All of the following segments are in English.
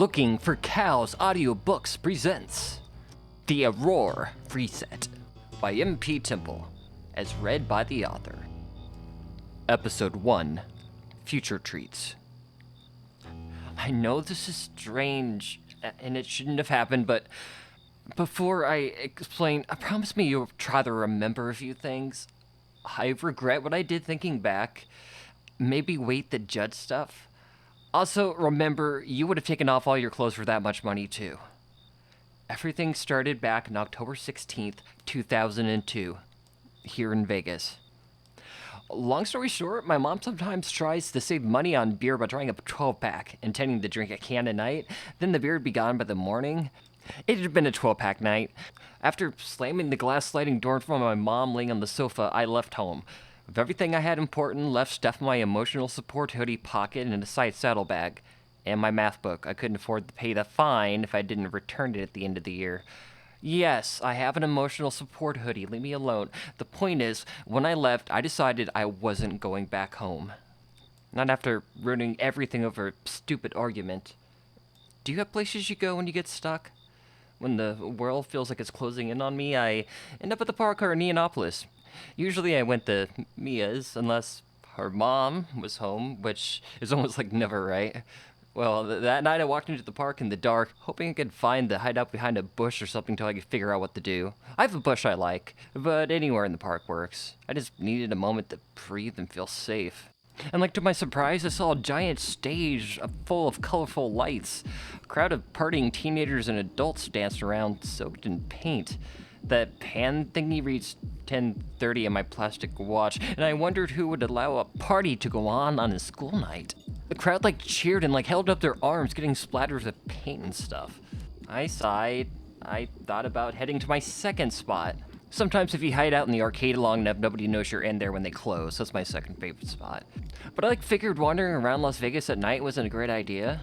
Looking for Cows Audiobooks presents The Aurore Reset by M.p Temple, as read by the author. Episode 1, Future Treats. I know this is strange, and it shouldn't have happened, but before I explain, promise me you'll try to remember a few things. I regret what I did thinking back. Maybe wait to judge stuff. Also, remember, you would have taken off all your clothes for that much money, too. Everything started back on October 16th, 2002, here in Vegas. Long story short, my mom sometimes tries to save money on beer by trying a 12-pack, intending to drink a can a night. Then the beer would be gone by the morning. It had been a 12-pack night. After slamming the glass sliding door in front of my mom laying on the sofa, I left home. With everything I had important left stuffed in my emotional support hoodie pocket and a side saddlebag. And my math book. I couldn't afford to pay the fine if I didn't return it at the end of the year. Yes, I have an emotional support hoodie. Leave me alone. The point is, when I left, I decided I wasn't going back home. Not after ruining everything over a stupid argument. Do you have places you go when you get stuck? When the world feels like it's closing in on me, I end up at the park or Neonopolis. Usually I went to Mia's, unless her mom was home, which is almost like never right. Well, that night I walked into the park in the dark, hoping I could find the hideout behind a bush or something till I could figure out what to do. I have a bush I like, but anywhere in the park works. I just needed a moment to breathe and feel safe. And like to my surprise, I saw a giant stage full of colorful lights. A crowd of partying teenagers and adults danced around, soaked in paint. That pan thingy reads 10:30 on my plastic watch, and I wondered who would allow a party to go on a school night. The crowd cheered and held up their arms, getting splattered with paint and stuff. I sighed. I thought about heading to my second spot. Sometimes if you hide out in the arcade long enough, nobody knows you're in there when they close. That's my second favorite spot. But I figured wandering around Las Vegas at night wasn't a great idea.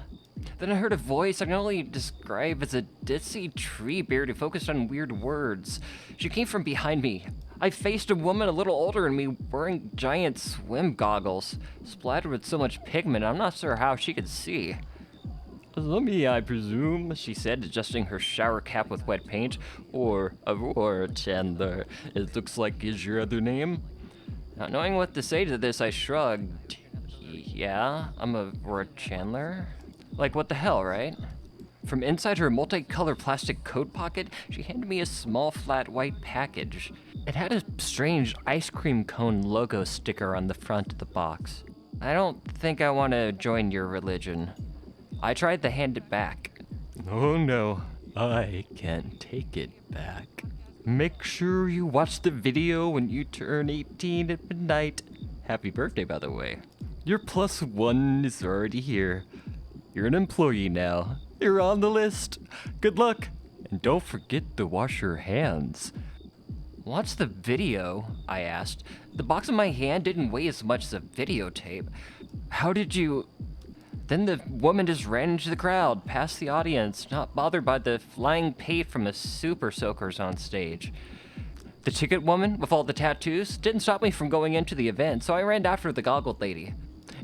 Then I heard a voice I can only describe as a ditzy tree beard who focused on weird words. She came from behind me. I faced a woman a little older than me wearing giant swim goggles, splattered with so much pigment I'm not sure how she could see. "Lummy, I presume," she said, adjusting her shower cap with wet paint. "Or Aurore Chandler, it looks like is your other name?" Not knowing what to say to this, I shrugged. "Yeah, I'm Aurore Chandler." Like, what the hell, right? From inside her multicolored plastic coat pocket, she handed me a small flat white package. It had a strange ice cream cone logo sticker on the front of the box. "I don't think I want to join your religion." I tried to hand it back. "Oh no, I can't take it back. Make sure you watch the video when you turn 18 at midnight. Happy birthday, by the way. Your +1 is already here. You're an employee now. You're on the list. Good luck. And don't forget to wash your hands." "What's the video?" I asked. The box in my hand didn't weigh as much as a videotape. "How did you..." Then the woman just ran into the crowd, past the audience, not bothered by the flying paint from the super soakers on stage. The ticket woman, with all the tattoos, didn't stop me from going into the event, so I ran after the goggled lady.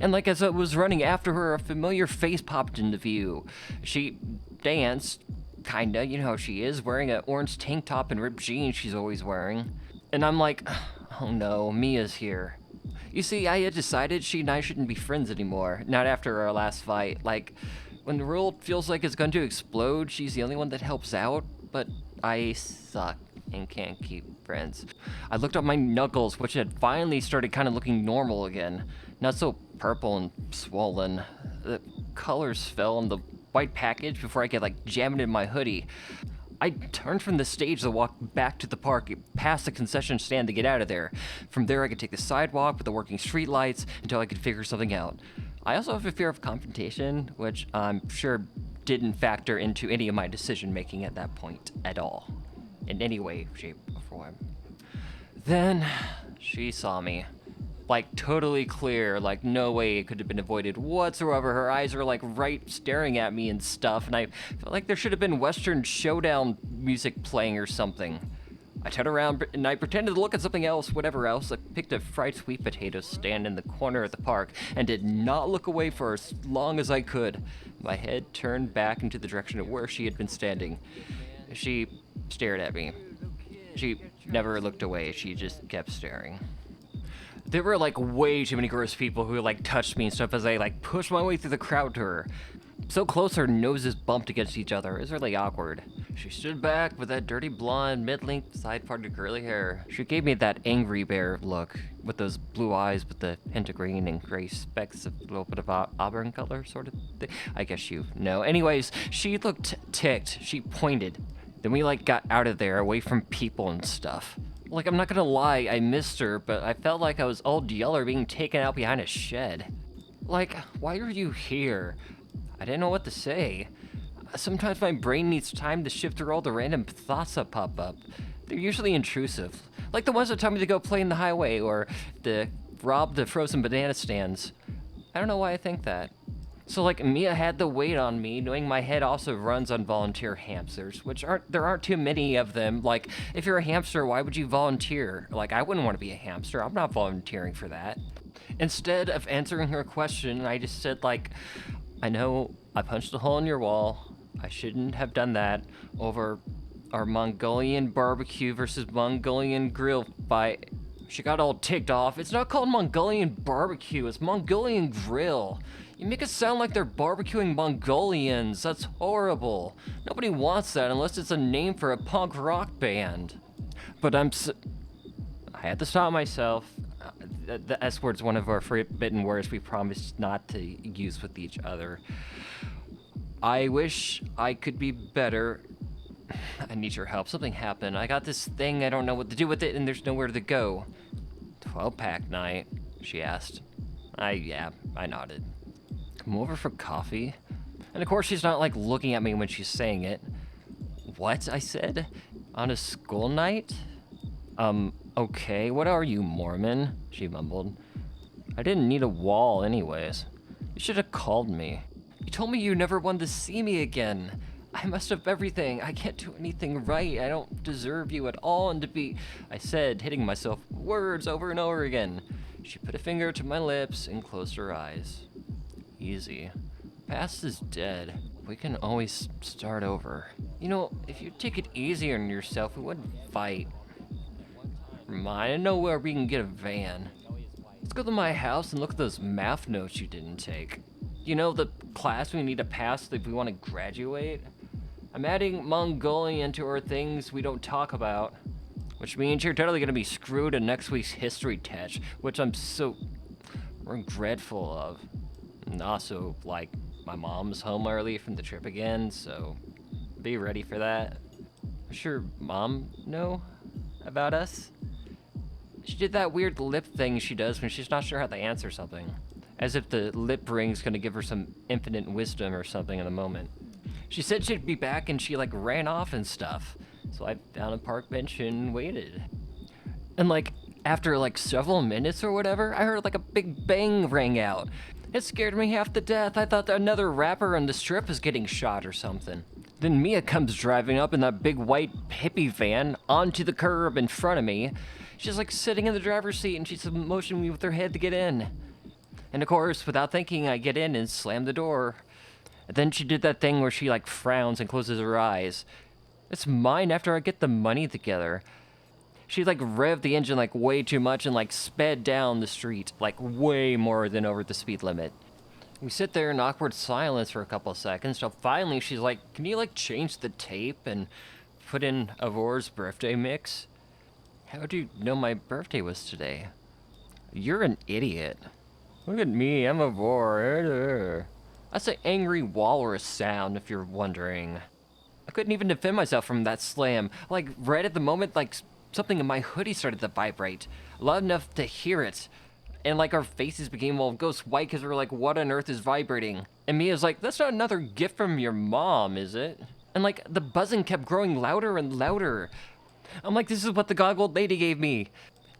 And as I was running after her, a familiar face popped into view. She danced, kinda, you know how she is, wearing an orange tank top and ripped jeans she's always wearing. And I'm like, oh no, Mia's here. You see, I had decided she and I shouldn't be friends anymore, not after our last fight. When the world feels like it's going to explode, she's the only one that helps out, but I suck and can't keep friends. I looked at my knuckles, which had finally started kind of looking normal again. Not so purple and swollen. The colors fell on the white package before I could jam it in my hoodie. I turned from the stage to walk back to the park, past the concession stand to get out of there. From there I could take the sidewalk with the working streetlights until I could figure something out. I also have a fear of confrontation, which I'm sure didn't factor into any of my decision making at that point at all. In any way, shape, or form. Then she saw me. Totally clear, no way it could have been avoided whatsoever. Her eyes were right staring at me and stuff, and I felt like there should have been Western Showdown music playing or something. I turned around and I pretended to look at something else, whatever else. I picked a fried sweet potato stand in the corner of the park and did not look away for as long as I could. My head turned back into the direction of where she had been standing. She stared at me. She never looked away, she just kept staring. There were like way too many gross people who like touched me and stuff as I like pushed my way through the crowd to her. So close our noses bumped against each other. It was really awkward. She stood back with that dirty blonde, mid-length, side-parted curly hair. She gave me that angry bear look with those blue eyes with the hint of green and gray specks of a little bit of auburn color sort of thing. I guess you know. Anyways, she looked ticked. She pointed. Then we like got out of there away from people and stuff. Like, I'm not gonna lie, I missed her, but I felt like I was Old Yeller being taken out behind a shed. Like, why are you here? I didn't know what to say. Sometimes my brain needs time to shift through all the random thoughts that pop up. They're usually intrusive. Like the ones that tell me to go play in the highway or to rob the frozen banana stands. I don't know why I think that. So like Mia had the weight on me, knowing my head also runs on volunteer hamsters, which there aren't too many of them. Like, if you're a hamster, why would you volunteer? Like, I wouldn't want to be a hamster. I'm not volunteering for that. Instead of answering her question, I just said like, I know I punched a hole in your wall. I shouldn't have done that over our Mongolian barbecue versus Mongolian grill fight. She got all ticked off. It's not called Mongolian barbecue, it's Mongolian grill. You make it sound like they're barbecuing Mongolians. That's horrible. Nobody wants that unless it's a name for a punk rock band. But I had to stop myself. The S word's one of our forbidden words we promised not to use with each other. I wish I could be better. I need your help. Something happened. I got this thing, I don't know what to do with it, and there's nowhere to go. 12-pack night, she asked. I nodded. Come over for coffee? And of course she's not like looking at me when she's saying it. What? I said. On a school night? Okay, what are you, Mormon? She mumbled. I didn't need a wall anyways. You should have called me. You told me you never wanted to see me again. I messed up everything. I can't do anything right. I don't deserve you at all and to be... I said, hitting myself words over and over again. She put a finger to my lips and closed her eyes. Easy. Past is dead. We can always start over. You know, if you take it easy on yourself, we wouldn't fight. I know where we can get a van. Let's go to my house and look at those math notes you didn't take. You know, the class we need to pass if we want to graduate? I'm adding Mongolian to our things we don't talk about. Which means you're totally gonna be screwed in next week's history test, which I'm so regretful of. And also, like, my mom's home early from the trip again, so be ready for that. Sure, Mom know about us? She did that weird lip thing she does when she's not sure how to answer something. As if the lip ring's gonna give her some infinite wisdom or something in the moment. She said she'd be back and she like ran off and stuff. So I found a park bench and waited. And like, after like several minutes or whatever, I heard like a big bang rang out. It scared me half to death. I thought that another rapper on the strip was getting shot or something. Then Mia comes driving up in that big white hippie van onto the curb in front of me. She's like sitting in the driver's seat and she's motioning me with her head to get in. And of course, without thinking, I get in and slam the door. And then she did that thing where she like frowns and closes her eyes. It's mine after I get the money together. She like revved the engine like way too much and like sped down the street, like way more than over the speed limit. We sit there in awkward silence for a couple of seconds, so finally she's like, can you like change the tape and put in Aurore's birthday mix? How do you know my birthday was today? You're an idiot. Look at me, I'm Aurore. That's an angry walrus sound, if you're wondering. I couldn't even defend myself from that slam. Like, right at the moment, like, something in my hoodie started to vibrate. Loud enough to hear it. And, like, our faces became all ghost white because we were like, what on earth is vibrating? And Mia's like, that's not another gift from your mom, is it? And, like, the buzzing kept growing louder and louder. I'm like, this is what the goggled lady gave me.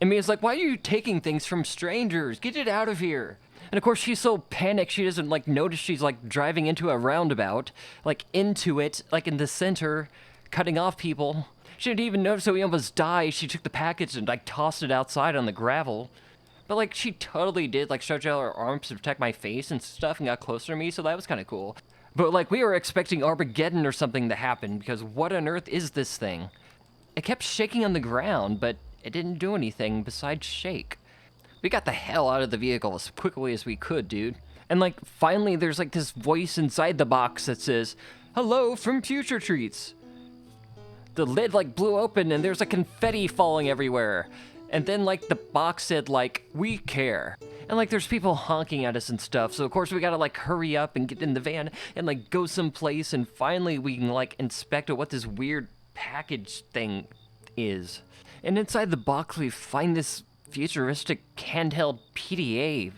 And Mia's like, why are you taking things from strangers? Get it out of here. And of course, she's so panicked, she doesn't, like, notice she's, like, driving into a roundabout. Like, into it, like, in the center, cutting off people. She didn't even notice that we almost died. She took the package and, like, tossed it outside on the gravel. But, like, she totally did, like, stretch out her arms to protect my face and stuff and got closer to me, so that was kind of cool. But like we were expecting Armageddon or something to happen, because what on earth is this thing? It kept shaking on the ground, but it didn't do anything besides shake. We got the hell out of the vehicle as quickly as we could, dude. And like finally there's like this voice inside the box that says, "Hello from Future Treats." The lid like blew open and there's like confetti falling everywhere. And then like the box said like, "We care." And like there's people honking at us and stuff, so of course we gotta like hurry up and get in the van and like go someplace, and finally we can like inspect what this weird package thing is. And inside the box we find this futuristic handheld PDA.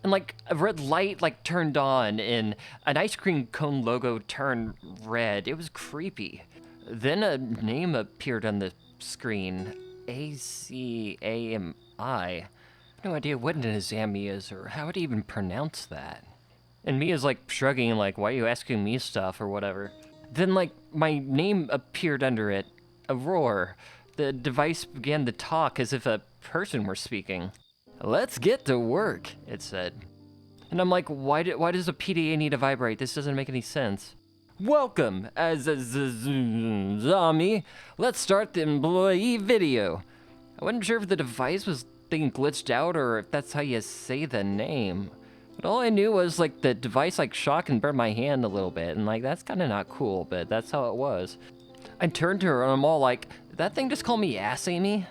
And like a red light like turned on and an ice cream cone logo turned red. It was creepy. Then a name appeared on the screen. A-C-A-M-I. No idea what an exam is or how to even pronounce that. And Mia's like shrugging like, "Why are you asking me stuff?" or whatever. Then like my name appeared under it. Aurore. The device began to talk as if a person were speaking. "Let's get to work," it said. And I'm like, why does a PDA need to vibrate? This doesn't make any sense. "Welcome, as a zombie. Let's start the employee video." I wasn't sure if the device was thinking glitched out or if that's how you say the name. But all I knew was like the device like shocked and burned my hand a little bit, and like that's kind of not cool, but that's how it was. I turned to her and I'm all like, "Did that thing just call me ass Amy?"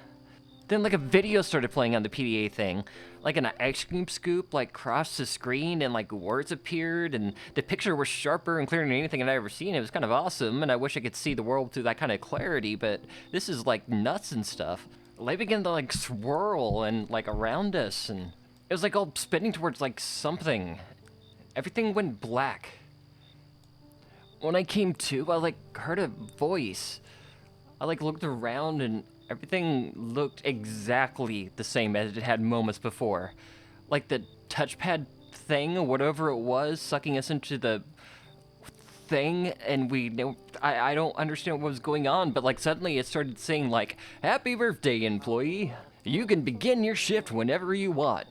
Then like a video started playing on the PDA thing. Like an ice cream scoop like crossed the screen and like words appeared, and the picture was sharper and clearer than anything I'd ever seen. It was kind of awesome, and I wish I could see the world through that kind of clarity, but this is like nuts and stuff. Light began to like swirl and like around us, and it was like all spinning towards like something. Everything went black. When I came to, I like heard a voice. I like looked around and everything looked exactly the same as it had moments before. Like the touchpad thing or whatever it was sucking us into the thing, and I don't understand what was going on, but like suddenly it started saying like, "Happy birthday, employee. You can begin your shift whenever you want.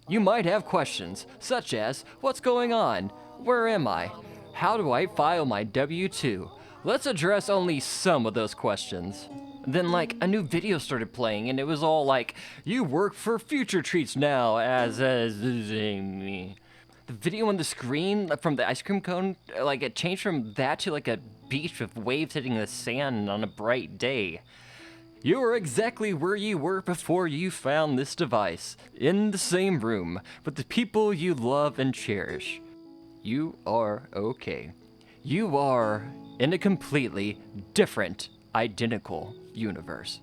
You might have questions, such as, what's going on? Where am I? How do I file my W-2? Let's address only some of those questions." Then like a new video started playing, and it was all like, "You work for Future Treats now as me." The video on the screen from the ice cream cone, like it changed from that to like a beach with waves hitting the sand on a bright day. "You are exactly where you were before you found this device, in the same room, with the people you love and cherish. You are okay. You are in a completely different, identical universe.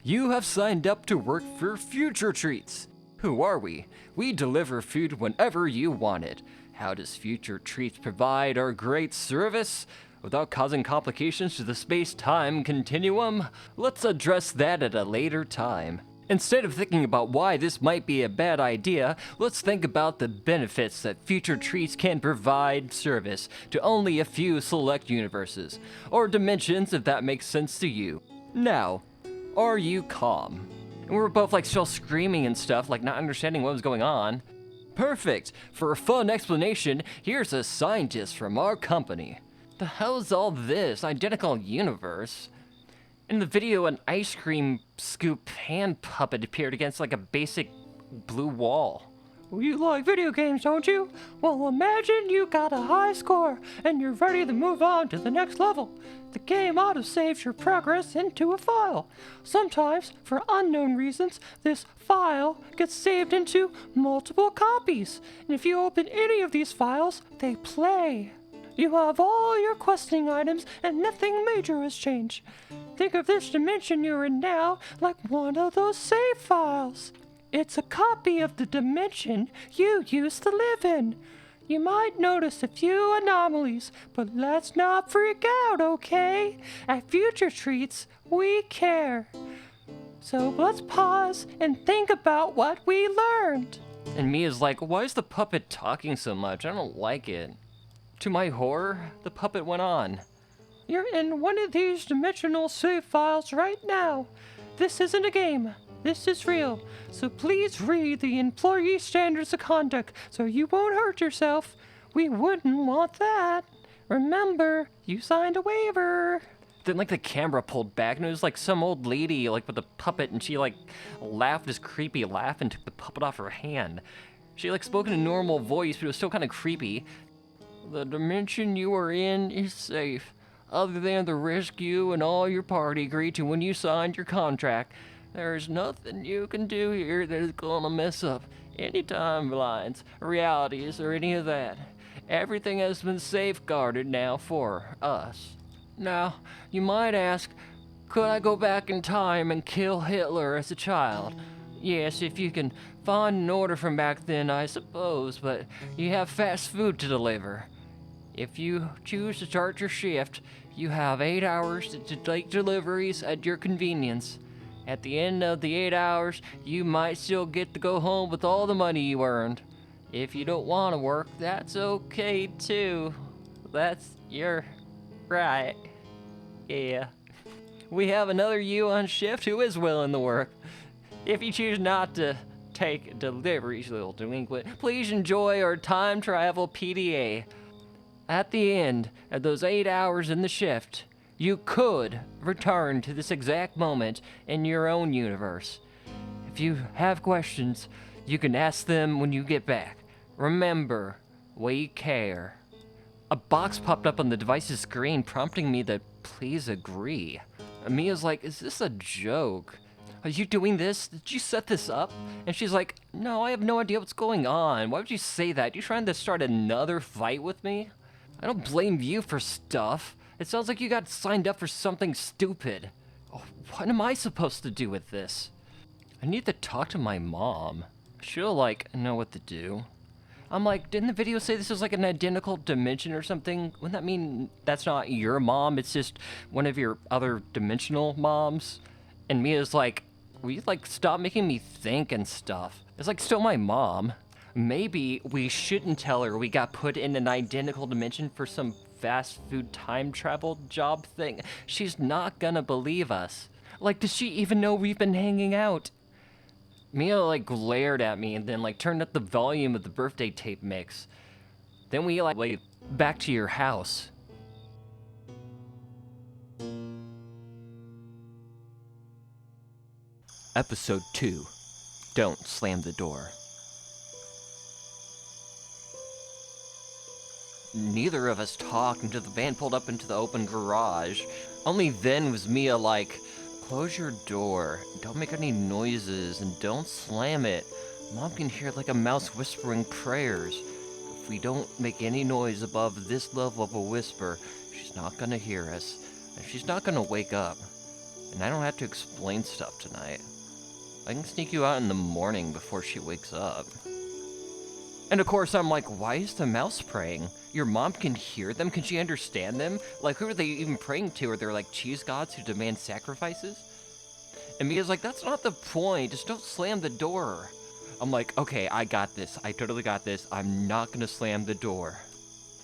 You have signed up to work for Future Treats. Who are we? We deliver food whenever you want it. How does Future Treats provide our great service without causing complications to the space-time continuum? Let's address that at a later time. Instead of thinking about why this might be a bad idea, let's think about the benefits that Future Treats can provide service to only a few select universes, or dimensions if that makes sense to you. Now, are you calm?" And we were both like still screaming and stuff, like not understanding what was going on. "Perfect! For a fun explanation, here's a scientist from our company." The hell is all this? Identical universe? In the video, an ice cream scoop hand puppet appeared against like a basic blue wall. "Well, you like video games, don't you? Well, imagine you got a high score and you're ready to move on to the next level. The game auto-saves your progress into a file. Sometimes, for unknown reasons, this file gets saved into multiple copies. And if you open any of these files, they play. You have all your questing items and nothing major has changed. Think of this dimension you're in now like one of those save files. It's a copy of the dimension you used to live in. You might notice a few anomalies, but let's not freak out, okay? At Future Treats, we care. So let's pause and think about what we learned." And Mia's like, "Why is the puppet talking so much? I don't like it." To my horror, the puppet went on. "You're in one of these dimensional save files right now. This isn't a game. This is real. So please read the employee standards of conduct so you won't hurt yourself. We wouldn't want that. remember, you signed a waiver. Then, like, the camera pulled back, and it was, like, some old lady, like, with a puppet, and she, like, laughed this creepy laugh and took the puppet off her hand. She, like, spoke in a normal voice, but it was still kind of creepy. The dimension you are in is safe, other than the risk you and all your party agreed to when you signed your contract. There's nothing you can do here that is gonna mess up any timelines, realities, or any of that. Everything has been safeguarded now for us. Now, you might ask, could I go back in time and kill Hitler as a child? Yes, if you can find an order from back then, I suppose, but you have fast food to deliver. If you choose to start your shift, you have 8 hours to take deliveries at your convenience. At the end of the 8 hours, you might still get to go home with all the money you earned. If you don't want to work, that's okay too. That's your right. Yeah. We have another you on shift who is willing to work. If you choose not to take deliveries, little delinquent, please enjoy our time travel PDA. At the end of those 8 hours in the shift, you could return to this exact moment in your own universe. If you have questions, you can ask them when you get back. Remember, we care. A box popped up on the device's screen, prompting me to please agree. Mia's like, is this a joke? Are you doing this? Did you set this up? And she's like, no, I have no idea what's going on. Why would you say that? You trying to start another fight with me? I don't blame you for stuff. It sounds like you got signed up for something stupid. Oh, what am I supposed to do with this? I need to talk to my mom. She'll, like, know what to do. I'm like, didn't the video say this was like an identical dimension or something? Wouldn't that mean that's not your mom? It's just one of your other dimensional moms? And Mia's like, will you, like, stop making me think and stuff? It's like still my mom. Maybe we shouldn't tell her we got put in an identical dimension for some fast food time travel job thing. She's not gonna believe us. Like, does she even know we've been hanging out? Mia, like, glared at me and then, like, turned up the volume of the birthday tape mix. Then we, like, back to your house. Episode 2. Don't slam the door. Neither of us talked until the van pulled up into the open garage. Only then was Mia like, close your door, don't make any noises, and don't slam it. Mom can hear like a mouse whispering prayers. If we don't make any noise above this level of a whisper, she's not gonna hear us, and she's not gonna wake up. And I don't have to explain stuff tonight. I can sneak you out in the morning before she wakes up. And of course I'm like, why is the mouse praying? Your mom can hear them? Can she understand them? Like, who are they even praying to? Are they like cheese gods who demand sacrifices? And Mia's like, that's not the point. Just don't slam the door. I'm like, okay, I got this. I totally got this. I'm not gonna slam the door.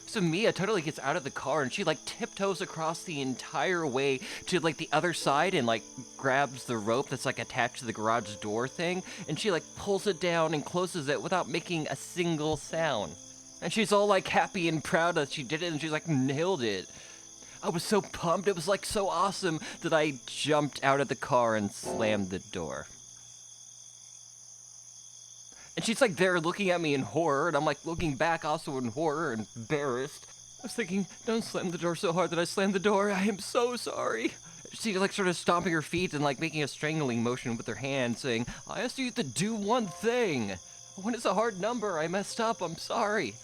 So Mia totally gets out of the car and she like tiptoes across the entire way to like the other side and like grabs the rope that's like attached to the garage door thing, and she like pulls it down and closes it without making a single sound. And she's all like happy and proud that she did it, and she's like nailed it. I was so pumped, it was like so awesome that I jumped out of the car and slammed the door. And she's like there looking at me in horror, and I'm like looking back also in horror and embarrassed. I was thinking, don't slam the door so hard that I slammed the door, I am so sorry. She's like sort of stomping her feet and like making a strangling motion with her hand, saying, I asked you to do one thing. When it's a hard number, I messed up, I'm sorry.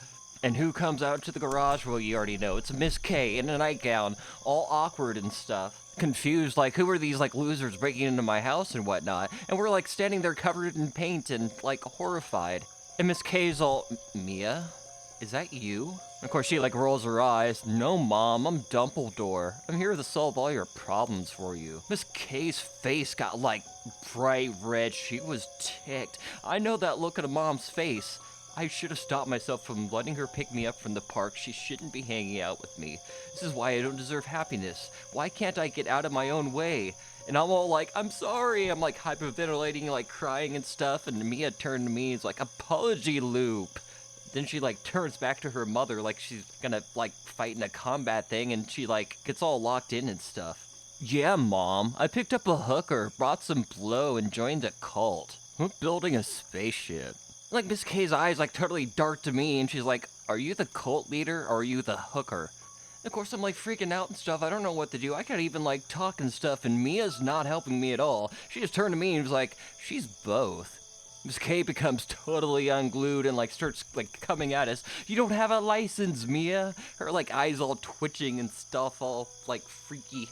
And who comes out to the garage? Well, you already know, it's Miss K in a nightgown, all awkward and stuff. Confused, like, who are these, like, losers breaking into my house and whatnot? And we're, like, standing there covered in paint and, like, horrified. And Miss K's all, Mia? Is that you? Of course, she, like, rolls her eyes. No, Mom, I'm Dumbledore. I'm here to solve all your problems for you. Miss K's face got, like, bright red. She was ticked. I know that look on a mom's face. I should have stopped myself from letting her pick me up from the park. She shouldn't be hanging out with me. This is why I don't deserve happiness. Why can't I get out of my own way? And I'm all like, I'm sorry. I'm like hyperventilating, like crying and stuff. And Mia turned to me and is like, apology loop. Then she, like, turns back to her mother like she's gonna, like, fight in a combat thing, and she, like, gets all locked in and stuff. Yeah, Mom, I picked up a hooker, brought some blow, and joined a cult. I'm building a spaceship. Like, Miss K's eyes, like, totally dart to me, and she's like, are you the cult leader, or are you the hooker? And of course, I'm, like, freaking out and stuff. I don't know what to do. I can't even, like, talk and stuff, and Mia's not helping me at all. She just turned to me and was like, she's both. Miss K becomes totally unglued and, like, starts, like, coming at us. You don't have a license, Mia. Her, like, eyes all twitching and stuff, all, like, freaky.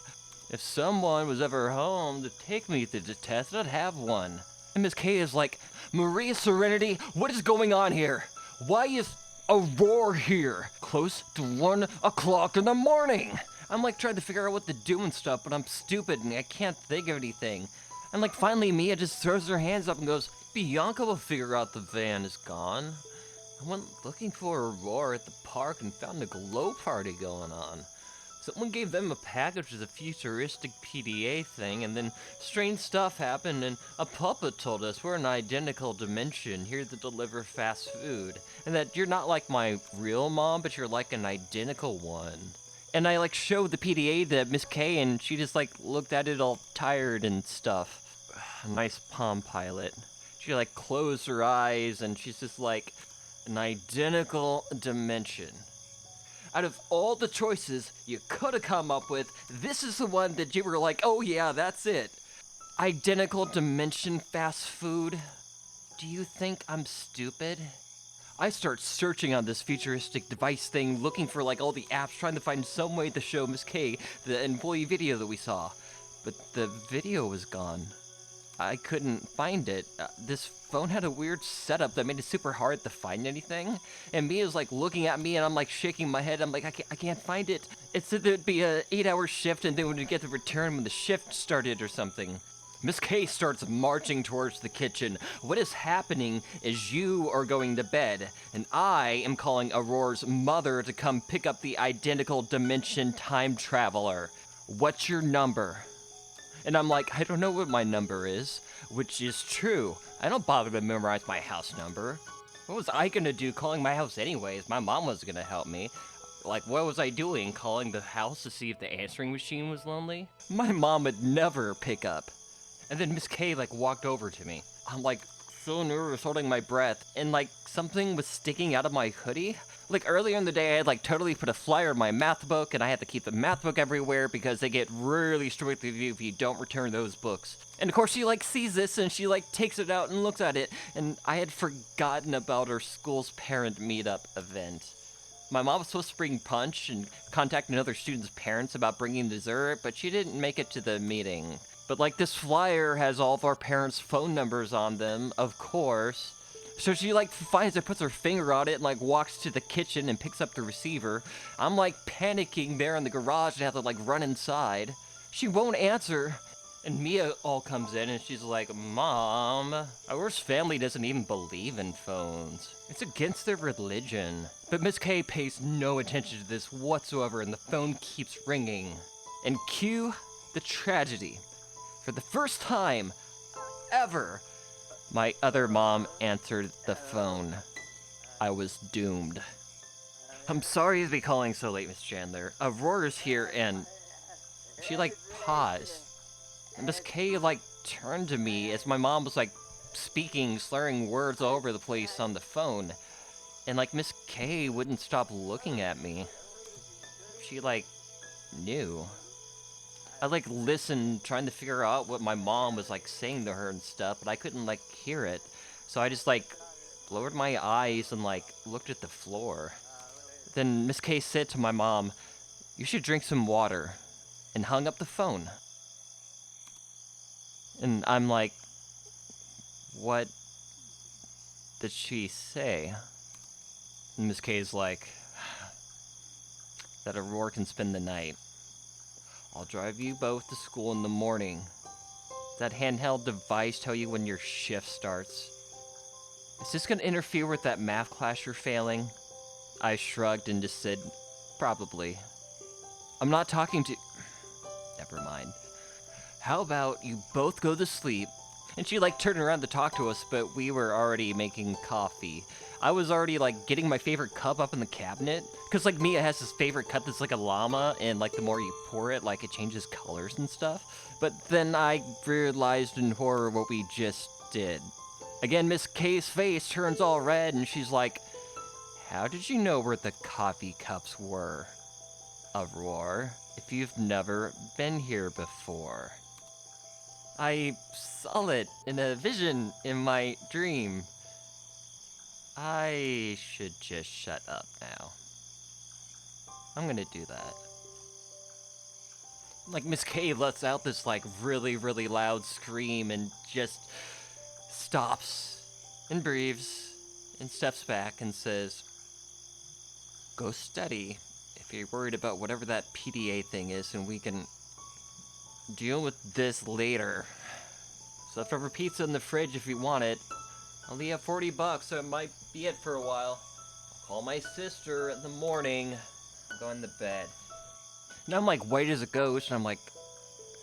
If someone was ever home to take me to the test, I'd have one. And Miss K is like, Maria Serenity, what is going on here? Why is Aurore here? Close to 1 o'clock in the morning. I'm, like, trying to figure out what to do and stuff, but I'm stupid and I can't think of anything. And, like, finally Mia just throws her hands up and goes, Bianca will figure out the van is gone. I went looking for Aurore at the park and found a glow party going on. Someone gave them a package with a futuristic PDA thing, and then strange stuff happened, and a puppet told us we're an identical dimension here to deliver fast food, and that you're not like my real mom, but you're like an identical one. And I, like, showed the PDA to Miss K, and she just, like, looked at it all tired and stuff. Nice Palm Pilot. She, like, closed her eyes, and she's just like, an identical dimension. Out of all the choices you could have come up with, this is the one that you were like, oh yeah, that's it. Identical dimension fast food. Do you think I'm stupid? I start searching on this futuristic device thing, looking for, like, all the apps, trying to find some way to show Miss K the employee video that we saw. But the video was gone. I couldn't find it. This phone had a weird setup that made it super hard to find anything. And Mia's, like, looking at me, and I'm, like, shaking my head. I'm like, I can't find it. It said there'd be a 8-hour shift, and then we'd get the return when the shift started or something. Miss K starts marching towards the kitchen. What is happening is you are going to bed, and I am calling Aurore's mother to come pick up the identical dimension time traveler. What's your number? And I'm like, I don't know what my number is, which is true. I don't bother to memorize my house number. What was I gonna do calling my house anyways? My mom was gonna help me. Like, what was I doing, calling the house to see if the answering machine was lonely? My mom would never pick up. And then Miss K, like, walked over to me. I'm, like, so nervous, holding my breath, and, like, something was sticking out of my hoodie. Like, earlier in the day, I had, like, totally put a flyer in my math book, and I had to keep the math book everywhere because they get really strict with you if you don't return those books. And of course, she, like, sees this, and she, like, takes it out and looks at it, and I had forgotten about our school's parent meetup event. My mom was supposed to bring punch and contact another student's parents about bringing dessert, but she didn't make it to the meeting. But, like, this flyer has all of our parents' phone numbers on them, of course. So she, like, finds it, puts her finger on it, and, like, walks to the kitchen and picks up the receiver. I'm, like, panicking there in the garage and have to, like, run inside. She won't answer. And Mia all comes in and she's like, Mom, Aurore's family doesn't even believe in phones. It's against their religion. But Miss K pays no attention to this whatsoever, and the phone keeps ringing. And cue the tragedy. For the first time ever, my other mom answered the phone. I was doomed. I'm sorry to be calling so late, Miss Chandler. Aurore's here, and she, like, paused. And Miss K, like, turned to me as my mom was, like, speaking, slurring words all over the place on the phone. And, like, Miss K wouldn't stop looking at me. She, like, knew. I, like, listened, trying to figure out what my mom was, like, saying to her and stuff, but I couldn't, like, hear it. So I just, like, lowered my eyes and, like, looked at the floor. Then Miss K said to my mom, you should drink some water, and hung up the phone. And I'm like, what did she say? And Miss K's like, that Aurore can spend the night. I'll drive you both to school in the morning. Does that handheld device tell you when your shift starts? Is this gonna interfere with that math class you're failing? I shrugged and just said, probably. I'm not talking to... Never mind. How about you both go to sleep, And she like turned around to talk to us, but we were already making coffee. I was already like getting my favorite cup up in the cabinet, cause like Mia has this favorite cup that's like a llama, and like the more you pour it, like it changes colors and stuff. But then I realized in horror what we just did. Again, Miss K's face turns all red, and she's like, "How did you know where the coffee cups were, Aurore, if you've never been here before?" "I saw it in a vision in my dream." I should just shut up now. I'm gonna do that. Like, Miss K lets out this, like, really, really loud scream and just stops and breathes and steps back and says, "Go study if you're worried about whatever that PDA thing is, and we can deal with this later. So leftover pizza in the fridge if you want it. I only have $40, so it might be it for a while. I'll call my sister in the morning. I'm going to bed." Now I'm like white as a ghost, and I'm like,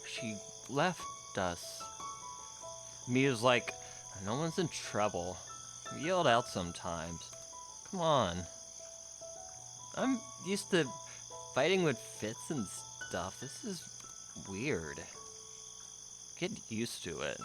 she left us. Mia's like, "No one's in trouble. We yelled out sometimes. Come on. I'm used to fighting with fits and stuff. This is weird. Get used to it."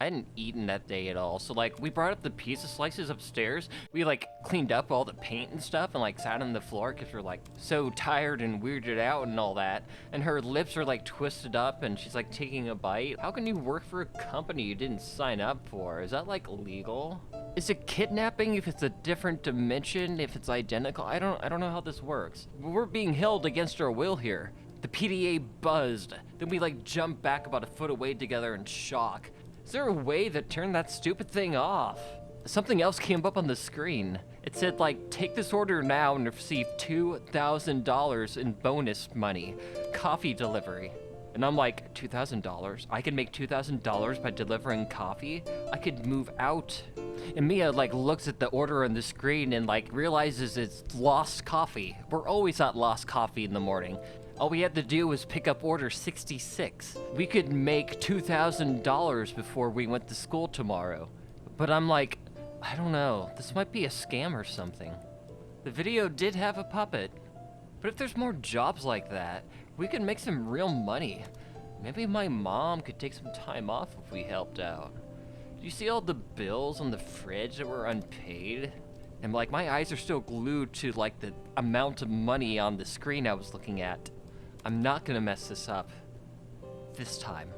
I hadn't eaten that day at all, so like we brought up the pizza slices upstairs. We like cleaned up all the paint and stuff and like sat on the floor because we're like so tired and weirded out and all that. And her lips are like twisted up and she's like taking a bite. How can you work for a company you didn't sign up for? Is that like legal? Is it kidnapping if it's a different dimension, if it's identical? I don't know how this works. We're being held against our will here. The PDA buzzed. Then we like jumped back about a foot away together in shock. Is there a way to turn that stupid thing off? Something else came up on the screen. It said like, "Take this order now and receive $2,000 in bonus money. Coffee delivery." And I'm like, $2,000? I could make $2,000 by delivering coffee? I could move out. And Mia like looks at the order on the screen and like realizes it's lost coffee. We're always at lost coffee in the morning. All we had to do was pick up order 66. We could make $2,000 before we went to school tomorrow. But I'm like, I don't know, this might be a scam or something. The video did have a puppet, but if there's more jobs like that, we could make some real money. Maybe my mom could take some time off if we helped out. Do you see all the bills on the fridge that were unpaid? And like my eyes are still glued to like the amount of money on the screen I was looking at. I'm not gonna mess this up. This time.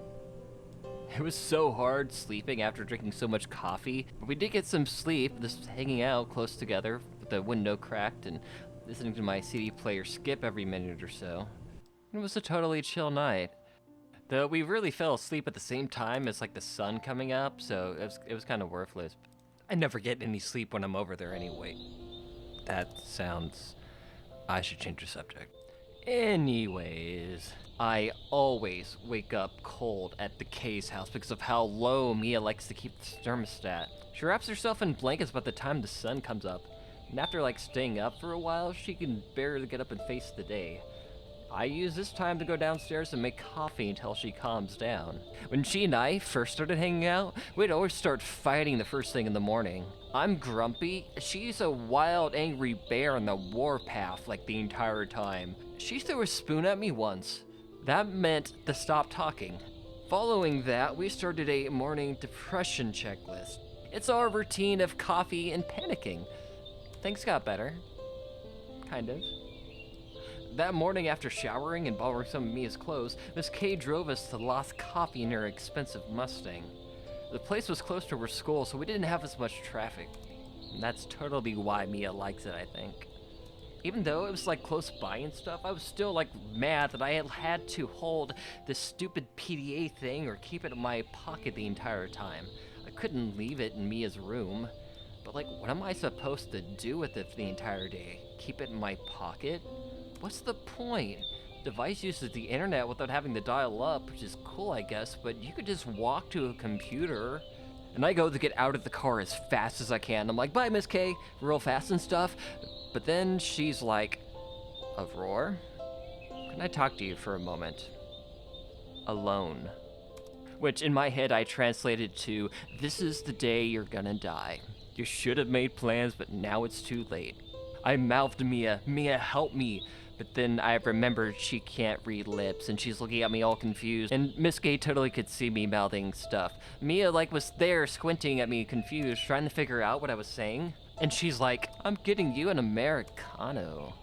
It was so hard sleeping after drinking so much coffee, but we did get some sleep, just hanging out close together with the window cracked and listening to my CD player skip every minute or so. It was a totally chill night. Though we really fell asleep at the same time as like the sun coming up, so it was kind of worthless. I never get any sleep when I'm over there anyway. That sounds... I should change the subject. Anyways, I always wake up cold at the K's house because of how low Mia likes to keep the thermostat. She wraps herself in blankets by the time the sun comes up, and after like staying up for a while, she can barely get up and face the day. I use this time to go downstairs and make coffee until she calms down. When she and I first started hanging out, we'd always start fighting the first thing in the morning. I'm grumpy, she's a wild, angry bear on the warpath like the entire time. She threw a spoon at me once. That meant to stop talking. Following that, we started a morning depression checklist. It's our routine of coffee and panicking. Things got better. Kind of. That morning after showering and borrowing some of Mia's clothes, Miss K drove us to Lost Coffee in her expensive Mustang. The place was close to her school, so we didn't have as much traffic. And that's totally why Mia likes it, I think. Even though it was like close by and stuff, I was still like mad that I had to hold this stupid PDA thing or keep it in my pocket the entire time. I couldn't leave it in Mia's room. But like, what am I supposed to do with it for the entire day? Keep it in my pocket? What's the point? The device uses the internet without having to dial up, which is cool, I guess, but you could just walk to a computer. And I go to get out of the car as fast as I can. I'm like, bye, Miss K, real fast and stuff. But then she's like, Aurore? Can I talk to you for a moment? Alone. Which in my head I translated to, this is the day you're gonna die. You should have made plans, but now it's too late. I mouthed to Mia, Mia, help me. But then I remembered she can't read lips, and she's looking at me all confused. And Miss Gay totally could see me mouthing stuff. Mia, like, was there squinting at me confused, trying to figure out what I was saying. And she's like, I'm getting you an Americano.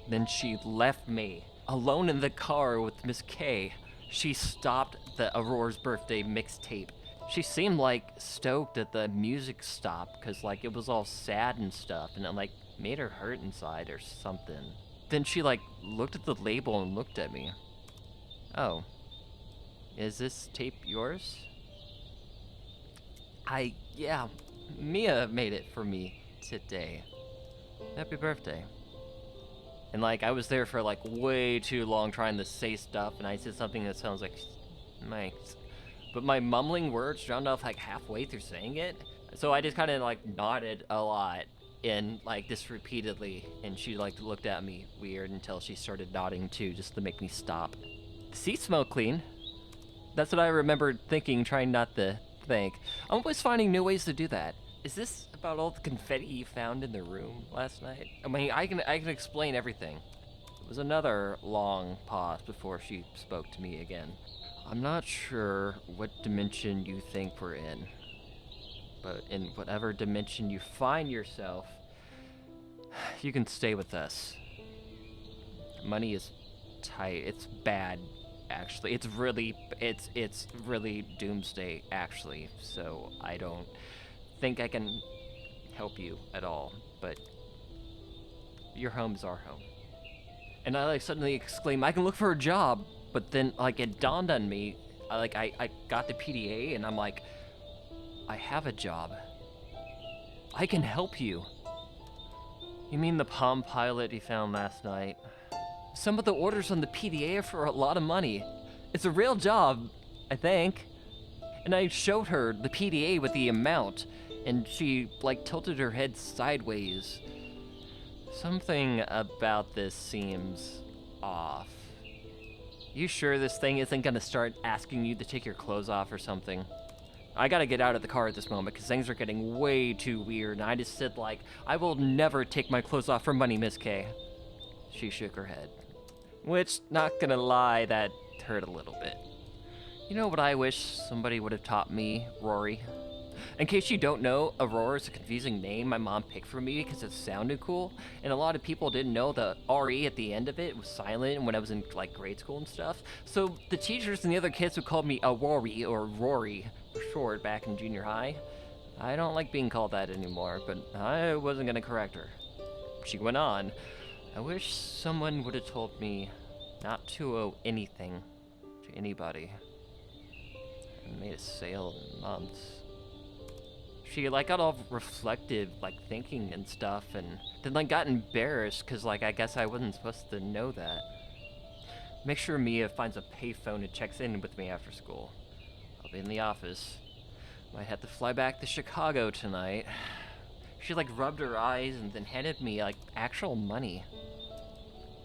Then she left me, alone in the car with Miss K. She stopped the Aurore's birthday mixtape. She seemed like stoked that the music stopped, cause like it was all sad and stuff, and it like made her hurt inside or something. Then she like looked at the label and looked at me. Oh, is this tape yours? Yeah, Mia made it for me today. Happy birthday. And like I was there for like way too long trying to say stuff, and I said something that sounds like nice. But my mumbling words drowned off like halfway through saying it. So I just kind of like nodded a lot and like this repeatedly, and she like looked at me weird until she started nodding too, just to make me stop. The seats smell clean. That's what I remembered thinking, trying not to think. I'm always finding new ways to do that. Is this about all the confetti you found in the room last night? I mean, I can explain everything. It was another long pause before she spoke to me again. I'm not sure what dimension you think we're in, but in whatever dimension you find yourself, you can stay with us. Money is tight. It's bad, actually. It's really doomsday, actually. So I don't think I can help you at all, but your home is our home. And I like suddenly exclaim, I can look for a job. But then like it dawned on me, I got the PDA and I'm like, I have a job. I can help you. You mean the Palm Pilot you found last night? Some of the orders on the PDA are for a lot of money. It's a real job, I think. And I showed her the PDA with the amount, and she like tilted her head sideways. Something about this seems off. You sure this thing isn't gonna start asking you to take your clothes off or something? I gotta get out of the car at this moment because things are getting way too weird, and I just said like, I will never take my clothes off for money, Miss K. She shook her head. Which, not gonna lie, that hurt a little bit. You know what I wish somebody would have taught me, Rory? In case you don't know, Aurore is a confusing name my mom picked for me because it sounded cool, and a lot of people didn't know the R-E at the end of it was silent when I was in like grade school and stuff. So the teachers and the other kids who called me Aurore or Rory for short back in junior high. I don't like being called that anymore, but I wasn't gonna correct her. She went on, I wish someone would have told me not to owe anything to anybody. I haven't made a sale in months. She like got all reflective, like thinking and stuff, and then like got embarrassed because like I guess I wasn't supposed to know that. Make sure Mia finds a payphone and checks in with me after school. I'll be in the office. Might have to fly back to Chicago tonight. She like rubbed her eyes and then handed me like actual money.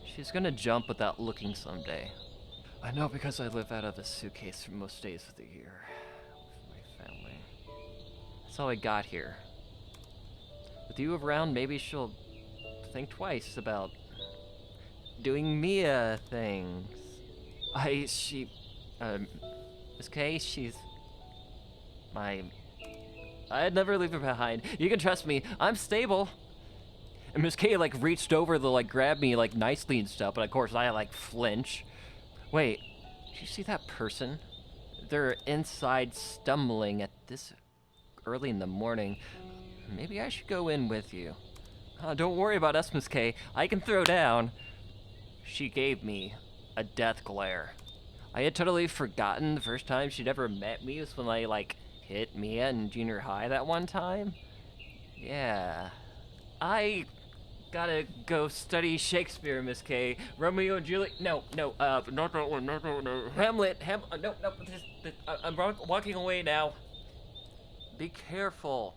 She's gonna jump without looking someday. I know because I live out of a suitcase for most days of the year with my family. That's how I got here. With you around, maybe she'll think twice about doing Mia things. Miss K, she's I'd never leave her behind. You can trust me, I'm stable. And Miss K like reached over to like grab me like nicely and stuff, but of course I like flinch. Wait, did you see that person? They're inside stumbling at this early in the morning. Maybe I should go in with you. Don't worry about us, Miss K. I can throw down. She gave me a death glare. I had totally forgotten the first time she'd ever met me was when I like hit Mia in junior high that one time. Yeah. I gotta go study Shakespeare, Miss K. Romeo and Juliet. No, not that one. No. Hamlet. No. I'm walking away now. Be careful.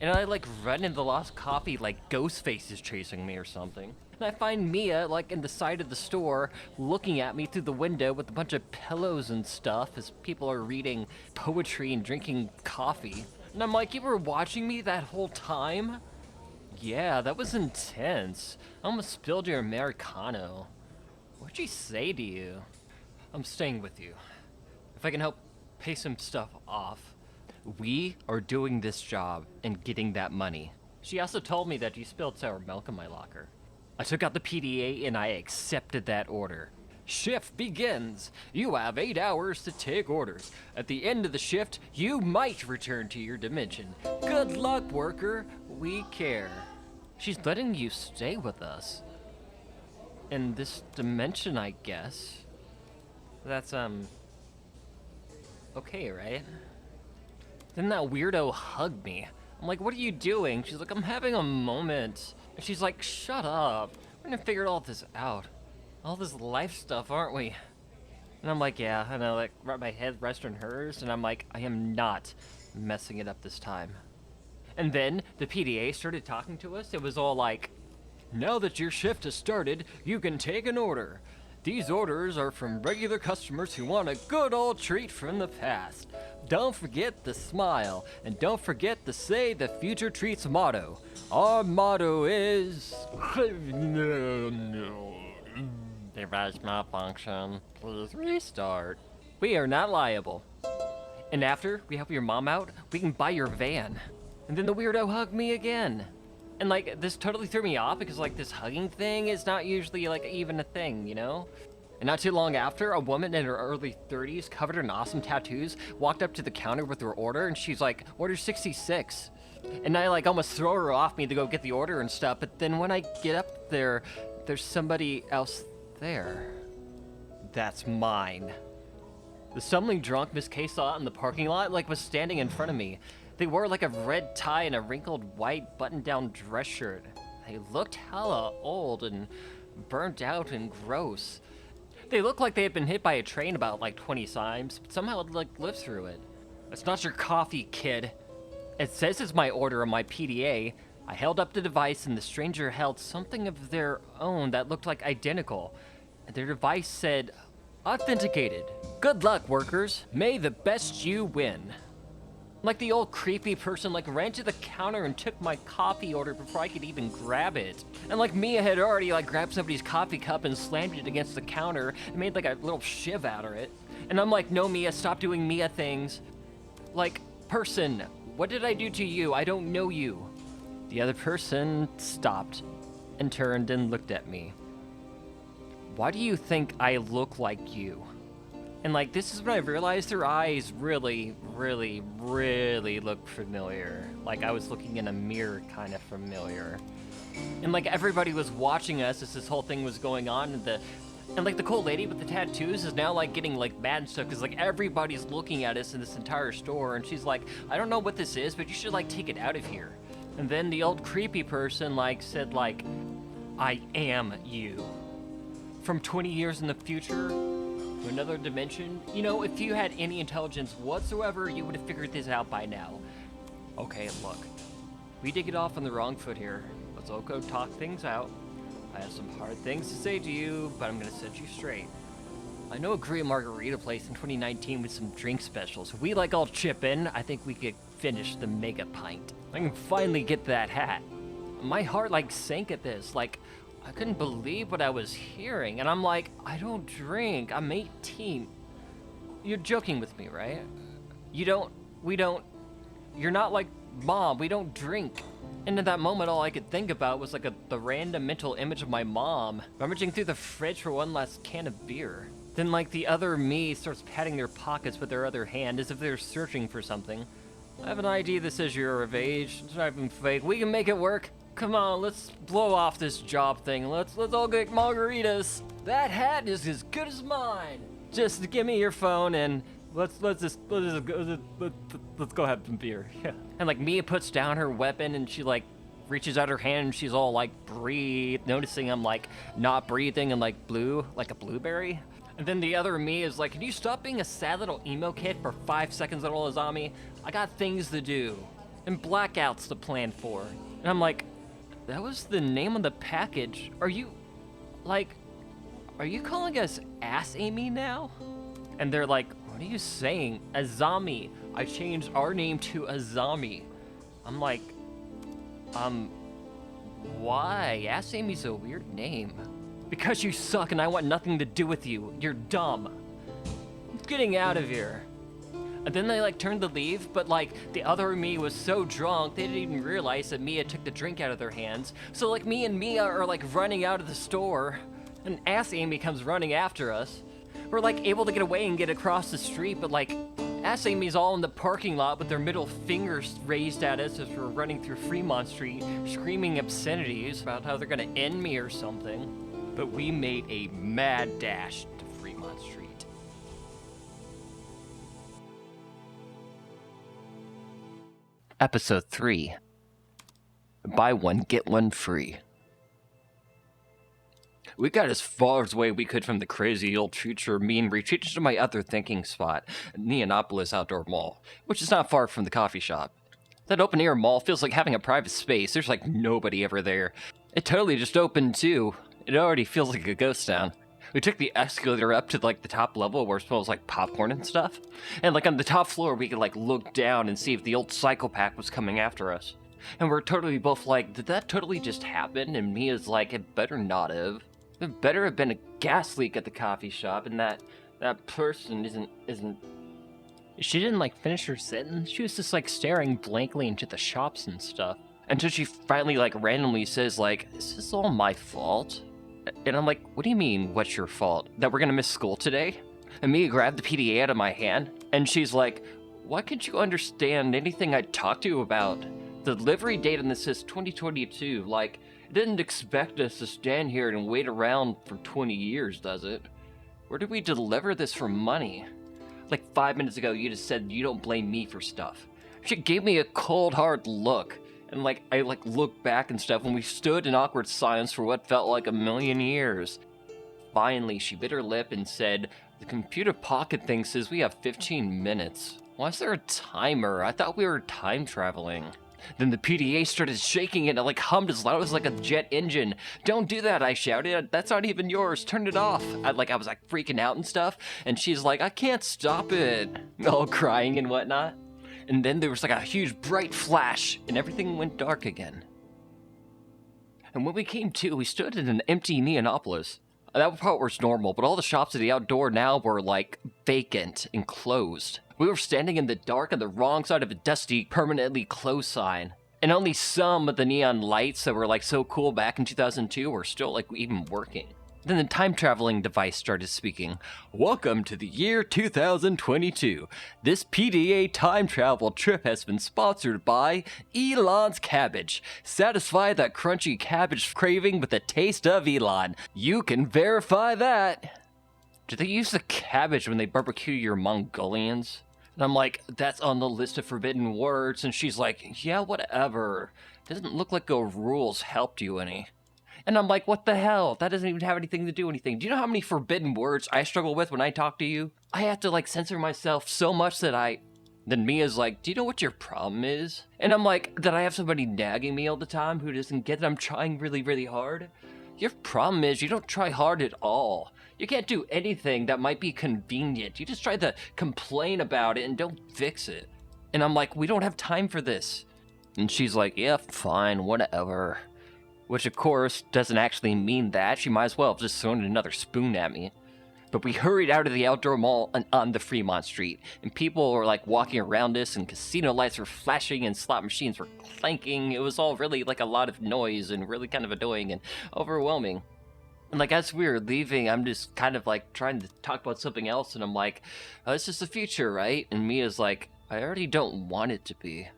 And I like run into the lost coffee like Ghostface is chasing me or something. And I find Mia, like, in the side of the store, looking at me through the window with a bunch of pillows and stuff as people are reading poetry and drinking coffee. And I'm like, you were watching me that whole time? Yeah, that was intense. I almost spilled your Americano. What'd she say to you? I'm staying with you. If I can help pay some stuff off. We are doing this job and getting that money. She also told me that you spilled sour milk in my locker. I took out the PDA and I accepted that order. Shift begins. You have 8 hours to take orders. At the end of the shift, you might return to your dimension. Good luck, worker. We care. She's letting you stay with us. In this dimension, I guess. That's, okay, right? Then that weirdo hugged me. I'm like, what are you doing? She's like, I'm having a moment. And she's like, shut up. We're gonna figure all this out. All this life stuff, aren't we? And I'm like, yeah. And I like wrap my head rest on hers, and I'm like, I am not messing it up this time. And then the PDA started talking to us. It was all like, now that your shift has started, you can take an order. These orders are from regular customers who want a good old treat from the past. Don't forget the smile, and don't forget to say the future treats motto. Our motto is... Device malfunction. Please restart. We are not liable. And after we help your mom out, we can buy your van. And then the weirdo hugged me again. And like, this totally threw me off because like this hugging thing is not usually like even a thing, you know? And not too long after, a woman in her early 30s, covered in awesome tattoos, walked up to the counter with her order, and she's like, order 66. And I like almost throw her off me to go get the order and stuff, but then when I get up there, there's somebody else there. That's mine. The stumbling drunk Miss K saw in the parking lot like was standing in front of me. They wore like a red tie and a wrinkled white button-down dress shirt. They looked hella old and burnt out and gross. They looked like they had been hit by a train about like 20 times, but somehow like lived through it. It's not your coffee, kid. It says it's my order on my PDA. I held up the device and the stranger held something of their own that looked like identical. And their device said, authenticated. Good luck, workers. May the best you win. Like the old creepy person like ran to the counter and took my coffee order before I could even grab it. And like Mia had already like grabbed somebody's coffee cup and slammed it against the counter and made like a little shiv out of it. And I'm like, no Mia, stop doing Mia things. Like, person, what did I do to you? I don't know you. The other person stopped and turned and looked at me. Why do you think I look like you? And like, this is when I realized their eyes really, really, really look familiar. Like I was looking in a mirror kind of familiar. And like everybody was watching us as this whole thing was going on, and like the cool lady with the tattoos is now like getting like mad and stuff because like everybody's looking at us in this entire store, and she's like, I don't know what this is, but you should like take it out of here. And then the old creepy person like said like, I am you. From 20 years in the future, to another dimension. You know, if you had any intelligence whatsoever, you would have figured this out by now. Okay, look. We did get off on the wrong foot here. Let's all go talk things out. I have some hard things to say to you, but I'm gonna set you straight. I know a great margarita place in 2019 with some drink specials. If we like all chip in, I think we could finish the mega pint. I can finally get that hat. My heart like sank at this, like I couldn't believe what I was hearing, and I'm like, I don't drink, I'm 18. You're joking with me, right? You're not like Mom, we don't drink. And in that moment, all I could think about was like the random mental image of my mom rummaging through the fridge for one last can of beer. Then like the other me starts patting their pockets with their other hand as if they're searching for something. I have an idea that says you're of age, it's not even fake, we can make it work. Come on, let's blow off this job thing. Let's all get margaritas. That hat is as good as mine. Just give me your phone and let's go have some beer. Yeah. And like Mia puts down her weapon and she like reaches out her hand and she's all like breathe, noticing I'm like not breathing and like blue, like a blueberry. And then the other me is like, can you stop being a sad little emo kid for 5 seconds at all, Azami? I got things to do and blackouts to plan for. And I'm like, That was the name on the package. Are you calling us Ass Amy now? And they're like, what are you saying? Azami. I changed our name to Azami. I'm like, why? Ass Amy's a weird name. Because you suck and I want nothing to do with you. You're dumb. I'm getting out of here. And then they turned to leave, but the other me was so drunk they didn't even realize that Mia took the drink out of their hands. So me and Mia are running out of the store, and Ass Amy comes running after us. We're able to get away and get across the street, but Ass Amy's all in the parking lot with their middle fingers raised at us as we're running through Fremont Street, screaming obscenities about how they're gonna end me or something. But we made a mad dash to Fremont Street. Episode 3. Buy one, get one free. We got as far away we could from the crazy old future me and retreated to my other thinking spot, Neonopolis Outdoor Mall, which is not far from the coffee shop. That open-air mall feels like having a private space. There's nobody ever there. It totally just opened too. It already feels like a ghost town. We took the escalator up to the top level where it smells like popcorn and stuff. And on the top floor we could look down and see if the old psychopath was coming after us. And we're totally both did that totally just happen? And Mia's it better not have. It better have been a gas leak at the coffee shop, and that person isn't. She didn't finish her sentence. She was just staring blankly into the shops and stuff. Until she finally randomly says is this all my fault? And I'm like, what do you mean, what's your fault? That we're gonna miss school today? And Mia grabbed the PDA out of my hand, and she's like, why can't you understand anything I talked to you about? The delivery date on this says 2022, it didn't expect us to stand here and wait around for 20 years, does it? Where did we deliver this for money? 5 minutes ago, you just said you don't blame me for stuff. She gave me a cold, hard look. And I looked back and stuff, and we stood in awkward silence for what felt like a million years. Finally, she bit her lip and said, the computer pocket thing says we have 15 minutes. Why is there a timer? I thought we were time traveling. Then the PDA started shaking and it hummed as loud as a jet engine. Don't do that, I shouted. That's not even yours. Turn it off. I was freaking out and stuff. And she's like, I can't stop it. All crying and whatnot. And then there was a huge bright flash, and everything went dark again. And when we came to, we stood in an empty Neonopolis. That part was normal, but all the shops at the outdoor now were vacant and closed. We were standing in the dark on the wrong side of a dusty, permanently closed sign. And only some of the neon lights that were so cool back in 2002 were still even working. Then the time-traveling device started speaking. Welcome to the year 2022. This PDA time travel trip has been sponsored by Elon's Cabbage. Satisfy that crunchy cabbage craving with a taste of Elon. You can verify that. Do they use the cabbage when they barbecue your Mongolians? And I'm like, that's on the list of forbidden words. And she's like, yeah, whatever. Doesn't look like the rules helped you any. And I'm like, what the hell? That doesn't even have anything to do with anything. Do you know how many forbidden words I struggle with when I talk to you? I have to censor myself so much that Then Mia's like, do you know what your problem is? And I'm like, that I have somebody nagging me all the time who doesn't get that I'm trying really, really hard? Your problem is you don't try hard at all. You can't do anything that might be convenient. You just try to complain about it and don't fix it. And I'm like, we don't have time for this. And she's like, yeah, fine, whatever. Which, of course, doesn't actually mean that. She might as well have just thrown another spoon at me. But we hurried out of the outdoor mall and on the Fremont Street. And people were, walking around us, and casino lights were flashing, and slot machines were clanking. It was all really, a lot of noise, and really kind of annoying and overwhelming. And, as we were leaving, I'm just kind of, trying to talk about something else, and I'm like, oh, this is the future, right? And Mia's like, I already don't want it to be.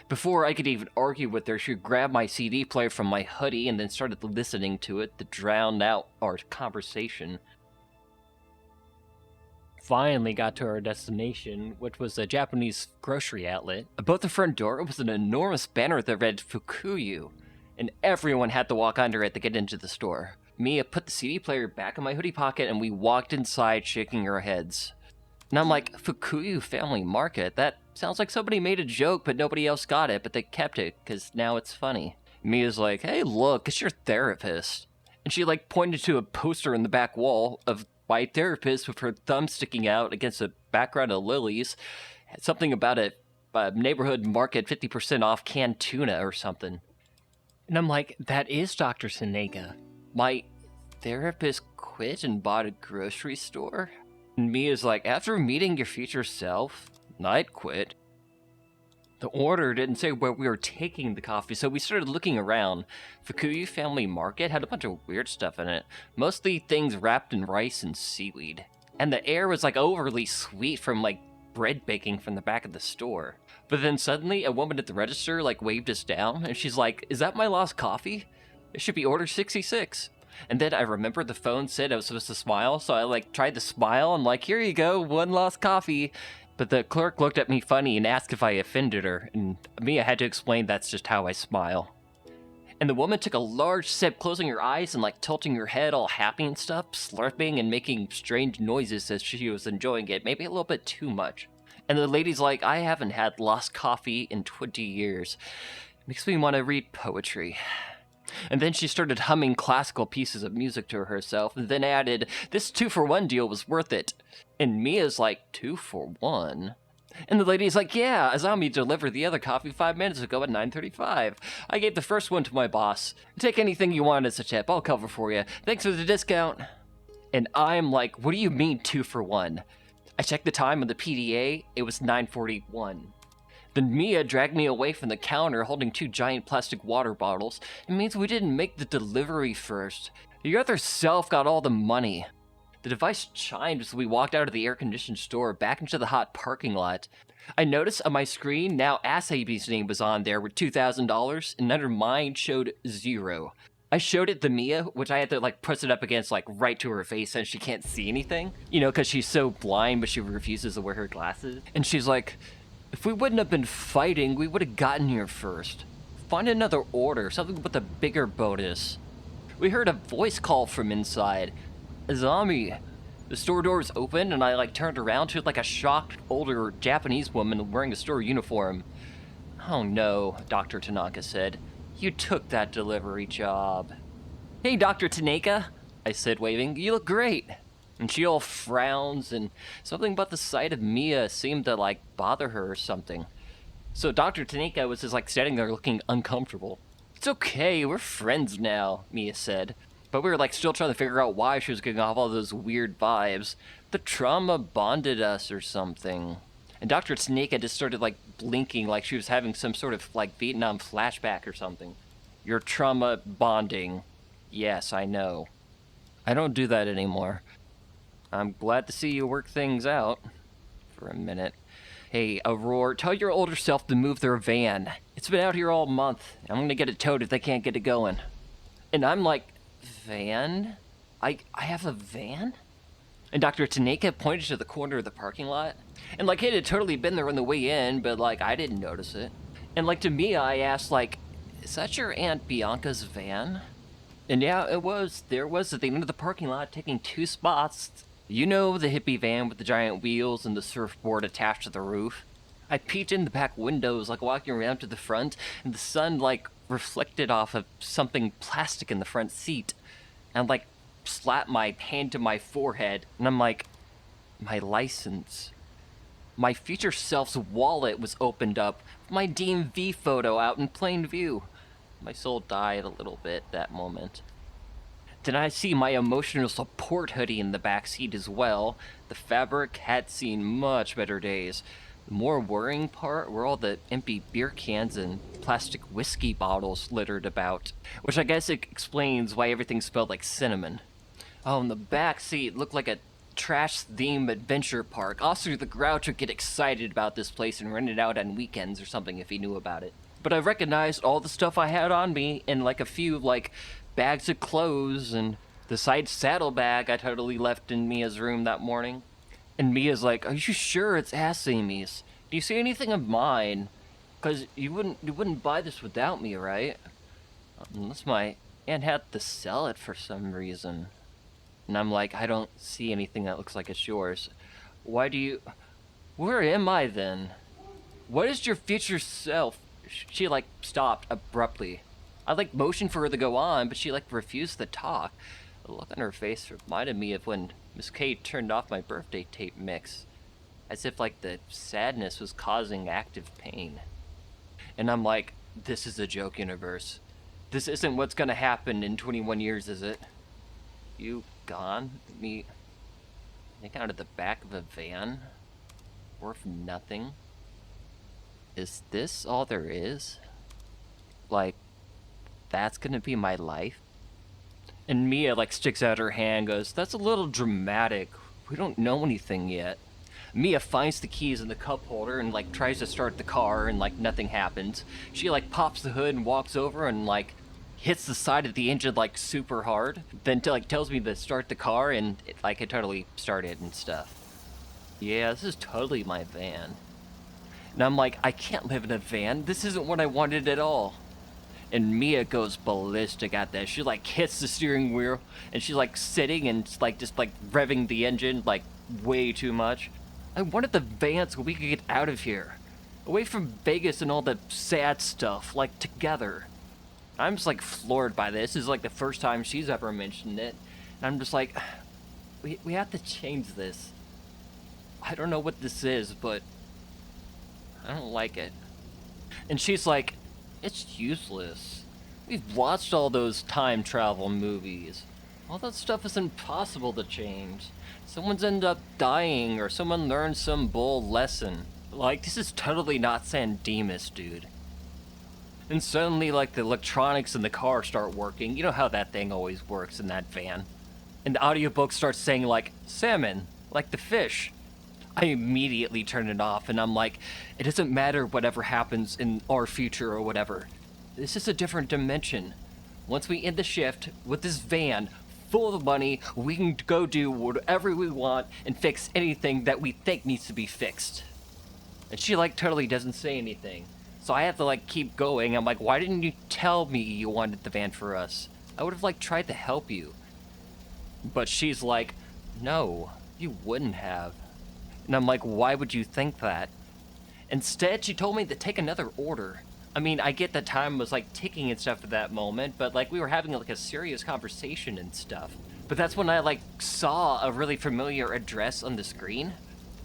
Before I could even argue with her, she grabbed my CD player from my hoodie and then started listening to it to drown out our conversation. Finally got to our destination, which was a Japanese grocery outlet. Above the front door was an enormous banner that read Fukuyu, and everyone had to walk under it to get into the store. Mia put the CD player back in my hoodie pocket and we walked inside shaking our heads. And I'm like, Fukuyu Family Market? That sounds like somebody made a joke but nobody else got it, but they kept it because now it's funny. Mia's like, hey, look, it's your therapist. And she, like, pointed to a poster in the back wall of my therapist with her thumb sticking out against a background of lilies. Something about a neighborhood market 50% off canned tuna or something. And I'm like, that is Dr. Tanaka. My therapist quit and bought a grocery store? And Mia's like, after meeting your future self, I'd quit. The order didn't say where we were taking the coffee, so we started looking around. Fukuyu Family Market had a bunch of weird stuff in it, mostly things wrapped in rice and seaweed. And the air was like overly sweet from like bread baking from the back of the store. But then suddenly a woman at the register like waved us down, and she's like, is that my lost coffee? It should be order 66. And then I remember the phone said I was supposed to smile, so I like tried to smile. I'm like, here you go, one lost coffee. But the clerk looked at me funny and asked if I offended her, and Mia had to explain that's just how I smile. And the woman took a large sip, closing her eyes and like tilting her head all happy and stuff, slurping and making strange noises as she was enjoying it, maybe a little bit too much. And the lady's like, I haven't had lost coffee in 20 years. Makes me want to read poetry. And then she started humming classical pieces of music to herself, and then added, this 2-for-1 deal was worth it. And Mia's like, 2 for 1? And the lady's like, yeah, Azami delivered the other coffee 5 minutes ago at 9:35. I gave the first one to my boss. Take anything you want as a tip, I'll cover for you. Thanks for the discount. And I'm like, what do you mean 2 for 1? I checked the time on the PDA, it was 9:41. Then Mia dragged me away from the counter holding 2 giant plastic water bottles. It means we didn't make the delivery first. Your other self got all the money. The device chimed as we walked out of the air-conditioned store back into the hot parking lot. I noticed on my screen now Asabi's name was on there with $2,000, and under mine showed 0. I showed it to Mia, which I had to like press it up against like right to her face and she can't see anything. You know, because she's so blind, but she refuses to wear her glasses. And she's like, if we wouldn't have been fighting, we would have gotten here first. Find another order, something with a bigger bonus. We heard a voice call from inside. Azami. The store door was open, and I like turned around to like a shocked older Japanese woman wearing a store uniform. Oh no, Dr. Tanaka said. You took that delivery job. Hey, Dr. Tanaka, I said, waving. You look great. And she all frowns, and something about the sight of Mia seemed to, like, bother her or something. So Dr. Tanaka was just, like, standing there looking uncomfortable. It's okay, we're friends now, Mia said. But we were, like, still trying to figure out why she was getting off all those weird vibes. The trauma bonded us or something. And Dr. Tanaka just started, like, blinking like she was having some sort of, like, Vietnam flashback or something. Your trauma bonding. Yes, I know. I don't do that anymore. I'm glad to see you work things out. For a minute. Hey, Aurore, tell your older self to move their van. It's been out here all month. I'm gonna get it towed if they can't get it going. And I'm like, van? I have a van? And Dr. Tanaka pointed to the corner of the parking lot. And like it had totally been there on the way in, but like I didn't notice it. And like to me, I asked like, is that your Aunt Bianca's van? And yeah, it was. There was at the end of the parking lot taking 2 spots. You know, the hippie van with the giant wheels and the surfboard attached to the roof. I peeked in the back windows, like walking around to the front, and the sun, like, reflected off of something plastic in the front seat. And, like, slapped my hand to my forehead, and I'm like, my license. My future self's wallet was opened up, with my DMV photo out in plain view. My soul died a little bit that moment. Then I see my emotional support hoodie in the back seat as well. The fabric had seen much better days. The more worrying part were all the empty beer cans and plastic whiskey bottles littered about, which I guess it explains why everything smelled like cinnamon. Oh, and the back seat looked like a trash-themed adventure park. Oscar the Grouch would get excited about this place and rent it out on weekends or something if he knew about it. But I recognized all the stuff I had on me and like a few, like, bags of clothes and the side saddlebag I totally left in Mia's room that morning. And Mia's like, are you sure it's Asami's? Do you see anything of mine? Because you wouldn't buy this without me, right? Unless my aunt had to sell it for some reason. And I'm like, I don't see anything that looks like it's yours. Why do you... Where am I then? What is your future self? She like stopped abruptly. I like motioned for her to go on, but she like refused to talk. The look on her face reminded me of when Miss K turned off my birthday tape mix, as if like the sadness was causing active pain. And I'm like, this is a joke, universe. This isn't what's gonna happen in 21 years, is it? You gone? Me take out of the back of a van? Worth nothing? Is this all there is? Like, that's gonna be my life? And Mia, like, sticks out her hand, goes, that's a little dramatic. We don't know anything yet. Mia finds the keys in the cup holder and, like, tries to start the car, and, like, nothing happens. She, like, pops the hood and walks over and, like, hits the side of the engine, like, super hard. Then, like, tells me to start the car, and, it totally started and stuff. Yeah, this is totally my van. And I'm like, I can't live in a van. This isn't what I wanted at all. And Mia goes ballistic at that. She like hits the steering wheel, and she's like sitting and just like revving the engine like way too much. I wanted the van so we could get out of here, away from Vegas and all the sad stuff, like together. I'm just like floored by this. This is like the first time she's ever mentioned it, and I'm just like, we have to change this. I don't know what this is, but I don't like it. And she's like, it's useless. We've watched all those time travel movies. All that stuff is impossible to change. Someone's ended up dying, or someone learned some bull lesson. Like, this is totally not San Dimas, dude. And suddenly, like, the electronics in the car start working. You know how that thing always works in that van. And the audiobook starts saying, like, salmon, like the fish. I immediately turn it off, and I'm like, it doesn't matter whatever happens in our future or whatever. This is a different dimension. Once we end the shift with this van full of money, we can go do whatever we want and fix anything that we think needs to be fixed. And she like totally doesn't say anything. So I have to like keep going. I'm like, why didn't you tell me you wanted the van for us? I would have like tried to help you. But she's like, no, you wouldn't have. And I'm like, why would you think that? Instead, she told me to take another order. I mean, I get that time was like ticking and stuff at that moment, but like we were having like a serious conversation and stuff. But that's when I like saw a really familiar address on the screen.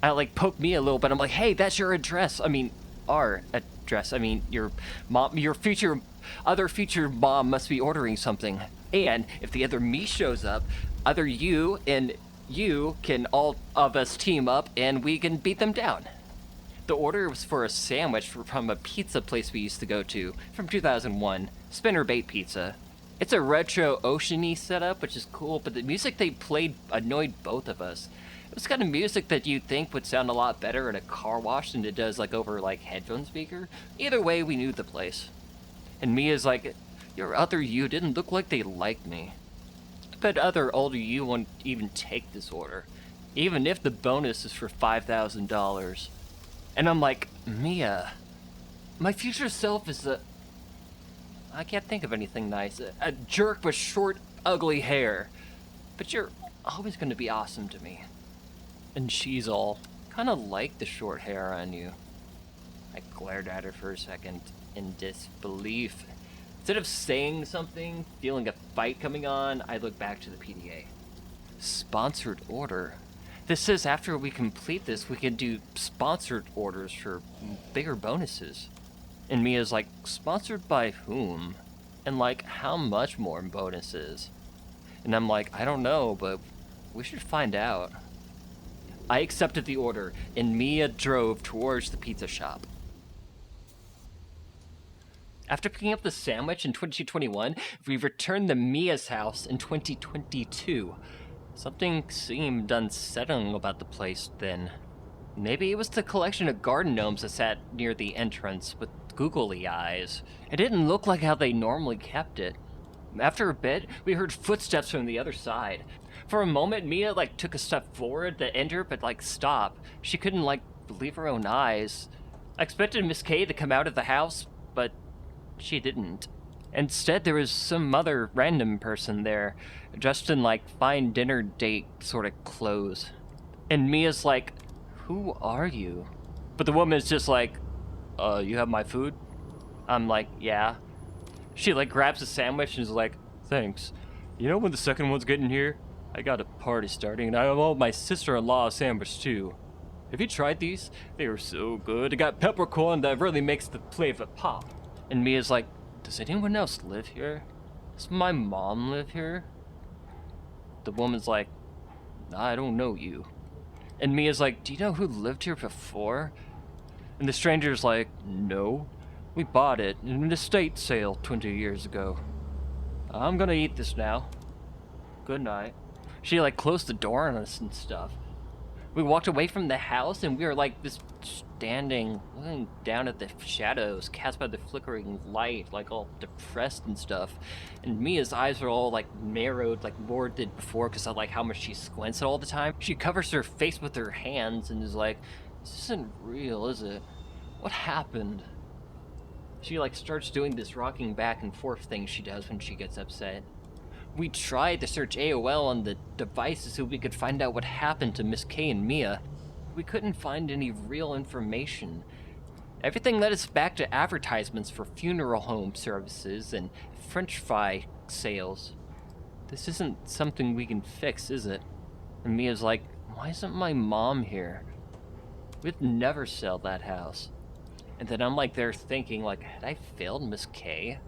I like poked me a little bit. I'm like, hey, that's your address. I mean, our address. I mean, your mom, your other future mom must be ordering something. And if the other me shows up, either you and you can all of us team up and we can beat them down. The order was for a sandwich from a pizza place we used to go to from 2001, Spinnerbait Pizza. It's a retro oceany setup, which is cool, but the music they played annoyed both of us. It was kind of music that you'd think would sound a lot better at a car wash than it does like over like headphone speaker. Either way, we knew the place. And Mia's like, your other you didn't look like they liked me. Bet other older you won't even take this order, even if the bonus is for $5,000. And I'm like, Mia, my future self is I can't think of anything nice. A jerk with short, ugly hair. But you're always gonna be awesome to me. And she's all, kinda like the short hair on you. I glared at her for a second in disbelief. Instead of saying something, feeling a fight coming on, I look back to the PDA. Sponsored order. This says after we complete this, we can do sponsored orders for bigger bonuses. And Mia's like, sponsored by whom? And like, how much more bonuses? And I'm like, I don't know, but we should find out. I accepted the order, and Mia drove towards the pizza shop. After picking up the sandwich in 2021, we returned to Mia's house in 2022. Something seemed unsettling about the place then. Maybe it was the collection of garden gnomes that sat near the entrance with googly eyes. It didn't look like how they normally kept it. After a bit, we heard footsteps from the other side. For a moment, Mia took a step forward to enter, but stop. She couldn't believe her own eyes. I expected Miss K to come out of the house, but she didn't. Instead, there was some other random person there, dressed in fine dinner date sort of clothes. And Mia's like, who are you? But the woman's just like, you have my food? I'm like, yeah. She like grabs a sandwich and is like, thanks. You know when the second one's getting here? I got a party starting and I owe my sister-in-law a sandwich too. Have you tried these? They are so good. It got peppercorn that really makes the flavor pop. And Mia's like, does anyone else live here? Does my mom live here? The woman's like, I don't know you. And Mia's like, do you know who lived here before? And the stranger's like, no. We bought it in an estate sale 20 years ago. I'm gonna eat this now. Good night. She like closed the door on us and stuff. We walked away from the house and we were like just standing, looking down at the shadows cast by the flickering light, like all depressed and stuff. And Mia's eyes were all like narrowed like Laura did before because of like how much she squints all the time. She covers her face with her hands and is like, this isn't real, is it? What happened? She like starts doing this rocking back and forth thing she does when she gets upset. We tried to search AOL on the devices so we could find out what happened to Miss K and Mia. We couldn't find any real information. Everything led us back to advertisements for funeral home services and French fry sales. This isn't something we can fix, is it? And Mia's like, why isn't my mom here? We'd never sell that house. And then I'm like there thinking like, had I failed Miss K?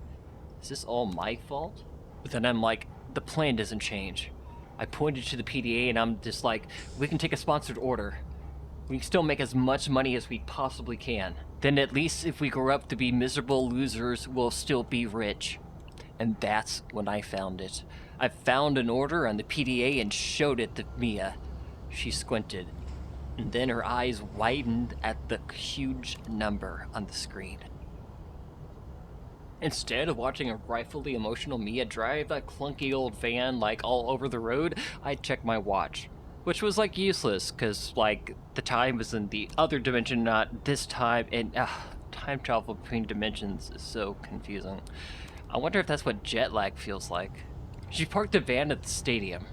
Is this all my fault? But then I'm like, the plan doesn't change. I pointed to the PDA and I'm just like, we can take a sponsored order. We can still make as much money as we possibly can. Then at least if we grow up to be miserable losers, we'll still be rich. And that's when I found it. I found an order on the PDA and showed it to Mia. She squinted. And then her eyes widened at the huge number on the screen. Instead of watching a rightfully emotional Mia drive that clunky old van like all over the road, I checked my watch. Which was like useless, cause like the time was in the other dimension, not this time, and time travel between dimensions is so confusing. I wonder if that's what jet lag feels like. She parked the van at the stadium,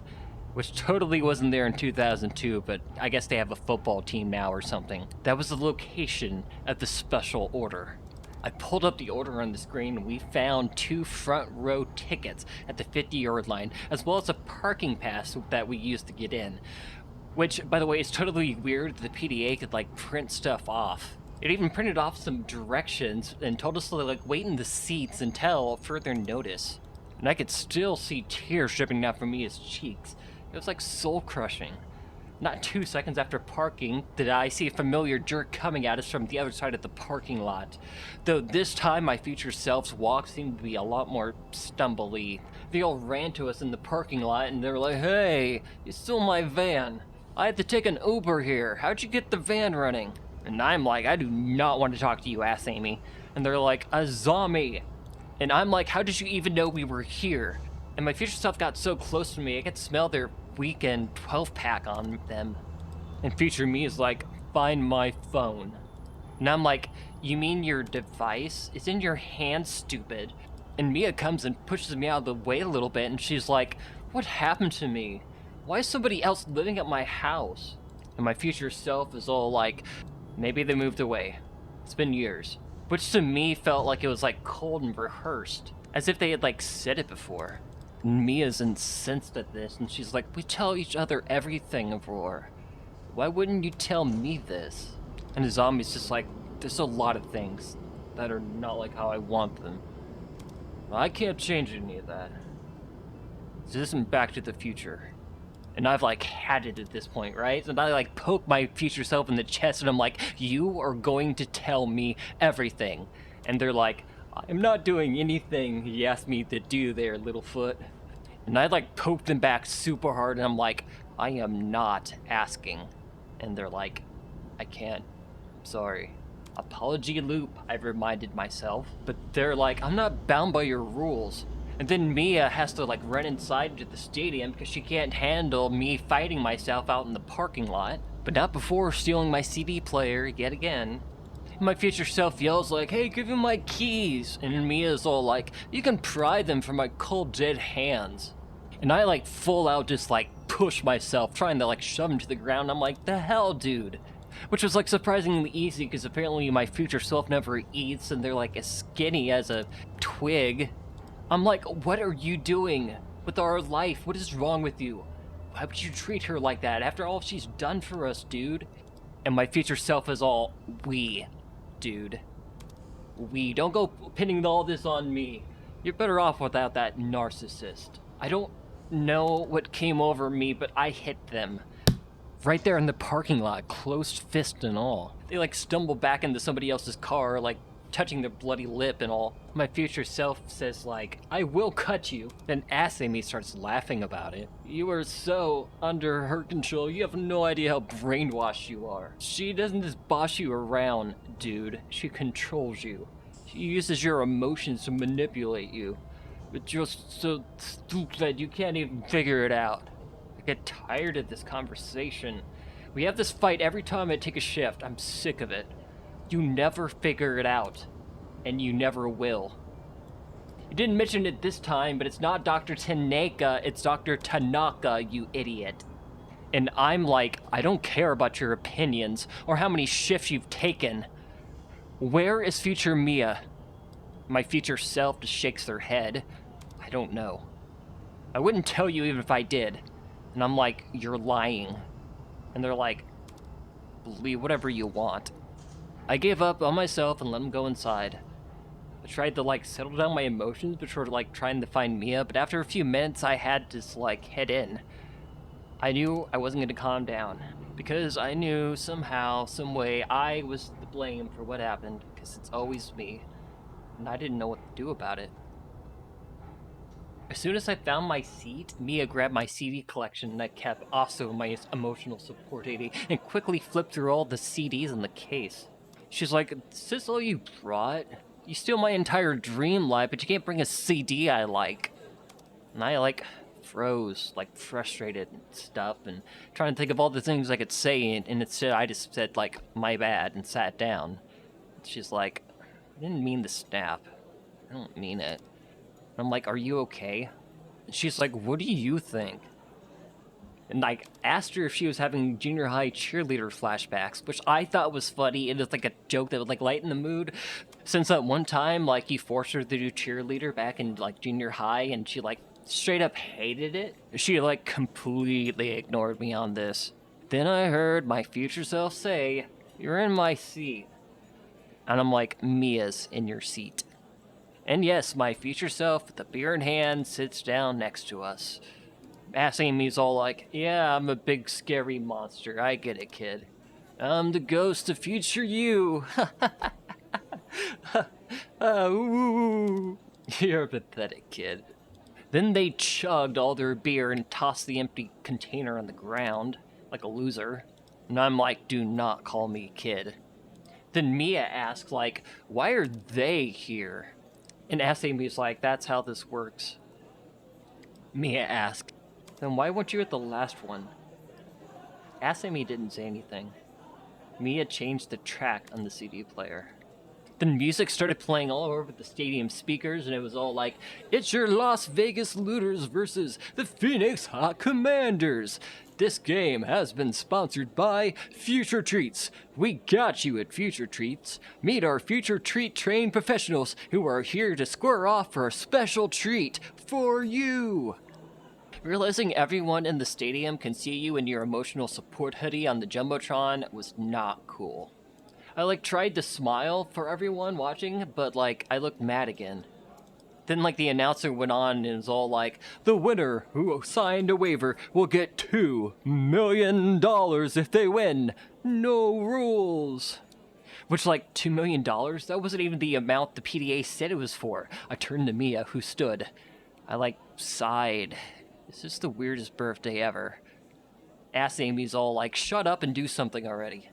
which totally wasn't there in 2002, but I guess they have a football team now or something. That was the location of the special order. I pulled up the order on the screen and we found 2 front row tickets at the 50-yard line, as well as a parking pass that we used to get in. Which, by the way, is totally weird that the PDA could like print stuff off. It even printed off some directions and told us to like wait in the seats until further notice. And I could still see tears dripping down from Mia's cheeks. It was like soul-crushing. Not 2 seconds after parking did I see a familiar jerk coming at us from the other side of the parking lot. Though this time my future self's walk seemed to be a lot more stumbly. They all ran to us in the parking lot and they were like, hey, you stole my van. I had to take an Uber here. How'd you get the van running? And I'm like, I do not want to talk to you, ass Amy. And they're like, a zombie. And I'm like, how did you even know we were here? And my future self got so close to me, I could smell their weekend 12-pack on them. And future me is like, find my phone. And I'm like, you mean your device? It's in your hand, stupid. And Mia comes and pushes me out of the way a little bit, and she's like, what happened to me? Why is somebody else living at my house? And my future self is all like, maybe they moved away. It's been years. Which to me felt like it was like cold and rehearsed, as if they had like said it before. And Mia's incensed at this, and she's like, we tell each other everything, Aurore. Why wouldn't you tell me this? And the zombie's just like, there's a lot of things that are not like how I want them. I can't change any of that. This isn't Back to the Future. And I've like had it at this point, right? And I like poke my future self in the chest and I'm like, you are going to tell me everything. And they're like, I'm not doing anything you asked me to do there, Littlefoot. And I like poke them back super hard and I'm like, I am not asking. And they're like, I can't. I'm sorry. Apology loop, I've reminded myself. But they're like, I'm not bound by your rules. And then Mia has to like run inside to the stadium because she can't handle me fighting myself out in the parking lot. But not before stealing my CD player yet again. My future self yells like, hey, give him my keys. And Mia's all like, you can pry them from my cold dead hands. And I like full out just like push myself, trying to like shove him to the ground. I'm like, the hell, dude? Which was like surprisingly easy because apparently my future self never eats and they're like as skinny as a twig. I'm like, what are you doing with our life? What is wrong with you? Why would you treat her like that after all she's done for us, dude? And my future self is all, we, dude. We. Don't go pinning all this on me. You're better off without that narcissist. I don't know what came over me, but I hit them. Right there in the parking lot, closed fist and all. They like stumble back into somebody else's car, like touching their bloody lip and all. My future self says like, I will cut you. Then Ass Amy starts laughing about it. You are so under her control, you have no idea how brainwashed you are. She doesn't just boss you around, dude. She controls you. She uses your emotions to manipulate you. But you're so stupid, you can't even figure it out. I get tired of this conversation. We have this fight every time I take a shift. I'm sick of it. You never figure it out. And you never will. You didn't mention it this time, but it's not Dr. Tanaka, it's Dr. Tanaka, you idiot. And I'm like, I don't care about your opinions or how many shifts you've taken. Where is future Mia? My future self just shakes their head. I don't know. I wouldn't tell you even if I did. And I'm like, you're lying. And they're like, believe whatever you want. I gave up on myself and let them go inside. I tried to like settle down my emotions before like trying to find Mia, but after a few minutes I had to like head in. I knew I wasn't going to calm down because I knew somehow, some way I was to blame for what happened because it's always me. And I didn't know what to do about it. As soon as I found my seat, Mia grabbed my CD collection and I kept, also my emotional support AD, and quickly flipped through all the CDs in the case. She's like, is this all you brought? You steal my entire dream life, but you can't bring a CD I like. And I like froze, like frustrated and stuff, and trying to think of all the things I could say, and instead I just said like, my bad, and sat down. She's like, I didn't mean to snap. I don't mean it. And I'm like, are you okay? And she's like, what do you think? And I asked her if she was having junior high cheerleader flashbacks, which I thought was funny, and it's like a joke that would like lighten the mood. Since that one time, like, you forced her to do cheerleader back in like junior high, and she like straight up hated it. She like completely ignored me on this. Then I heard my future self say, you're in my seat. And I'm like, Mia's in your seat. And yes, my future self, with the beer in hand, sits down next to us. Asking me's all like, yeah, I'm a big scary monster. I get it, kid. I'm the ghost of future you. Ooh. You're a pathetic kid. Then they chugged all their beer and tossed the empty container on the ground, like a loser. And I'm like, do not call me kid. Then Mia asks, like, why are they here? And Amy's like, that's how this works. Mia asked, then why weren't you at the last one? Amy didn't say anything. Mia changed the track on the CD player. Then music started playing all over the stadium speakers, and it was all like, it's your Las Vegas Looters versus the Phoenix Hot Commanders. This game has been sponsored by Future Treats. We got you at Future Treats. Meet our Future Treat trained professionals who are here to square off for a special treat for you. Realizing everyone in the stadium can see you in your emotional support hoodie on the Jumbotron was not cool. I like tried to smile for everyone watching, but like I looked mad again. Then like the announcer went on and was all like, the winner who signed a waiver will get $2 million if they win. No rules. Which like $2 million? That wasn't even the amount the PDA said it was for. I turned to Mia, who stood. I like sighed. This is the weirdest birthday ever. Amy's all like, shut up and do something already.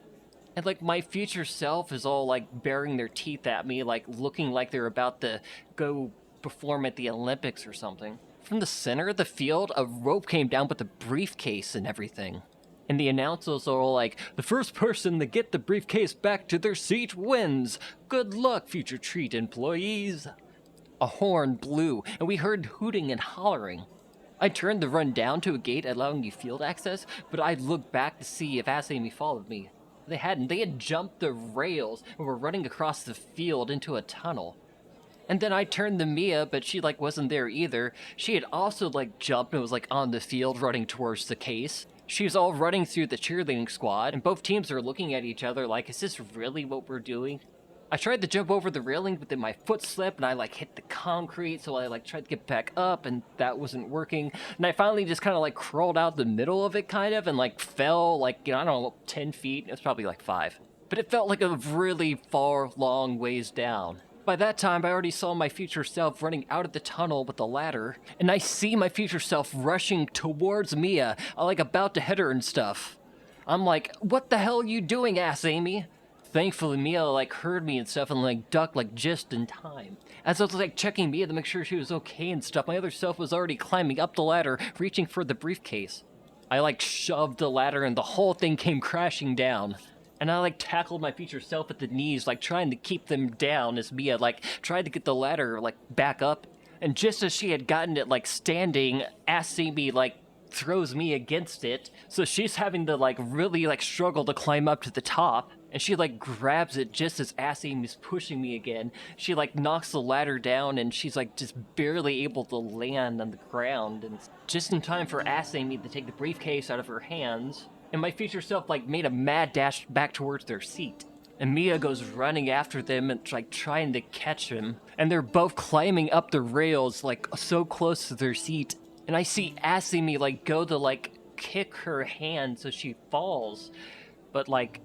And like my future self is all like baring their teeth at me, like looking like they're about to go perform at the Olympics or something. From the center of the field, a rope came down with a briefcase and everything. And the announcers are all like, the first person to get the briefcase back to their seat wins. Good luck, Future Treat employees. A horn blew, and we heard hooting and hollering. I turned to run down to a gate allowing you field access, but I looked back to see if Amy followed me. They hadn't. They had jumped the rails and were running across the field into a tunnel. And then I turned to Mia, but she like wasn't there either. She had also like jumped and was like on the field running towards the case. She was all running through the cheerleading squad, and both teams are looking at each other like, is this really what we're doing? I tried to jump over the railing, but then my foot slipped and I like hit the concrete, so I like tried to get back up and that wasn't working. And I finally just kind of like crawled out the middle of it kind of and like fell like, I don't know, 10 feet. It was probably like 5. But it felt like a really far, long ways down. By that time, I already saw my future self running out of the tunnel with the ladder, and I see my future self rushing towards Mia, like about to hit her and stuff. I'm like, what the hell are you doing, ass Amy? Thankfully, Mia like heard me and stuff and like ducked like just in time. As I was like checking Mia to make sure she was okay and stuff, my other self was already climbing up the ladder, reaching for the briefcase. I like shoved the ladder and the whole thing came crashing down. And I like tackled my future self at the knees, like trying to keep them down as Mia like tried to get the ladder like back up. And just as she had gotten it like standing, ass Amy like throws me against it, so she's having to like really like struggle to climb up to the top. And she like grabs it just as ass Amy's pushing me again. She like knocks the ladder down and she's like just barely able to land on the ground, and just in time for ass Amy to take the briefcase out of her hands. And my future self like made a mad dash back towards their seat. And Mia goes running after them and like trying to catch him. And they're both climbing up the rails like so close to their seat. And I see ass Amy like go to like kick her hand so she falls. But like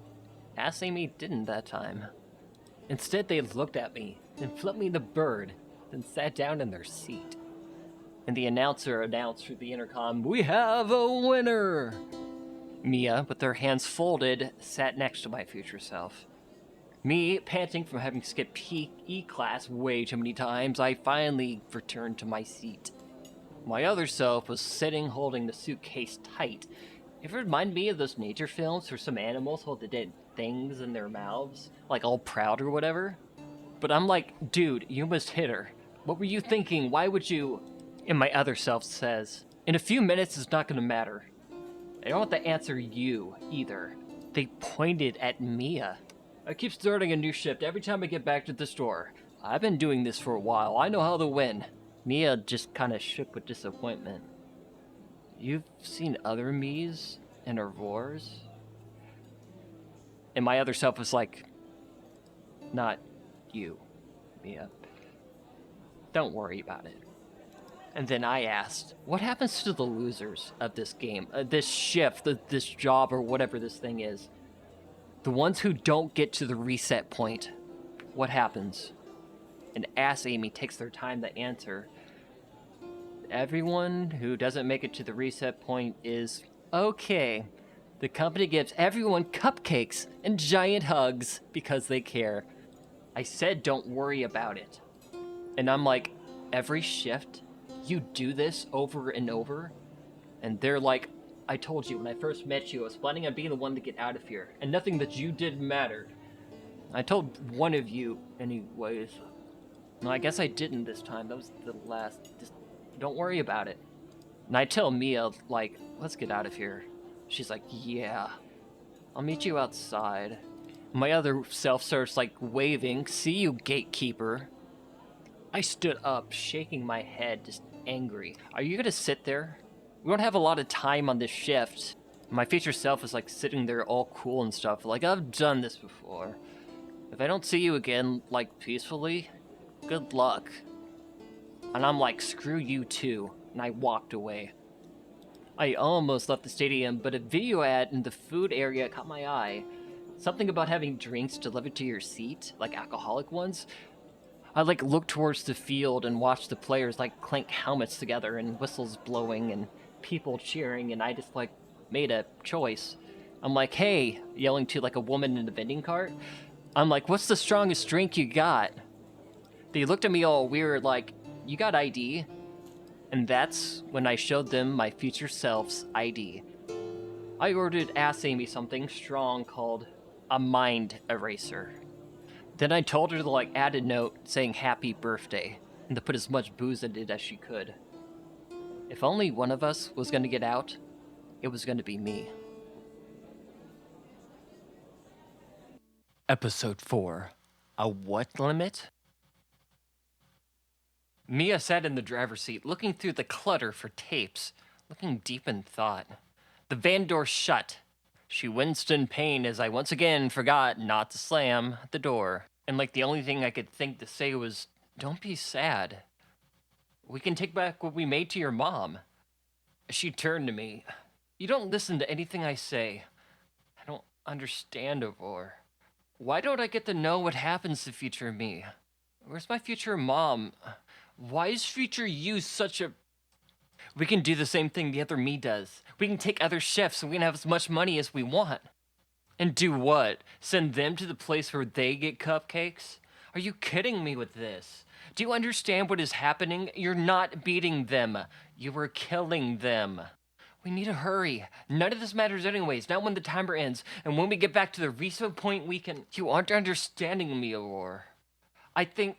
ass Amy didn't that time. Instead they looked at me and flipped me the bird, then sat down in their seat. And the announcer announced through the intercom, "We have a winner!" Mia, with her hands folded, sat next to my future self. Me, panting from having skipped PE class way too many times, I finally returned to my seat. My other self was sitting holding the suitcase tight. It reminded me of those nature films where some animals hold the dead things in their mouths, like all proud or whatever. But I'm like, dude, you must hit her. What were you thinking? Why would you? And my other self says, in a few minutes it's not gonna matter. I don't want to answer you, either. They pointed at Mia. I keep starting a new shift every time I get back to the store. I've been doing this for a while. I know how to win. Mia just kind of shook with disappointment. You've seen other Mias and Aurores? And my other self was like, not you, Mia. Don't worry about it. And then I asked, what happens to the losers of this game, this shift, this job, or whatever this thing is? The ones who don't get to the reset point, what happens? And ass Amy takes their time to answer. Everyone who doesn't make it to the reset point is okay. The company gives everyone cupcakes and giant hugs because they care. I said don't worry about it. And I'm like, every shift? You do this over and over? And they're like, I told you when I first met you, I was planning on being the one to get out of here, and nothing that you did mattered. I told one of you, anyways. No, I guess I didn't this time. That was the last. Just don't worry about it. And I tell Mia, like, let's get out of here. She's like, yeah. I'll meet you outside. My other self starts, like, waving. See you, gatekeeper. I stood up, shaking my head, just angry. Are you gonna sit there? We don't have a lot of time on this shift. My future self is like sitting there all cool and stuff, like, I've done this before. If I don't see you again, like, peacefully, good luck. And I'm like, screw you too, and I walked away. I almost left the stadium, but a video ad in the food area caught my eye. Something about having drinks delivered to your seat, like alcoholic ones. I like looked towards the field and watched the players like clank helmets together and whistles blowing and people cheering, and I just like made a choice. I'm like, hey, yelling to like a woman in the vending cart. I'm like, what's the strongest drink you got? They looked at me all weird like, you got ID? And that's when I showed them my future self's ID. I ordered Ass Amy something strong called a mind eraser. Then I told her to like add a note saying happy birthday and to put as much booze in it as she could. If only one of us was going to get out, it was going to be me. Episode 4. A what limit? Mia sat in the driver's seat, looking through the clutter for tapes, looking deep in thought. The van door shut. She winced in pain as I once again forgot not to slam the door. And like the only thing I could think to say was, "Don't be sad. We can take back what we made to your mom." She turned to me. "You don't listen to anything I say. I don't understand, Aurore. Why don't I get to know what happens to future me? Where's my future mom? Why is future you such a... We can do the same thing the other me does. We can take other chefs and we can have as much money as we want." And do what? Send them to the place where they get cupcakes? Are you kidding me with this? Do you understand what is happening? You're not beating them. You are killing them. We need to hurry. None of this matters anyways, not when the timer ends. And when we get back to the reset point, we can... You aren't understanding me, Aurore. I think...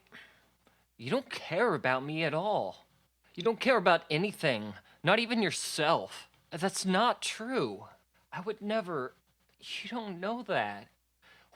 You don't care about me at all. You don't care about anything. Not even yourself. That's not true. I would never... You don't know that.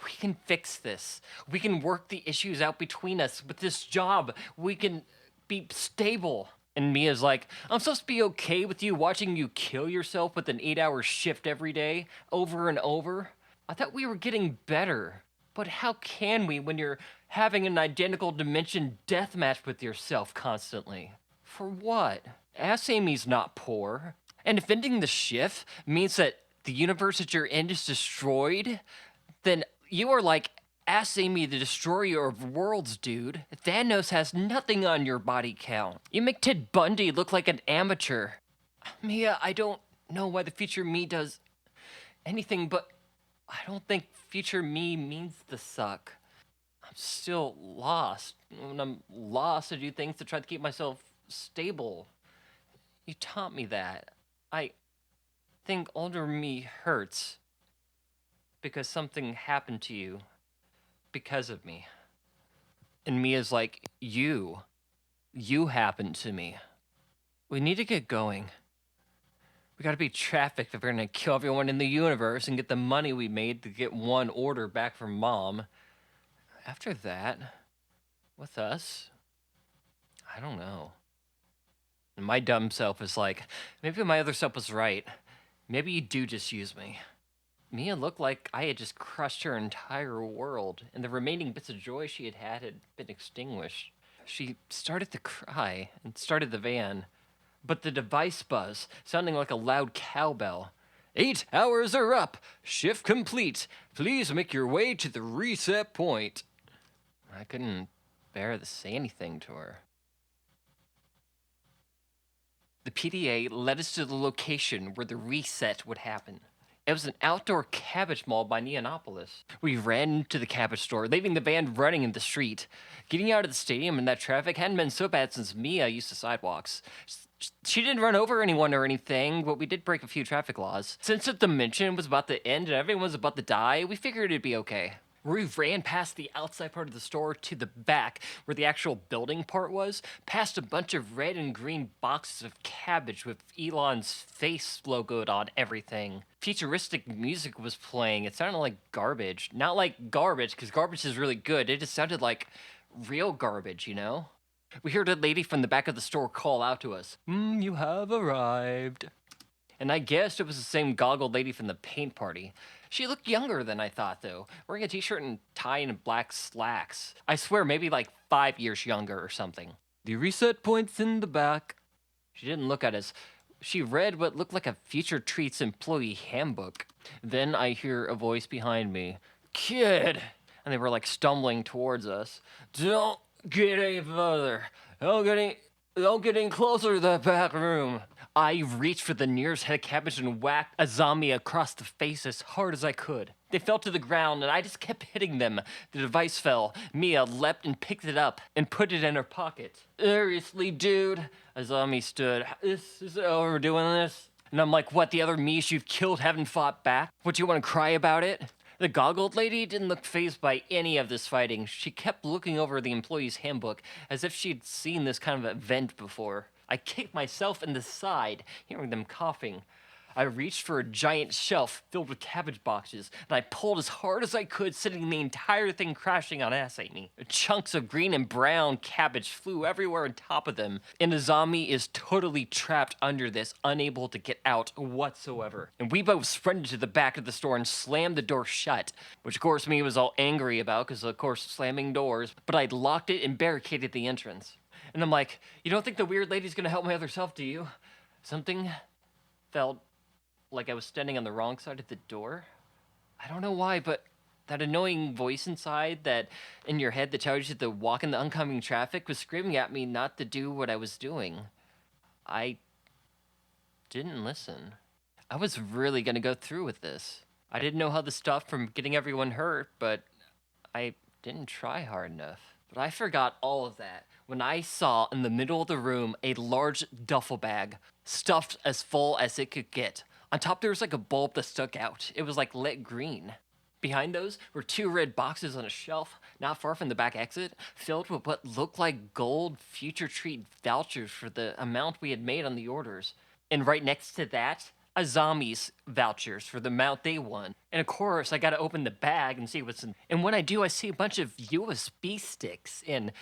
We can fix this. We can work the issues out between us with this job. We can be stable. And Mia's like, "I'm supposed to be okay with you watching you kill yourself with an 8-hour shift every day, over and over? I thought we were getting better. But how can we when you're having an identical dimension deathmatch with yourself constantly? For what? Ass Amy's not poor. And if ending the shift means that the universe that you're in is destroyed, then you are like Ass Amy, the destroyer of worlds, dude. Thanos has nothing on your body count. You make Ted Bundy look like an amateur. Mia, I don't know why the future me does anything, but I don't think future me means to suck. I'm still lost. When I'm lost, I do things to try to keep myself stable. You taught me that. I think older me hurts because something happened to you because of me." And Mia's like, You happened to me. We need to get going. We gotta be trafficked if we're gonna kill everyone in the universe and get the money we made to get one order back from Mom. After that, with us, I don't know. And my dumb self is like, maybe my other self was right. Maybe you do just use me. Mia looked like I had just crushed her entire world, and the remaining bits of joy she had been extinguished. She started to cry and started the van, but the device buzzed, sounding like a loud cowbell. 8 hours are up! Shift complete! Please make your way to the reset point. I couldn't bear to say anything to her. The PDA led us to the location where the reset would happen. It was an outdoor cabbage mall by Neonopolis. We ran to the cabbage store, leaving the van running in the street. Getting out of the stadium in that traffic hadn't been so bad since Mia used the sidewalks. She didn't run over anyone or anything, but we did break a few traffic laws. Since the dimension was about to end and everyone was about to die, we figured it'd be okay. We ran past the outside part of the store to the back, where the actual building part was, past a bunch of red and green boxes of cabbage with Elon's face logoed on everything. Futuristic music was playing. It sounded like garbage. Not like garbage, because garbage is really good. It just sounded like real garbage, you know? We heard a lady from the back of the store call out to us, "You have arrived." And I guessed it was the same goggled lady from the paint party. She looked younger than I thought, though, wearing a t-shirt and tie and black slacks. I swear, maybe like 5 years younger or something. "The reset point's in the back." She didn't look at us. She read what looked like a Future Treats employee handbook. Then I hear a voice behind me. "Kid!" And they were like stumbling towards us. "Don't get any further. Don't get any closer to that back room." I reached for the nearest head of cabbage and whacked a zombie across the face as hard as I could. They fell to the ground and I just kept hitting them. The device fell. Mia leapt and picked it up and put it in her pocket. "Seriously, dude?" A zombie stood. "This is over doing this?" And I'm like, "What, the other Mias you've killed haven't fought back? What, you want to cry about it?" The goggled lady didn't look fazed by any of this fighting. She kept looking over the employee's handbook as if she'd seen this kind of event before. I kicked myself in the side, hearing them coughing. I reached for a giant shelf filled with cabbage boxes, and I pulled as hard as I could, sending the entire thing crashing on ass at me. Chunks of green and brown cabbage flew everywhere on top of them, and Azami is totally trapped under this, unable to get out whatsoever. And we both sprinted to the back of the store and slammed the door shut, which of course me was all angry about, because of course slamming doors, but I'd locked it and barricaded the entrance. And I'm like, you don't think the weird lady's gonna help my other self, do you? Something felt like I was standing on the wrong side of the door. I don't know why, but that annoying voice inside that in your head that tells you to walk in the oncoming traffic was screaming at me not to do what I was doing. I didn't listen. I was really gonna go through with this. I didn't know how to stop from getting everyone hurt, but I didn't try hard enough. But I forgot all of that when I saw in the middle of the room a large duffel bag stuffed as full as it could get. On top there was like a bulb that stuck out. It was like lit green. Behind those were 2 red boxes on a shelf not far from the back exit, filled with what looked like gold future treat vouchers for the amount we had made on the orders. And right next to that, Azami's vouchers for the amount they won. And of course, I gotta open the bag and see what's in. And when I do, I see a bunch of USB sticks and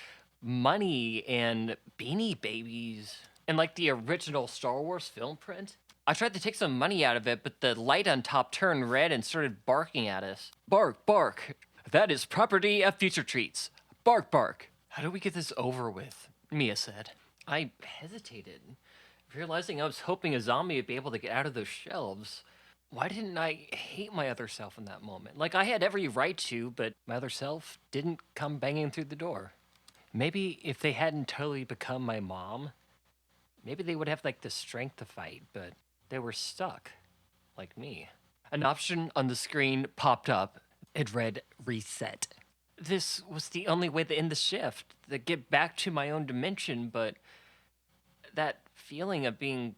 money and Beanie Babies and like the original Star Wars film print. I tried to take some money out of it, but the light on top turned red and started barking at us. Bark, bark. That is property of Future Treats. Bark, bark. How do we get this over with? Mia said. I hesitated, realizing I was hoping a zombie would be able to get out of those shelves. Why didn't I hate my other self in that moment? Like, I had every right to, but my other self didn't come banging through the door. Maybe if they hadn't totally become my mom, maybe they would have, like, the strength to fight, but they were stuck, like me. An option on the screen popped up. It read, reset. This was the only way to end the shift, to get back to my own dimension, but that feeling of being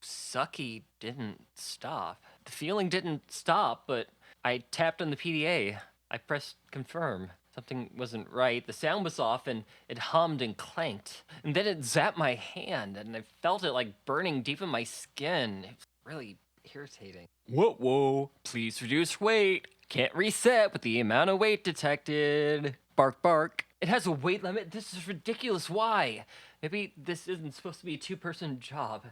sucky didn't stop. The feeling didn't stop, but I tapped on the PDA. I pressed confirm. Something wasn't right. The sound was off and it hummed and clanked. And then it zapped my hand and I felt it like burning deep in my skin. It was really irritating. Whoa, whoa. Please reduce weight. Can't reset with the amount of weight detected. Bark, bark. It has a weight limit. This is ridiculous. Why? Maybe this isn't supposed to be a 2-person job.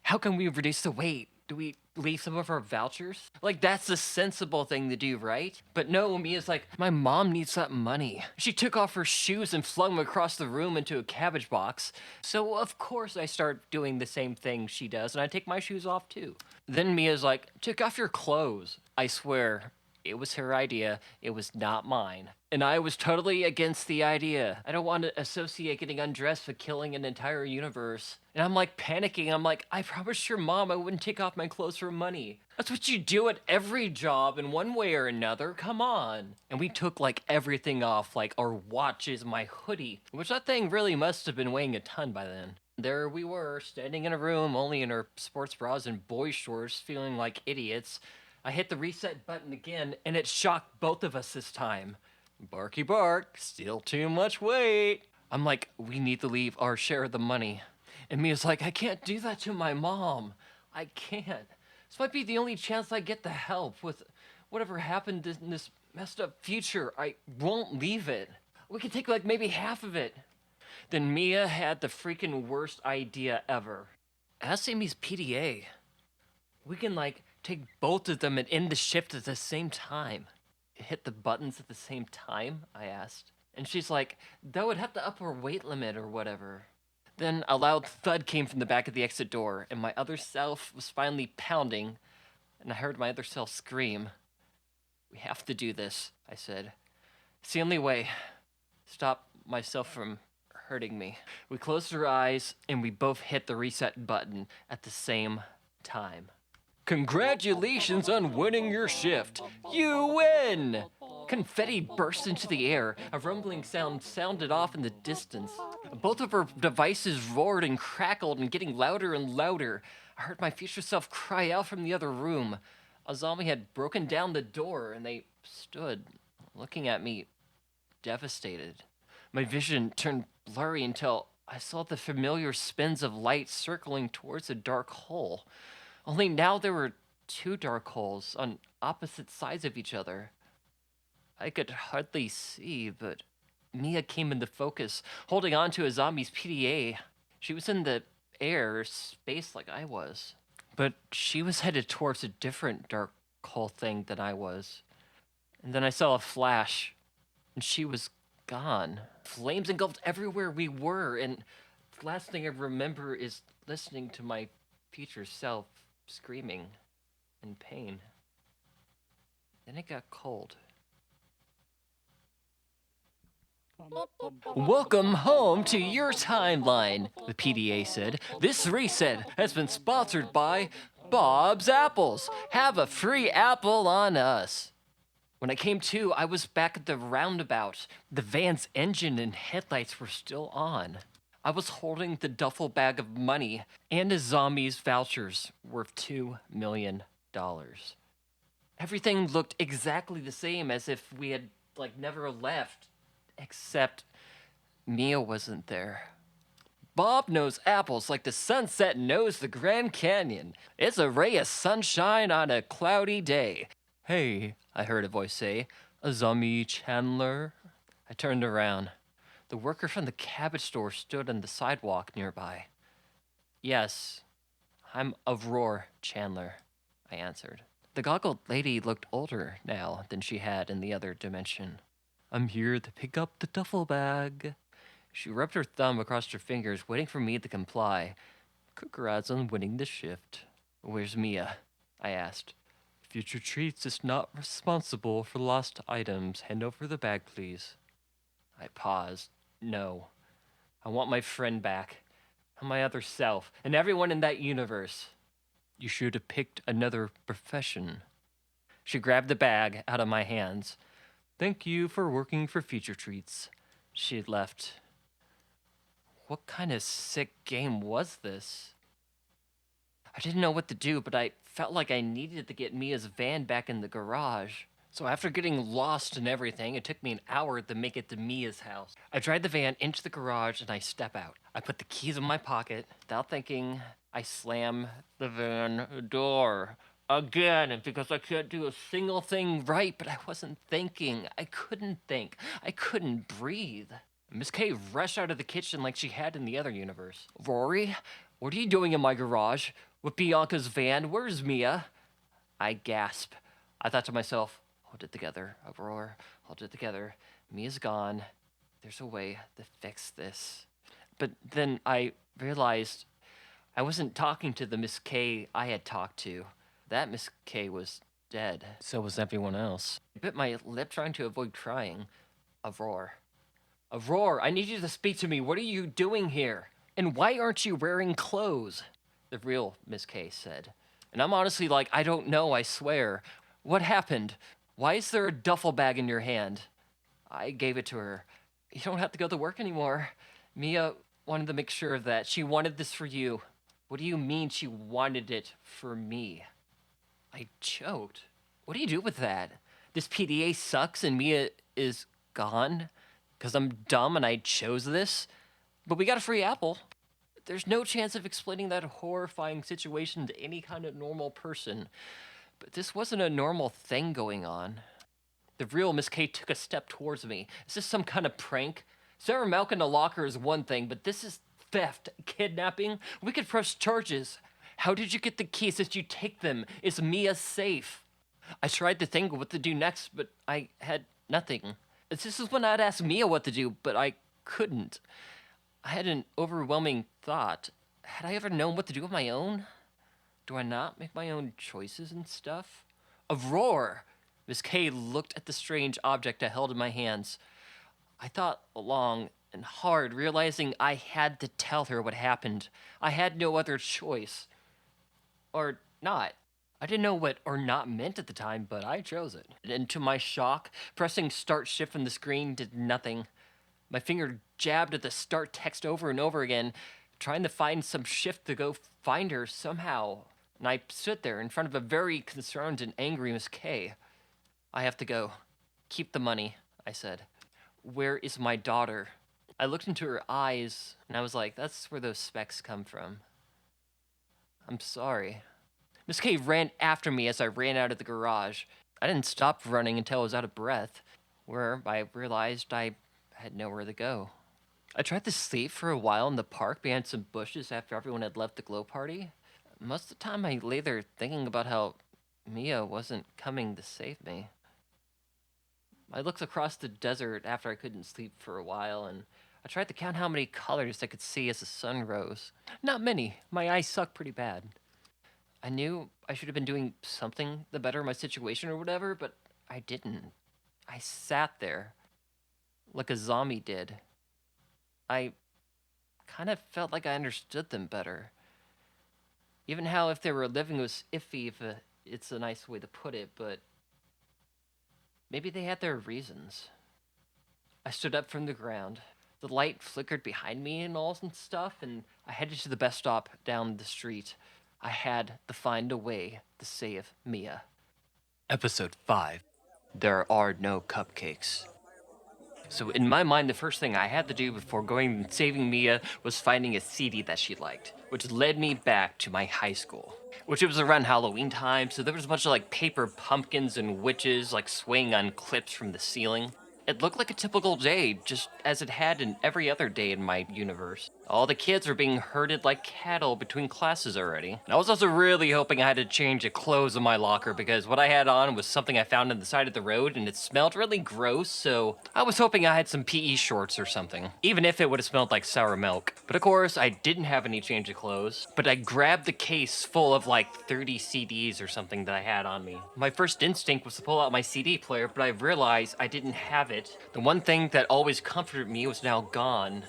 How can we reduce the weight? Do we leave some of our vouchers? Like, that's the sensible thing to do, right? But no, Mia's like, my mom needs that money. She took off her shoes and flung them across the room into a cabbage box. So, of course, I start doing the same thing she does, and I take my shoes off, too. Then Mia's like, take off your clothes. I swear, it was her idea. It was not mine. And I was totally against the idea. I don't want to associate getting undressed with killing an entire universe. And I'm like panicking. I'm like, I promised your mom I wouldn't take off my clothes for money. That's what you do at every job in one way or another. Come on. And we took like everything off, like our watches, my hoodie, which that thing really must have been weighing a ton by then. There we were, standing in a room only in our sports bras and boy shorts, feeling like idiots. I hit the reset button again, and it shocked both of us this time. Barky bark, still too much weight. I'm like, we need to leave our share of the money. And Mia's like, I can't do that to my mom. I can't. This might be the only chance I get the help with whatever happened in this messed up future. I won't leave it. We can take like maybe half of it. Then Mia had the freaking worst idea ever. Ask Amy's PDA. We can like take both of them and end the shift at the same time. Hit the buttons at the same time? I asked. And she's like, that would have to up our weight limit or whatever. Then a loud thud came from the back of the exit door, and my other self was finally pounding, and I heard my other self scream. We have to do this, I said. It's the only way. Stop myself from hurting me. We closed our eyes, and we both hit the reset button at the same time. Congratulations on winning your shift. You win! Confetti burst into the air. A rumbling sound sounded off in the distance. Both of our devices roared and crackled and getting louder and louder. I heard my future self cry out from the other room. A zombie had broken down the door and they stood looking at me, devastated. My vision turned blurry until I saw the familiar spins of light circling towards a dark hole. Only now there were two dark holes on opposite sides of each other. I could hardly see, but Mia came into focus, holding on to a zombie's PDA. She was in the air, space like I was. But she was headed towards a different dark hole thing than I was. And then I saw a flash, and she was gone. Flames engulfed everywhere we were, and the last thing I remember is listening to my future self screaming in pain. Then it got cold. Welcome home to your timeline, the PDA said. This reset has been sponsored by Bob's Apples. Have a free apple on us. When I came to, I was back at the roundabout. The van's engine and headlights were still on. I was holding the duffel bag of money and a zombie's vouchers worth $2 million. Everything looked exactly the same as if we had, never left. Except Mia wasn't there. Bob knows apples like the sunset knows the Grand Canyon. It's a ray of sunshine on a cloudy day. Hey, I heard a voice say, Aurore Chandler? I turned around. The worker from the cabbage store stood on the sidewalk nearby. Yes, I'm Aurore Chandler, I answered. The goggled lady looked older now than she had in the other dimension. I'm here to pick up the duffel bag. She rubbed her thumb across her fingers, waiting for me to comply. Congrats on winning the shift. Where's Mia? I asked. Future Treats is not responsible for lost items. Hand over the bag, please. I paused. No. I want my friend back. And my other self. And everyone in that universe. You should have picked another profession. She grabbed the bag out of my hands. Thank you for working for Future Treats. She had left. What kind of sick game was this? I didn't know what to do, but I felt like I needed to get Mia's van back in the garage. So after getting lost and everything, it took me an hour to make it to Mia's house. I drive the van into the garage and I step out. I put the keys in my pocket. Without thinking, I slam the van door. Again, because I can't do a single thing right, but I wasn't thinking. I couldn't think. I couldn't breathe. Miss K rushed out of the kitchen like she had in the other universe. Rory, what are you doing in my garage? With Bianca's van? Where's Mia? I gasp. I thought to myself, hold it together, Aurore. Hold it together. Mia's gone. There's a way to fix this. But then I realized I wasn't talking to the Miss K I had talked to. That Miss K was dead. So was everyone else. I bit my lip trying to avoid crying. Aurore. Aurore, I need you to speak to me. What are you doing here? And why aren't you wearing clothes? The real Miss K said. And I'm honestly like, I don't know, I swear. What happened? Why is there a duffel bag in your hand? I gave it to her. You don't have to go to work anymore. Mia wanted to make sure of that. She wanted this for you. What do you mean she wanted it for me? I choked. What do you do with that? This PDA sucks and Mia is gone? Because I'm dumb and I chose this? But we got a free apple. There's no chance of explaining that horrifying situation to any kind of normal person. But this wasn't a normal thing going on. The real Miss K took a step towards me. Is this some kind of prank? Sarah Malk in a locker is one thing, but this is theft, kidnapping. We could press charges. How did you get the keys? Did you take them? Is Mia safe? I tried to think what to do next, but I had nothing. This is when I'd ask Mia what to do, but I couldn't. I had an overwhelming thought. Had I ever known what to do on my own? Do I not make my own choices and stuff? Aurore! Miss K looked at the strange object I held in my hands. I thought long and hard, realizing I had to tell her what happened. I had no other choice. Or not. I didn't know what or not meant at the time, but I chose it. And to my shock, pressing start shift on the screen did nothing. My finger jabbed at the start text over and over again, trying to find some shift to go find her somehow. And I stood there in front of a very concerned and angry Miss K. I have to go. Keep the money, I said. Where is my daughter? I looked into her eyes, and I was like, that's where those specks come from. I'm sorry. Miss K ran after me as I ran out of the garage. I didn't stop running until I was out of breath, where I realized I had nowhere to go. I tried to sleep for a while in the park behind some bushes after everyone had left the glow party. Most of the time I lay there thinking about how Mia wasn't coming to save me. I looked across the desert after I couldn't sleep for a while, and I tried to count how many colors I could see as the sun rose. Not many. My eyes suck pretty bad. I knew I should have been doing something to better my situation or whatever, but I didn't. I sat there like a zombie did. I kind of felt like I understood them better. Even how if they were living was iffy, if it's a nice way to put it, but maybe they had their reasons. I stood up from the ground. The light flickered behind me and all and stuff, and I headed to the bus stop down the street. I had to find a way to save Mia. Episode 5. There are no cupcakes. So in my mind, the first thing I had to do before going and saving Mia was finding a CD that she liked, which led me back to my high school. Which it was around Halloween time, so there was a bunch of like paper pumpkins and witches like swinging on clips from the ceiling. It looked like a typical day, just as it had in every other day in my universe. All the kids were being herded like cattle between classes already. And I was also really hoping I had to change the clothes in my locker because what I had on was something I found on the side of the road and it smelled really gross, so I was hoping I had some PE shorts or something, even if it would have smelled like sour milk. But of course, I didn't have any change of clothes, but I grabbed the case full of like 30 CDs or something that I had on me. My first instinct was to pull out my CD player, but I realized I didn't have it. The one thing that always comforted me was now gone.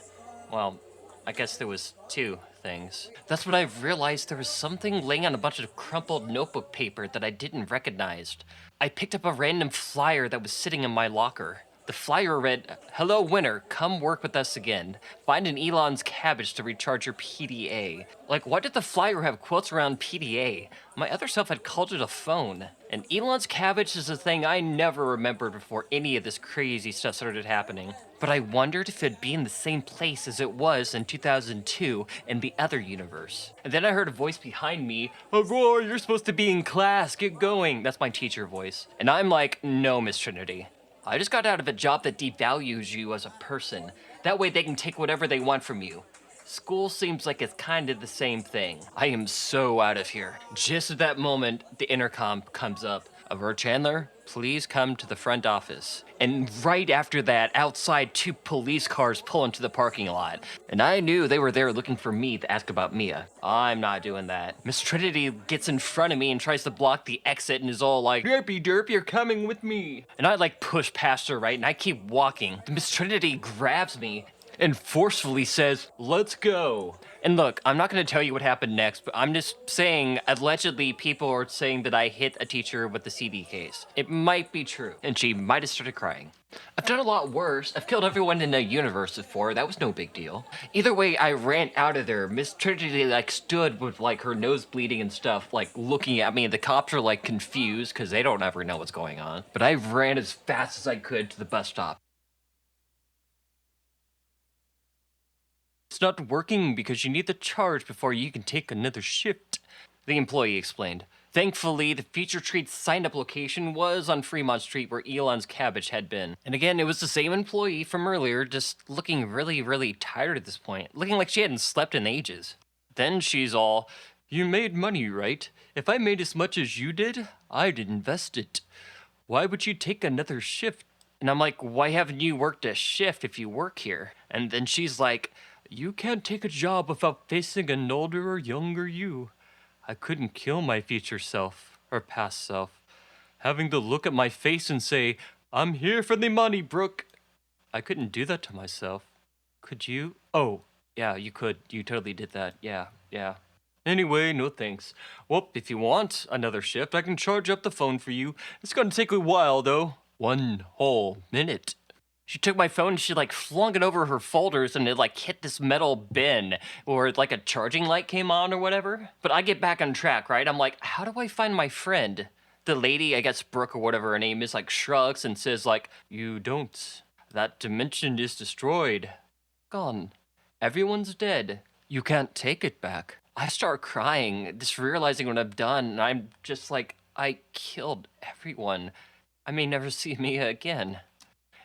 Well, I guess there was two things. That's when I realized there was something laying on a bunch of crumpled notebook paper that I didn't recognize. I picked up a random flyer that was sitting in my locker. The flyer read, "Hello winner, come work with us again. Find an Elon's cabbage to recharge your PDA." Like, why did the flyer have quotes around PDA? My other self had called it a phone. And Elon's cabbage is a thing I never remembered before any of this crazy stuff started happening. But I wondered if it'd be in the same place as it was in 2002 in the other universe. And then I heard a voice behind me, "Aurore, you're supposed to be in class, get going." That's my teacher voice. And I'm like, "No, Miss Trinity. I just got out of a job that devalues you as a person. That way they can take whatever they want from you. School seems like it's kind of the same thing. I am so out of here." Just at that moment, the intercom comes up. "Aurore Chandler, please come to the front office." And right after that, outside 2 police cars pull into the parking lot. And I knew they were there looking for me to ask about Mia. I'm not doing that. Miss Trinity gets in front of me and tries to block the exit and is all like, "Derpy derp, you're coming with me." And I like push past her, right? And I keep walking. Miss Trinity grabs me and forcefully says, "Let's go." And look, I'm not going to tell you what happened next, but I'm just saying, allegedly people are saying that I hit a teacher with the CD case. It might be true, and she might have started crying. I've done a lot worse. I've killed everyone in the universe before. That was no big deal. Either way, I ran out of there. Miss Trinity like stood with like her nose bleeding and stuff, like looking at me, and the cops are like confused because they don't ever know what's going on. But I ran as fast as I could to the bus stop. "It's not working because you need the charge before you can take another shift," the employee explained. Thankfully, the Future Treats sign-up location was on Fremont Street where Elon's cabbage had been. And again, it was the same employee from earlier, just looking really, really tired at this point, looking like she hadn't slept in ages. Then she's all, "You made money, right? If I made as much as you did, I'd invest it. Why would you take another shift?" And I'm like, "Why haven't you worked a shift if you work here?" And then she's like, "You can't take a job without facing an older or younger you. I couldn't kill my future self, or past self. Having to look at my face and say, 'I'm here for the money, Brooke.' I couldn't do that to myself. Could you?" "Oh, yeah, you could. You totally did that. Yeah. Anyway, no thanks. Well, if you want another shift, I can charge up the phone for you. It's gonna take a while, though. 1 whole minute." She took my phone and she like flung it over her folders and it like hit this metal bin or like a charging light came on or whatever. But I get back on track, right? I'm like, how do I find my friend? The lady, I guess Brooke or whatever her name is, like shrugs and says like, "You don't. That dimension is destroyed. Gone. Everyone's dead. You can't take it back." I start crying, just realizing what I've done, and I'm just like, I killed everyone. I may never see Mia again.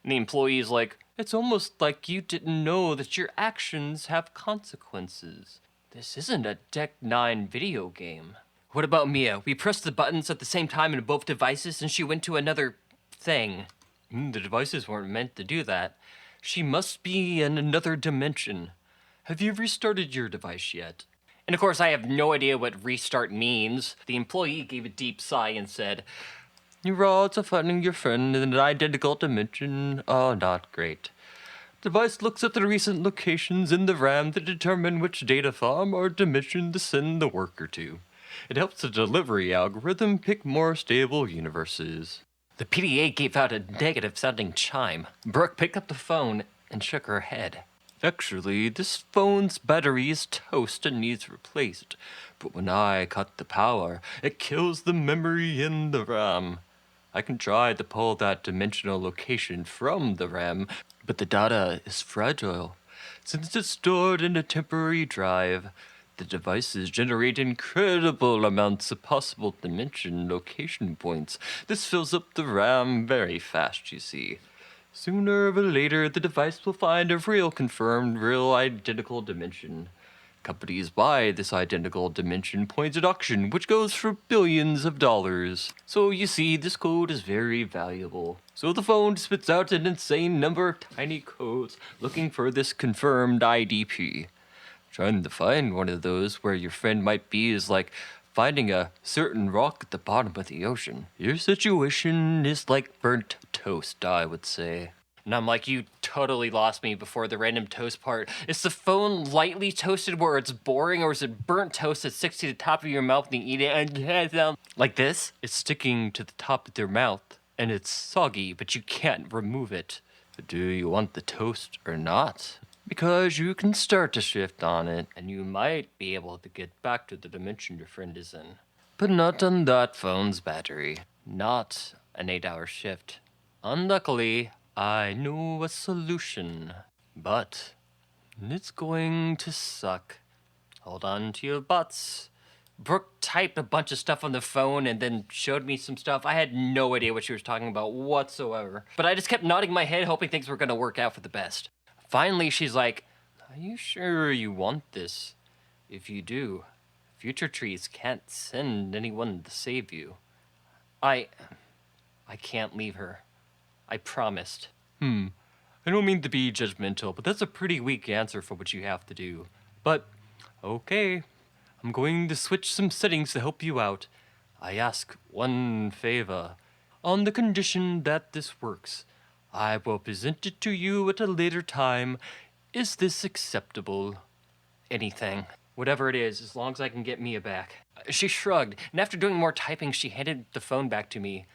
And the employee's like, it's almost like you didn't know that your actions have consequences. This isn't a Deck 9 video game. What about Mia? We pressed the buttons at the same time in both devices and she went to another thing. The devices weren't meant to do that. She must be in another dimension. Have you restarted your device yet? And of course, I have no idea what restart means. The employee gave a deep sigh and said, your odds of finding your friend in an identical dimension are not great. Device looks at the recent locations in the RAM to determine which data farm or dimension to send the worker to. It helps the delivery algorithm pick more stable universes. The PDA gave out a negative-sounding chime. Brooke picked up the phone and shook her head. Actually, this phone's battery is toast and needs replaced. But when I cut the power, it kills the memory in the RAM. I can try to pull that dimensional location from the RAM, but the data is fragile. Since it's stored in a temporary drive, the devices generate incredible amounts of possible dimension location points. This fills up the RAM very fast, you see. Sooner or later, the device will find a real confirmed, real identical dimension. Companies buy this identical dimension points at auction, which goes for billions of dollars. So you see, this code is very valuable. So the phone spits out an insane number of tiny codes looking for this confirmed IDP. Trying to find one of those where your friend might be is like finding a certain rock at the bottom of the ocean. Your situation is like burnt toast, I would say. And I'm like, you totally lost me before the random toast part. Is the phone lightly toasted where it's boring, or is it burnt toast that sticks to the top of your mouth and you eat it and like this? It's sticking to the top of your mouth, and it's soggy, but you can't remove it. But do you want the toast or not? Because you can start a shift on it, and you might be able to get back to the dimension your friend is in. But not on that phone's battery. Not an 8-hour shift. Unluckily, I know a solution. But it's going to suck. Hold on to your butts. Brooke typed a bunch of stuff on the phone and then showed me some stuff. I had no idea what she was talking about whatsoever. But I just kept nodding my head, hoping things were going to work out for the best. Finally, she's like, are you sure you want this? If you do, future trees can't send anyone to save you. I can't leave her. I promised. I don't mean to be judgmental, but that's a pretty weak answer for what you have to do. But, okay, I'm going to switch some settings to help you out. I ask one favor. On the condition that this works, I will present it to you at a later time. Is this acceptable? Anything. Whatever it is, as long as I can get Mia back. She shrugged, and after doing more typing, she handed the phone back to me.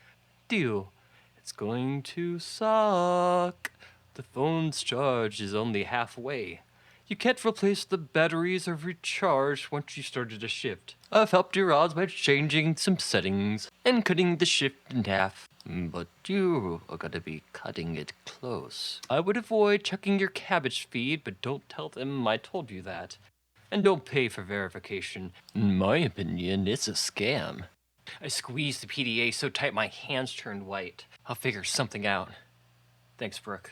Deal. It's going to suck. The phone's charge is only halfway. You can't replace the batteries or recharge once you started a shift. I've helped your odds by changing some settings and cutting the shift in half. But you are gonna be cutting it close. I would avoid checking your cabbage feed, but don't tell them I told you that. And don't pay for verification. In my opinion, it's a scam. I squeezed the PDA so tight my hands turned white. I'll figure something out. Thanks, Brooke.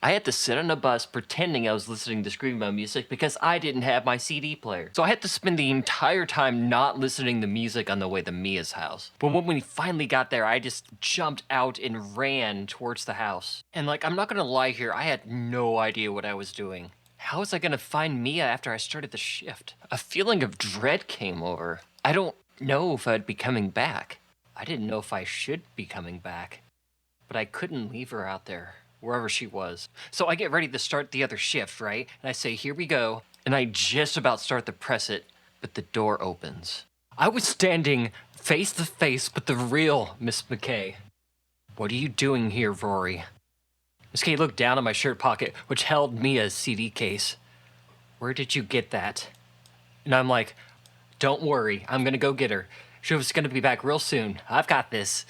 I had to sit on a bus pretending I was listening to Screamo music because I didn't have my CD player. So I had to spend the entire time not listening to music on the way to Mia's house. But when we finally got there, I just jumped out and ran towards the house. And I'm not gonna lie here, I had no idea what I was doing. How was I gonna find Mia after I started the shift? A feeling of dread came over. I don't know if I'd be coming back. I didn't know if I should be coming back. But I couldn't leave her out there, wherever she was. So I get ready to start the other shift, right? And I say, here we go. And I just about start to press it, but the door opens. I was standing face to face with the real Miss McKay. What are you doing here, Rory? Miss K looked down at my shirt pocket, which held Mia's CD case. Where did you get that? And I'm like, don't worry, I'm gonna go get her. She was gonna be back real soon. I've got this.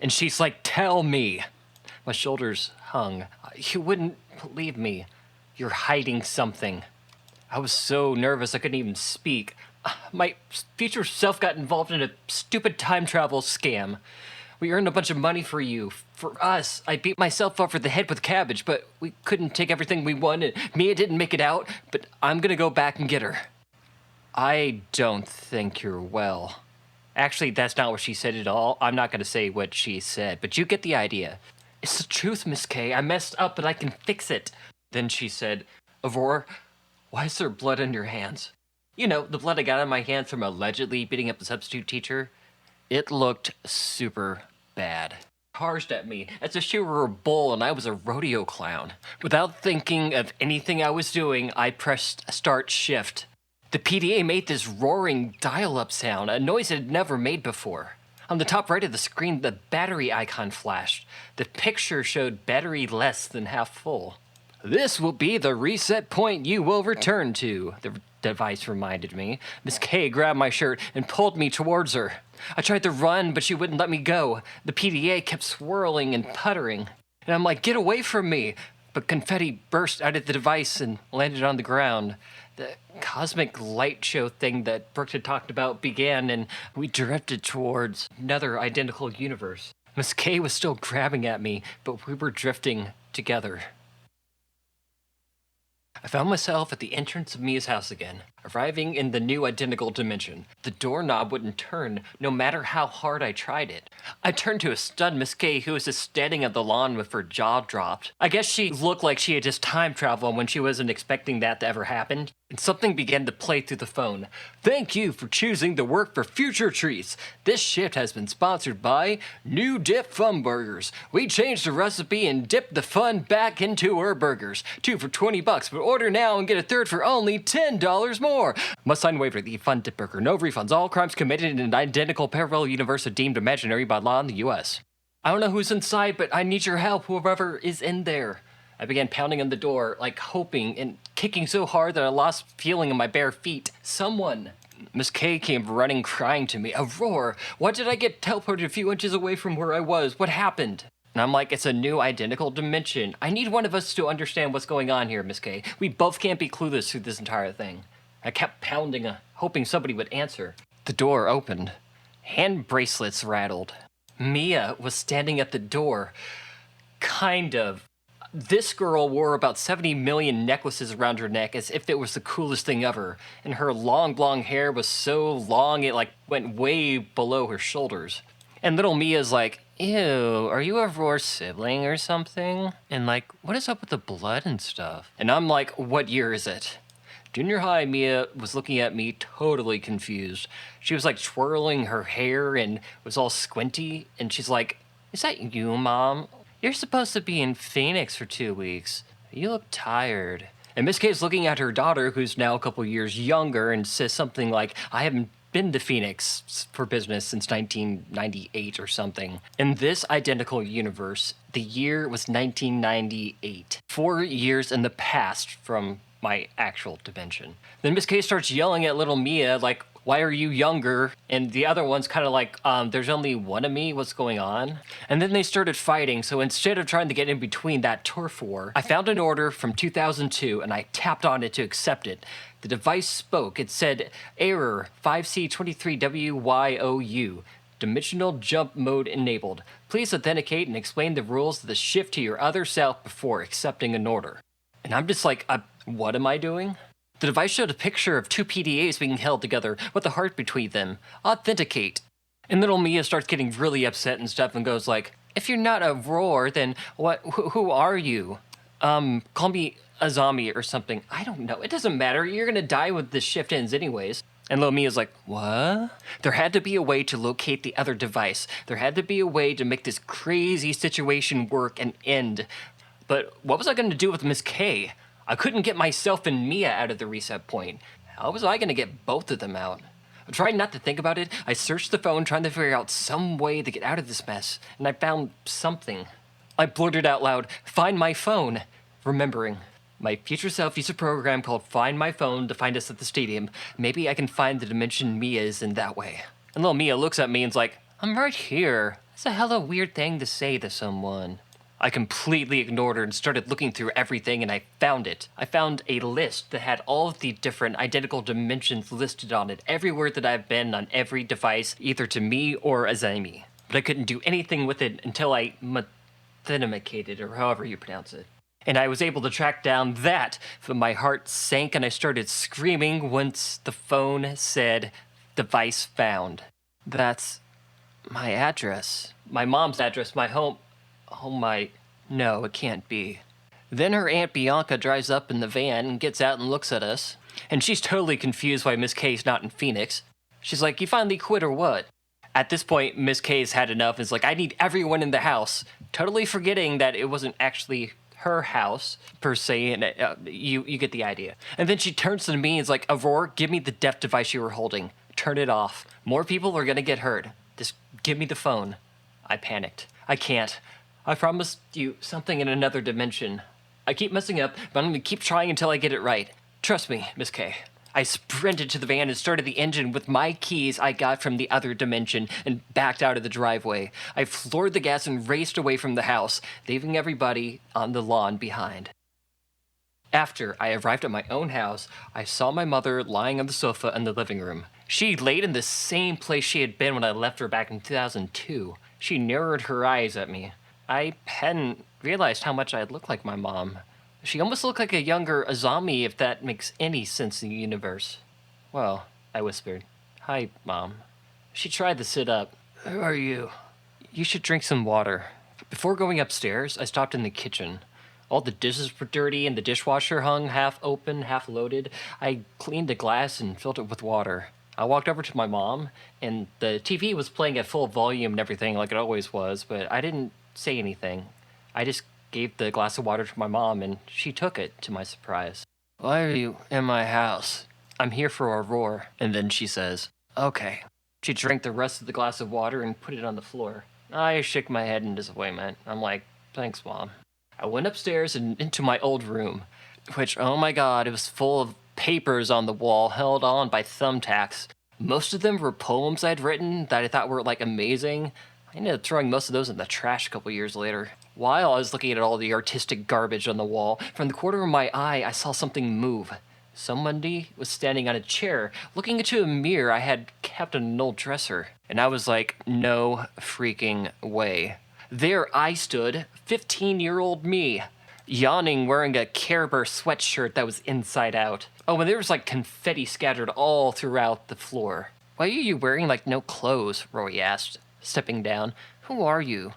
And she's like, tell me. My shoulders hung. You wouldn't believe me. You're hiding something. I was so nervous I couldn't even speak. My future self got involved in a stupid time travel scam. We earned a bunch of money for you. For us, I beat myself over the head with cabbage, but we couldn't take everything we wanted. Mia didn't make it out, but I'm gonna go back and get her. I don't think you're well. Actually, that's not what she said at all. I'm not gonna say what she said, but you get the idea. It's the truth, Miss K. I messed up, but I can fix it. Then she said, Aurore, why is there blood on your hands? You know, the blood I got on my hands from allegedly beating up the substitute teacher. It looked super bad. Charged at me as if she were a bull and I was a rodeo clown. Without thinking of anything I was doing, I pressed start shift. The PDA made this roaring dial-up sound, a noise it had never made before. On the top right of the screen, the battery icon flashed. The picture showed battery less than half full. This will be the reset point you will return to, the device reminded me. Miss K grabbed my shirt and pulled me towards her. I tried to run, but she wouldn't let me go. The PDA kept swirling and puttering. And I'm like, get away from me. But confetti burst out of the device and landed on the ground. The cosmic light show thing that Brooke had talked about began, and we drifted towards another identical universe. Miss K was still grabbing at me, but we were drifting together. I found myself at the entrance of Mia's house again, arriving in the new identical dimension. The doorknob wouldn't turn, no matter how hard I tried it. I turned to a stunned Miss K who was just standing on the lawn with her jaw dropped. I guess she looked like she had just time traveled when she wasn't expecting that to ever happen. And something began to play through the phone. Thank you for choosing to work for Future Treats. This shift has been sponsored by New Dip Fun Burgers. We changed the recipe and dipped the fun back into our burgers. 2 for $20, but order now and get a third for only $10 more. Must sign waiver. The Fun Dip Burger. No refunds. All crimes committed in an identical parallel universe are deemed imaginary by law in the U.S. I don't know who's inside, but I need your help, whoever is in there. I began pounding on the door, like hoping, and kicking so hard that I lost feeling in my bare feet. Someone. Miss K came running, crying to me, Aurore, why did I get teleported a few inches away from where I was? What happened? And I'm like, it's a new identical dimension. I need one of us to understand what's going on here, Miss K. We both can't be clueless through this entire thing. I kept pounding, hoping somebody would answer. The door opened. Hand bracelets rattled. Mia was standing at the door. Kind of. This girl wore about 70 million necklaces around her neck as if it was the coolest thing ever. And her long blonde hair was so long it went way below her shoulders. And little Mia's like, ew, are you Aurore's sibling or something? And what is up with the blood and stuff? And I'm like, what year is it? Junior high Mia was looking at me totally confused. She was twirling her hair and was all squinty. And she's like, is that you, Mom? You're supposed to be in Phoenix for 2 weeks. You look tired. And Miss K is looking at her daughter, who's now a couple years younger, and says something like, I haven't been to Phoenix for business since 1998 or something. In this identical universe, the year was 1998. 4 years in the past from my actual dimension. Then Miss K starts yelling at little Mia, why are you younger? And the other one's kind of there's only one of me, what's going on? And then they started fighting, so instead of trying to get in between that turf war, I found an order from 2002 and I tapped on it to accept it. The device spoke. It said, error 5C23WYOU. Dimensional jump mode enabled. Please authenticate and explain the rules of the shift to your other self before accepting an order. And I'm just like, what am I doing? The device showed a picture of 2 PDAs being held together with a heart between them. Authenticate. And little Mia starts getting really upset and stuff and goes if you're not Aurore, then what? Who are you? Call me a zombie or something. I don't know. It doesn't matter. You're gonna die when this shift ends anyways. And little Mia's like, what? There had to be a way to locate the other device. There had to be a way to make this crazy situation work and end. But what was I gonna do with Miss K? I couldn't get myself and Mia out of the reset point. How was I gonna get both of them out? I tried not to think about it. I searched the phone trying to figure out some way to get out of this mess, and I found something. I blurted out loud, find my phone, remembering. My future self used a program called Find My Phone to find us at the stadium. Maybe I can find the dimension Mia is in that way. And little Mia looks at me and's like, I'm right here. That's a hella weird thing to say to someone. I completely ignored her and started looking through everything, and I found it. I found a list that had all of the different identical dimensions listed on it, everywhere that I've been on every device, either to me or Azami. But I couldn't do anything with it until I authenticated, or however you pronounce it. And I was able to track down that, but my heart sank and I started screaming once the phone said, "Device found." That's my address. My mom's address, my home. Oh my, no, it can't be. Then her Aunt Bianca drives up in the van and gets out and looks at us. And she's totally confused why Miss K's not in Phoenix. She's like, "You finally quit or what?" At this point, Miss K's had enough and is like, "I need everyone in the house." Totally forgetting that it wasn't actually her house, per se, and you get the idea. And then she turns to me and is like, "Aurore, give me the deaf device you were holding. Turn it off. More people are gonna get hurt. Just give me the phone." I panicked. "I can't. I promised you something in another dimension. I keep messing up, but I'm gonna keep trying until I get it right. Trust me, Miss K." I sprinted to the van and started the engine with my keys I got from the other dimension and backed out of the driveway. I floored the gas and raced away from the house, leaving everybody on the lawn behind. After I arrived at my own house, I saw my mother lying on the sofa in the living room. She laid in the same place she had been when I left her back in 2002. She narrowed her eyes at me. I hadn't realized how much I had looked like my mom. She almost looked like a younger Azami, if that makes any sense in the universe. "Well," I whispered. "Hi, Mom." She tried to sit up. "Who are you?" "You should drink some water." Before going upstairs, I stopped in the kitchen. All the dishes were dirty and the dishwasher hung half open, half loaded. I cleaned the glass and filled it with water. I walked over to my mom, and the TV was playing at full volume and everything like it always was, but I didn't say anything. I just gave the glass of water to my mom, and she took it, to my surprise. "Why are you in my house?" "I'm here for Aurore." And then she says, "Okay." She drank the rest of the glass of water and put it on the floor. I shook my head in disappointment. I'm like, "Thanks, Mom." I went upstairs and into my old room, which, oh my god, it was full of papers on the wall held on by thumbtacks. Most of them were poems I'd written that I thought were like amazing. I ended up throwing most of those in the trash a couple years later. While I was looking at all the artistic garbage on the wall, from the corner of my eye, I saw something move. Somebody was standing on a chair, looking into a mirror I had kept on an old dresser. And I was like, no freaking way. There I stood, 15-year-old me, yawning, wearing a Care Bear sweatshirt that was inside out. Oh, and there was like confetti scattered all throughout the floor. "Why are you wearing like no clothes?" Rory asked, stepping down. "Who are you?"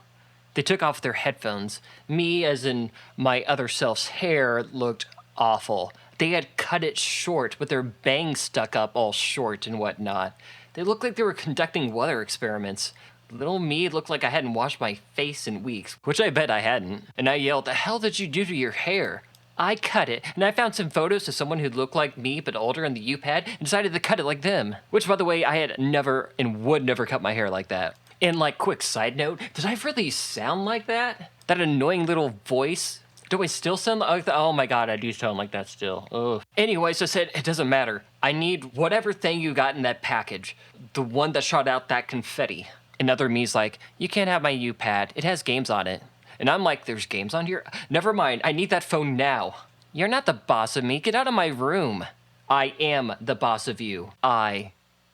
They took off their headphones. Me, as in my other self's hair, looked awful. They had cut it short, with their bangs stuck up all short and whatnot. They looked like they were conducting weather experiments. Little me looked like I hadn't washed my face in weeks, which I bet I hadn't. And I yelled, "The hell did you do to your hair?" I cut it, and I found some photos of someone who looked like me but older in the U-Pad and decided to cut it like them. Which, by the way, I had never and would never cut my hair like that. And like, quick side note, did I really sound like that? That annoying little voice? Do I still sound like that? Oh my god, I do sound like that still. Ugh. Anyways, I said, "It doesn't matter. I need whatever thing you got in that package. The one that shot out that confetti." Another me's like, "You can't have my U-Pad. It has games on it." And I'm like, "There's games on here? Never mind, I need that phone now." "You're not the boss of me. Get out of my room." "I am the boss of you. I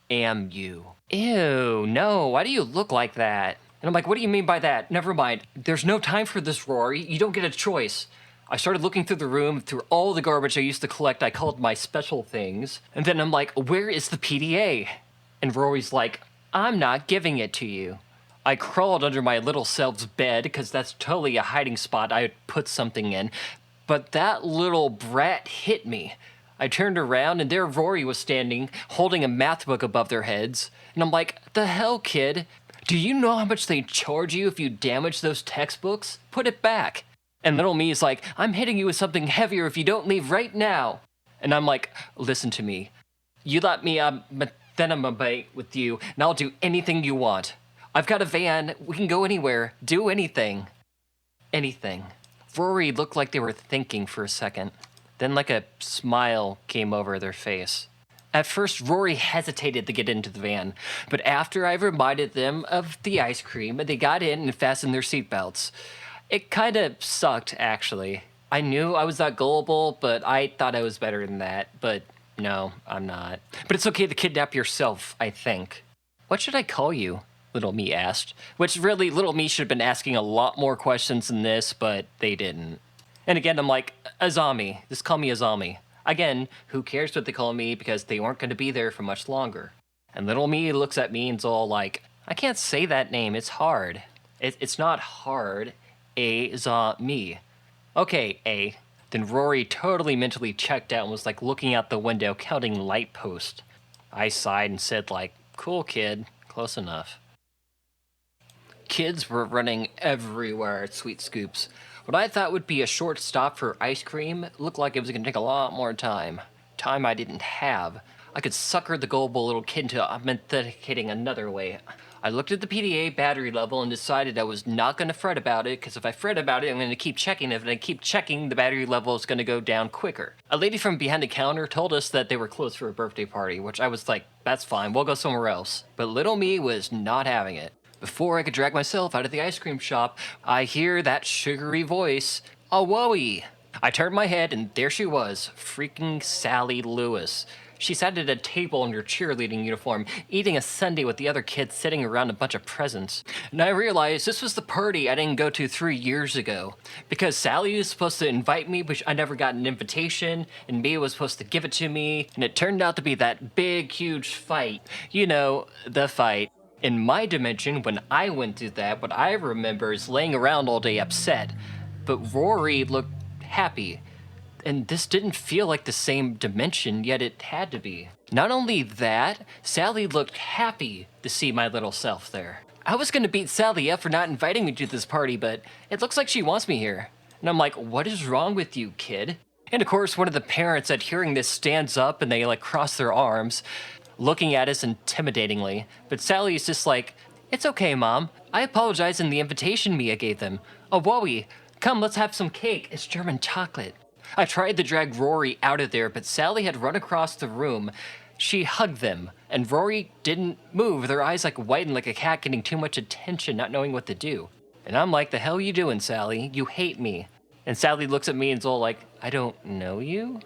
am you." "Ew, no, why do you look like that?" And I'm like, "What do you mean by that? Never mind. There's no time for this, Rory. You don't get a choice." I started looking through the room, through all the garbage I used to collect I called my special things. And then I'm like, "Where is the PDA?" And Rory's like, "I'm not giving it to you." I crawled under my little self's bed, because that's totally a hiding spot I had put something in. But that little brat hit me. I turned around, and there Rory was standing, holding a math book above their heads. And I'm like, "The hell, kid? Do you know how much they charge you if you damage those textbooks? Put it back." And little me is like, "I'm hitting you with something heavier if you don't leave right now." And I'm like, "Listen to me. You let me methenamabate with you, and I'll do anything you want. I've got a van. We can go anywhere. Do anything." Anything. Rory looked like they were thinking for a second. Then like a smile came over their face. At first, Rory hesitated to get into the van, but after I reminded them of the ice cream, they got in and fastened their seatbelts. It kind of sucked, actually. I knew I was that gullible, but I thought I was better than that. But no, I'm not. But it's okay to kidnap yourself, I think. What should I call you? Little me asked. Which really, little me should have been asking a lot more questions than this, but they didn't. And again, I'm like, Azami. Just call me Azami. Again, who cares what they call me because they weren't going to be there for much longer. And little me looks at me and's all like, I can't say that name, it's hard. It's not hard. A-za-me. Okay, A. Then Rory totally mentally checked out and was like looking out the window, counting light posts. I sighed and said like, cool kid, close enough. Kids were running everywhere at Sweet Scoops. What I thought would be a short stop for ice cream looked like it was going to take a lot more time. Time I didn't have. I could sucker the gullible little kid into authenticating another way. I looked at the PDA battery level and decided I was not going to fret about it, because if I fret about it, I'm going to keep checking. If I keep checking, the battery level is going to go down quicker. A lady from behind the counter told us that they were closed for a birthday party, which I was like, that's fine, we'll go somewhere else. But little me was not having it. Before I could drag myself out of the ice cream shop, I hear that sugary voice, "Awowie!" I turned my head and there she was, freaking Sally Lewis. She sat at a table in her cheerleading uniform, eating a sundae with the other kids sitting around a bunch of presents. And I realized this was the party I didn't go to 3 years ago. Because Sally was supposed to invite me, but I never got an invitation, and Mia was supposed to give it to me, and it turned out to be that big, huge fight. You know, the fight. In my dimension, when I went through that, what I remember is laying around all day upset. But Rory looked happy. And this didn't feel like the same dimension, yet it had to be. Not only that, Sally looked happy to see my little self there. I was gonna beat Sally up for not inviting me to this party, but it looks like she wants me here. And I'm like, what is wrong with you, kid? And of course, one of the parents at hearing this stands up and they like cross their arms, looking at us intimidatingly. But Sally is just like, it's okay, Mom. I apologize in the invitation Mia gave them. Oh, Wowie, come, let's have some cake. It's German chocolate. I tried to drag Rory out of there, but Sally had run across the room. She hugged them, and Rory didn't move, their eyes like whitened like a cat getting too much attention, not knowing what to do. And I'm like, the hell you doing, Sally? You hate me. And Sally looks at me and's all like, I don't know you?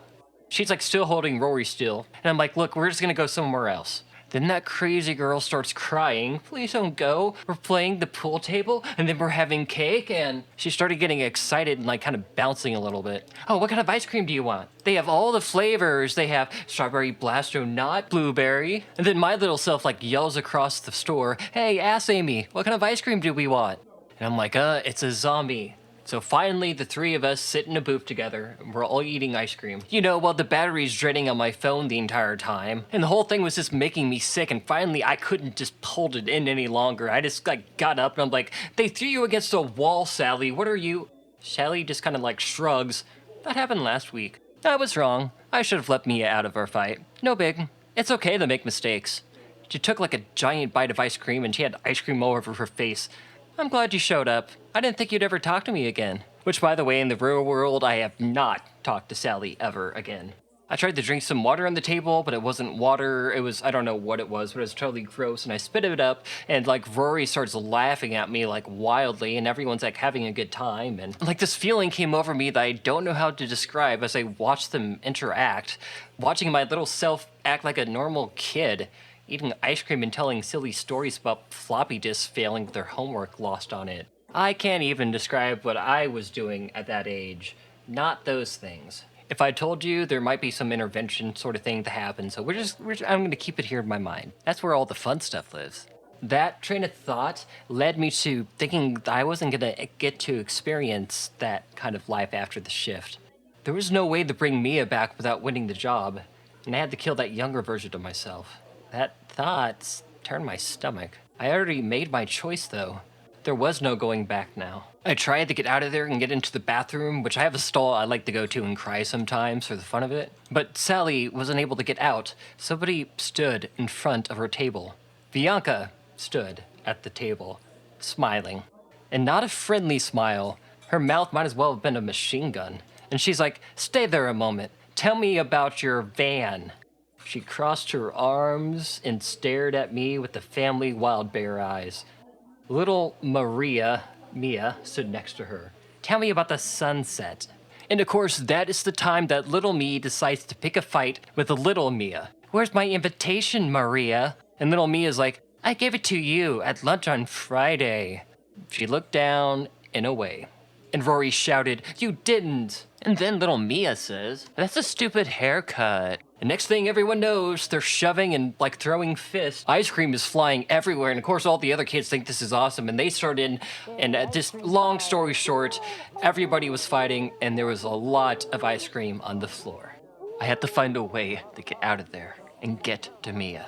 She's like still holding Rory still. And I'm like, look, we're just gonna go somewhere else. Then that crazy girl starts crying. Please don't go. We're playing the pool table and then we're having cake. And she started getting excited and like kind of bouncing a little bit. Oh, what kind of ice cream do you want? They have all the flavors. They have strawberry blasto-knot, blueberry. And then my little self like yells across the store, hey, ask Amy, what kind of ice cream do we want? And I'm like, it's a zombie. So finally, the three of us sit in a booth together, and we're all eating ice cream. You know, while the battery's draining on my phone the entire time, and the whole thing was just making me sick, and finally I couldn't just hold it in any longer. I just like got up and I'm like, they threw you against a wall, Sally, what are you? Sally just kind of like shrugs. That happened last week. I was wrong. I should have let Mia out of our fight. No big. It's okay to make mistakes. She took like a giant bite of ice cream and she had ice cream all over her face. I'm glad you showed up. I didn't think you'd ever talk to me again. Which, by the way, in the real world, I have not talked to Sally ever again. I tried to drink some water on the table, but it wasn't water. It was, I don't know what it was, but it was totally gross. And I spit it up, and like Rory starts laughing at me like wildly, and everyone's like having a good time. And like this feeling came over me that I don't know how to describe as I watched them interact, watching my little self act like a normal kid, eating ice cream and telling silly stories about floppy disks failing with their homework lost on it. I can't even describe what I was doing at that age. Not those things. If I told you, there might be some intervention sort of thing to happen, so I'm gonna keep it here in my mind. That's where all the fun stuff lives. That train of thought led me to thinking that I wasn't gonna get to experience that kind of life after the shift. There was no way to bring Mia back without winning the job, and I had to kill that younger version of myself. That thought turned my stomach. I already made my choice, though. There was no going back now. I tried to get out of there and get into the bathroom, which I have a stall I like to go to and cry sometimes for the fun of it. But Sally wasn't able to get out. Somebody stood in front of her table. Bianca stood at the table, smiling. And not a friendly smile. Her mouth might as well have been a machine gun. And she's like, stay there a moment. Tell me about your van. She crossed her arms and stared at me with the family wild bear eyes. Little Maria, Mia stood next to her. Tell me about the sunset. And of course, that is the time that little me decides to pick a fight with little Mia. Where's my invitation, Maria? And little Mia's like, I gave it to you at lunch on Friday. She looked down and away. And Rory shouted, you didn't. And then little Mia says, that's a stupid haircut. And next thing everyone knows, they're shoving and like throwing fists. Ice cream is flying everywhere. And of course, all the other kids think this is awesome. And they start in, and just long story short, everybody was fighting and there was a lot of ice cream on the floor. I had to find a way to get out of there and get to Mia.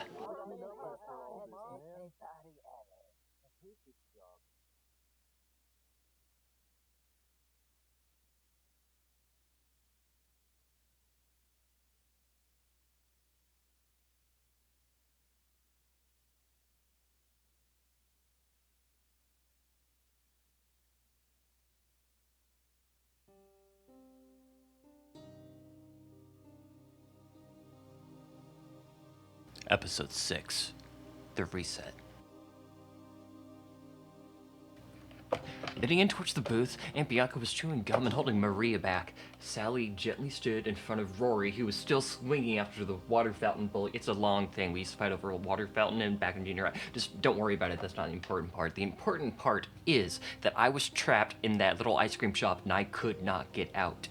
Episode 6, The Reset. Heading in towards the booth, Aunt Bianca was chewing gum and holding Maria back. Sally gently stood in front of Rory, who was still swinging after the water fountain bully. It's a long thing. We used to fight over a water fountain and back in junior high. Just don't worry about it. That's not the important part. The important part is that I was trapped in that little ice cream shop and I could not get out.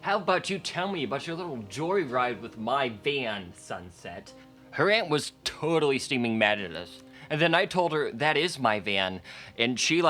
How about you tell me about your little joyride with my van, Sunset? Her aunt was totally steaming mad at us. And then I told her that is my van, and she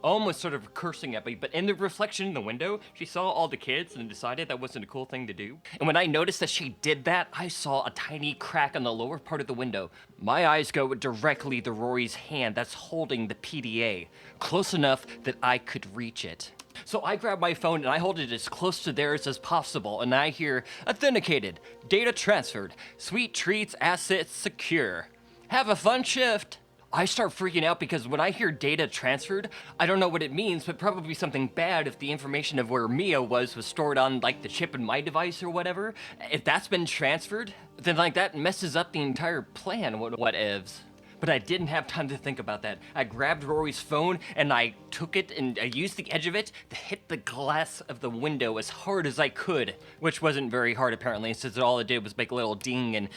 almost sort of cursing at me, but in the reflection in the window, she saw all the kids and decided that wasn't a cool thing to do. And when I noticed that she did that, I saw a tiny crack on the lower part of the window. My eyes go directly to Rory's hand that's holding the PDA, close enough that I could reach it. So I grab my phone and I hold it as close to theirs as possible, and I hear, authenticated, data transferred, sweet treats, assets secure. Have a fun shift. I start freaking out because when I hear data transferred, I don't know what it means, but probably something bad if the information of where Mia was stored on the chip in my device or whatever. If that's been transferred, then that messes up the entire plan, what ifs. But I didn't have time to think about that. I grabbed Rory's phone and I took it and I used the edge of it to hit the glass of the window as hard as I could, which wasn't very hard apparently, since all it did was make a little ding, and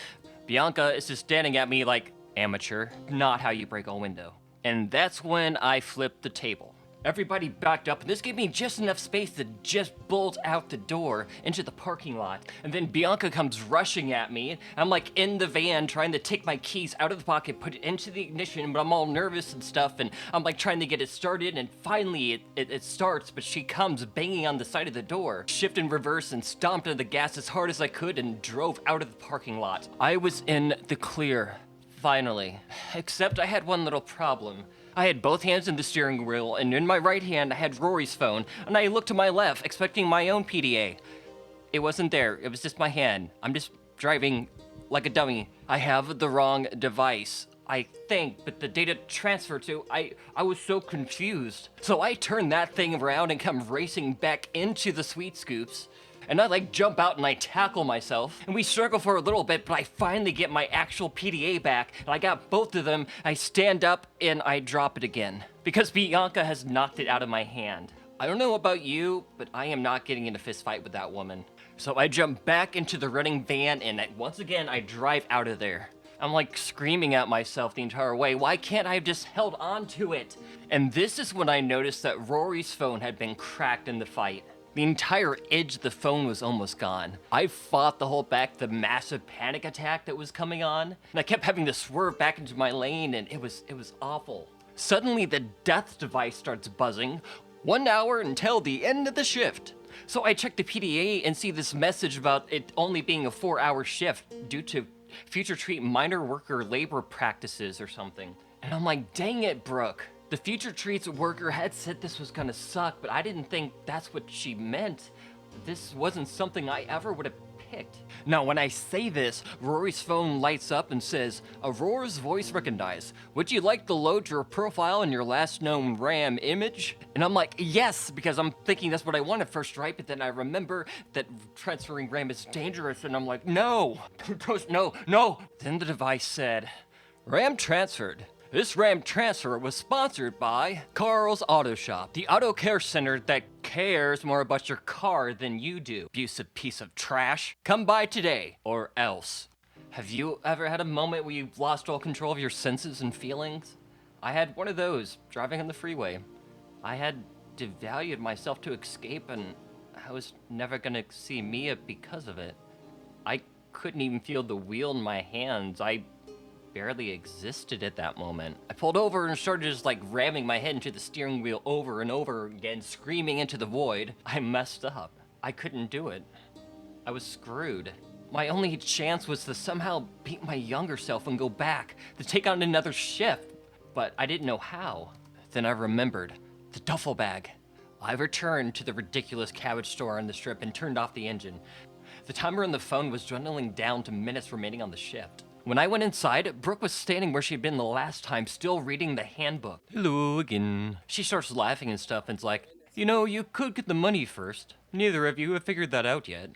Bianca is just standing at me like, amateur, not how you break a window. And that's when I flipped the table. Everybody backed up, and this gave me just enough space to just bolt out the door into the parking lot. And then Bianca comes rushing at me. I'm in the van trying to take my keys out of the pocket, put it into the ignition, but I'm all nervous and stuff, and I'm trying to get it started, and finally it starts, but she comes banging on the side of the door. Shift in reverse and stomped on the gas as hard as I could and drove out of the parking lot. I was in the clear, finally. Except I had one little problem. I had both hands in the steering wheel, and in my right hand I had Rory's phone, and I looked to my left, expecting my own PDA. It wasn't there, it was just my hand. I'm just driving like a dummy. I have the wrong device, I think, but the data transfer to, I was so confused. So I turn that thing around and come racing back into the Sweet Scoops. And I jump out and I tackle myself, and we struggle for a little bit, but I finally get my actual PDA back, and I got both of them. I stand up and I drop it again, because Bianca has knocked it out of my hand. I don't know about you, but I am not getting in a fist fight with that woman. So I jump back into the running van, and once again, I drive out of there. I'm screaming at myself the entire way, why can't I have just held on to it? And this is when I noticed that Rory's phone had been cracked in the fight. The entire edge of the phone was almost gone. I fought to hold back the massive panic attack that was coming on, and I kept having to swerve back into my lane, and it was awful. Suddenly, the death device starts buzzing. 1 hour until the end of the shift. So I check the PDA and see this message about it only being a 4-hour shift due to future treat minor worker labor practices or something. And I'm dang it, Brooke. The Future Treats worker had said this was gonna suck, but I didn't think that's what she meant. This wasn't something I ever would have picked. Now, when I say this, Rory's phone lights up and says, Aurore's voice recognized. Would you like to load your profile and your last known RAM image? And I'm yes, because I'm thinking that's what I wanted first, right? But then I remember that transferring RAM is dangerous, and I'm no, no. Then the device said, RAM transferred. This RAM transfer was sponsored by Carl's Auto Shop, the auto care center that cares more about your car than you do. Abusive piece of trash. Come by today, or else. Have you ever had a moment where you've lost all control of your senses and feelings? I had one of those, driving on the freeway. I had devalued myself to escape, and I was never gonna see Mia because of it. I couldn't even feel the wheel in my hands. I barely existed at that moment. I pulled over and started just like ramming my head into the steering wheel over and over again, screaming into the void. I messed up. I couldn't do it. I was screwed. My only chance was to somehow beat my younger self and go back, to take on another shift, but I didn't know how. Then I remembered the duffel bag. I returned to the ridiculous cabbage store on the strip and turned off the engine. The timer on the phone was dwindling down to minutes remaining on the shift. When I went inside, Brooke was standing where she'd been the last time, still reading the handbook. Hello again. She starts laughing and stuff and's like, you know, you could get the money first. Neither of you have figured that out yet.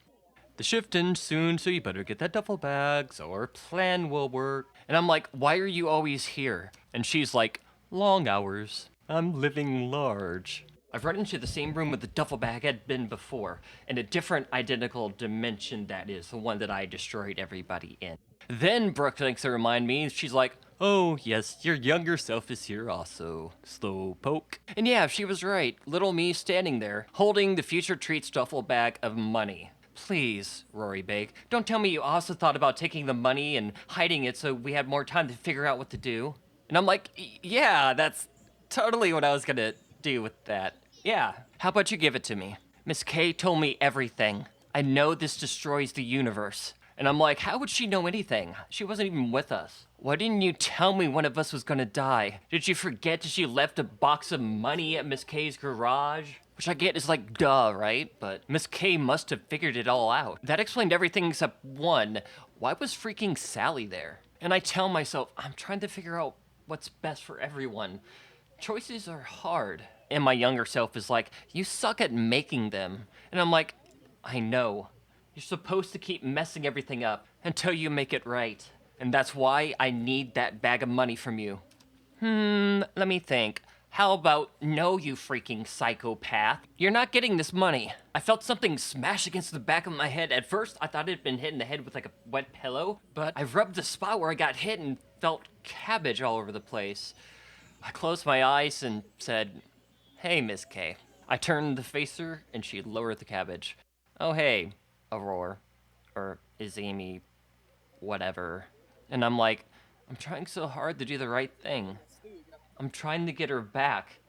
The shift ends soon, so you better get that duffel bag, so our plan will work. And I'm like, why are you always here? And she's like, long hours. I'm living large. I've run into the same room where the duffel bag had been before, in a different identical dimension, that is, the one that I destroyed everybody in. Then Brooke thinks to remind me, and she's like, oh, yes, your younger self is here also. Slow poke. And yeah, she was right. Little me standing there, holding the future treats duffel bag of money. Please, Rory Bake, don't tell me you also thought about taking the money and hiding it so we had more time to figure out what to do. And I'm like, yeah, that's totally what I was gonna do with that. Yeah, how about you give it to me? Miss K told me everything. I know this destroys the universe. And I'm like, how would she know anything? She wasn't even with us. Why didn't you tell me one of us was gonna die? Did you forget that she left a box of money at Miss K's garage? Which I get is like, duh, right? But Miss K must have figured it all out. That explained everything except one. Why was freaking Sally there? And I tell myself, I'm trying to figure out what's best for everyone. Choices are hard. And my younger self is like, you suck at making them. And I'm like, I know. You're supposed to keep messing everything up until you make it right. And that's why I need that bag of money from you. Let me think. How about, no, you freaking psychopath. You're not getting this money. I felt something smash against the back of my head. At first, I thought it had been hit in the head with like a wet pillow, but I rubbed the spot where I got hit and felt cabbage all over the place. I closed my eyes and said, hey, Miss K. I turned to face her and she lowered the cabbage. Oh, hey, Aurore. Or is Amy, whatever. And I'm like, I'm trying so hard to do the right thing. I'm trying to get her back.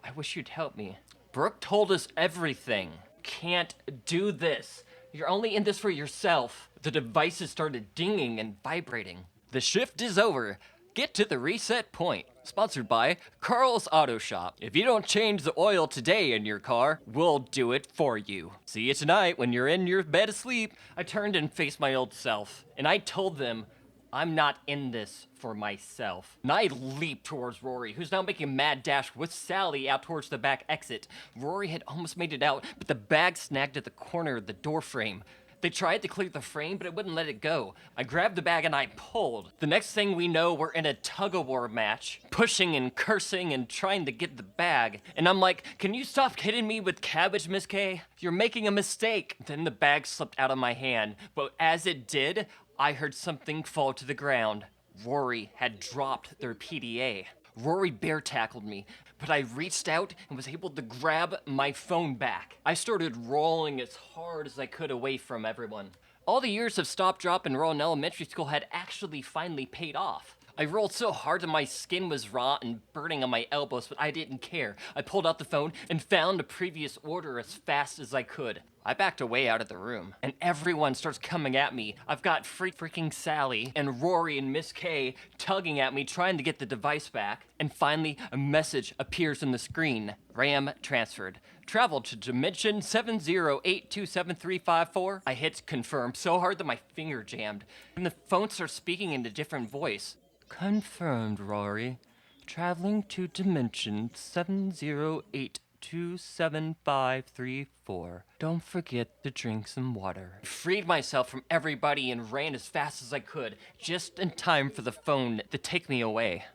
I wish you'd help me. Brooke told us everything. Can't do this. You're only in this for yourself. The devices started dinging and vibrating. The shift is over. Get to the reset point. Sponsored by Carl's Auto Shop. If you don't change the oil today in your car, we'll do it for you. See you tonight when you're in your bed asleep. I turned and faced my old self, and I told them, I'm not in this for myself. And I leaped towards Rory, who's now making a mad dash with Sally out towards the back exit. Rory had almost made it out, but the bag snagged at the corner of the door frame. They tried to clear the frame, but it wouldn't let it go. I grabbed the bag and I pulled. The next thing we know, we're in a tug-of-war match, pushing and cursing and trying to get the bag. And I'm like, can you stop hitting me with cabbage, Miss K? You're making a mistake. Then the bag slipped out of my hand, but as it did, I heard something fall to the ground. Rory had dropped their PDA. Rory bear tackled me, but I reached out and was able to grab my phone back. I started rolling as hard as I could away from everyone. All the years of stop, drop, and roll in elementary school had actually finally paid off. I rolled so hard that my skin was raw and burning on my elbows, but I didn't care. I pulled out the phone and found the previous order as fast as I could. I backed away out of the room, and everyone starts coming at me. I've got freaking Sally and Rory and Miss K tugging at me, trying to get the device back. And finally, a message appears on the screen. RAM transferred. Travel to dimension 7082734. I hit confirm so hard that my finger jammed, and the phone starts speaking in a different voice. Confirmed, Rory. Traveling to dimension 7082754. Don't forget to drink some water. I freed myself from everybody and ran as fast as I could, just in time for the phone to take me away.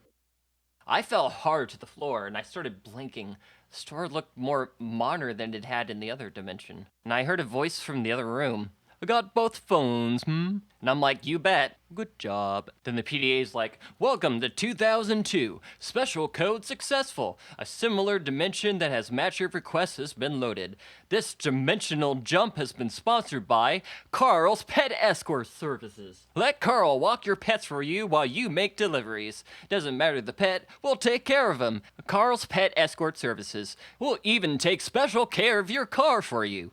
I fell hard to the floor and I started blinking. The store looked more modern than it had in the other dimension. And I heard a voice from the other room. I got both phones, And I'm like, you bet. Good job. Then the PDA's like, welcome to 2002. Special code successful. A similar dimension that has matched your request has been loaded. This dimensional jump has been sponsored by Carl's Pet Escort Services. Let Carl walk your pets for you while you make deliveries. Doesn't matter the pet, we'll take care of him. Carl's Pet Escort Services. We'll even take special care of your car for you.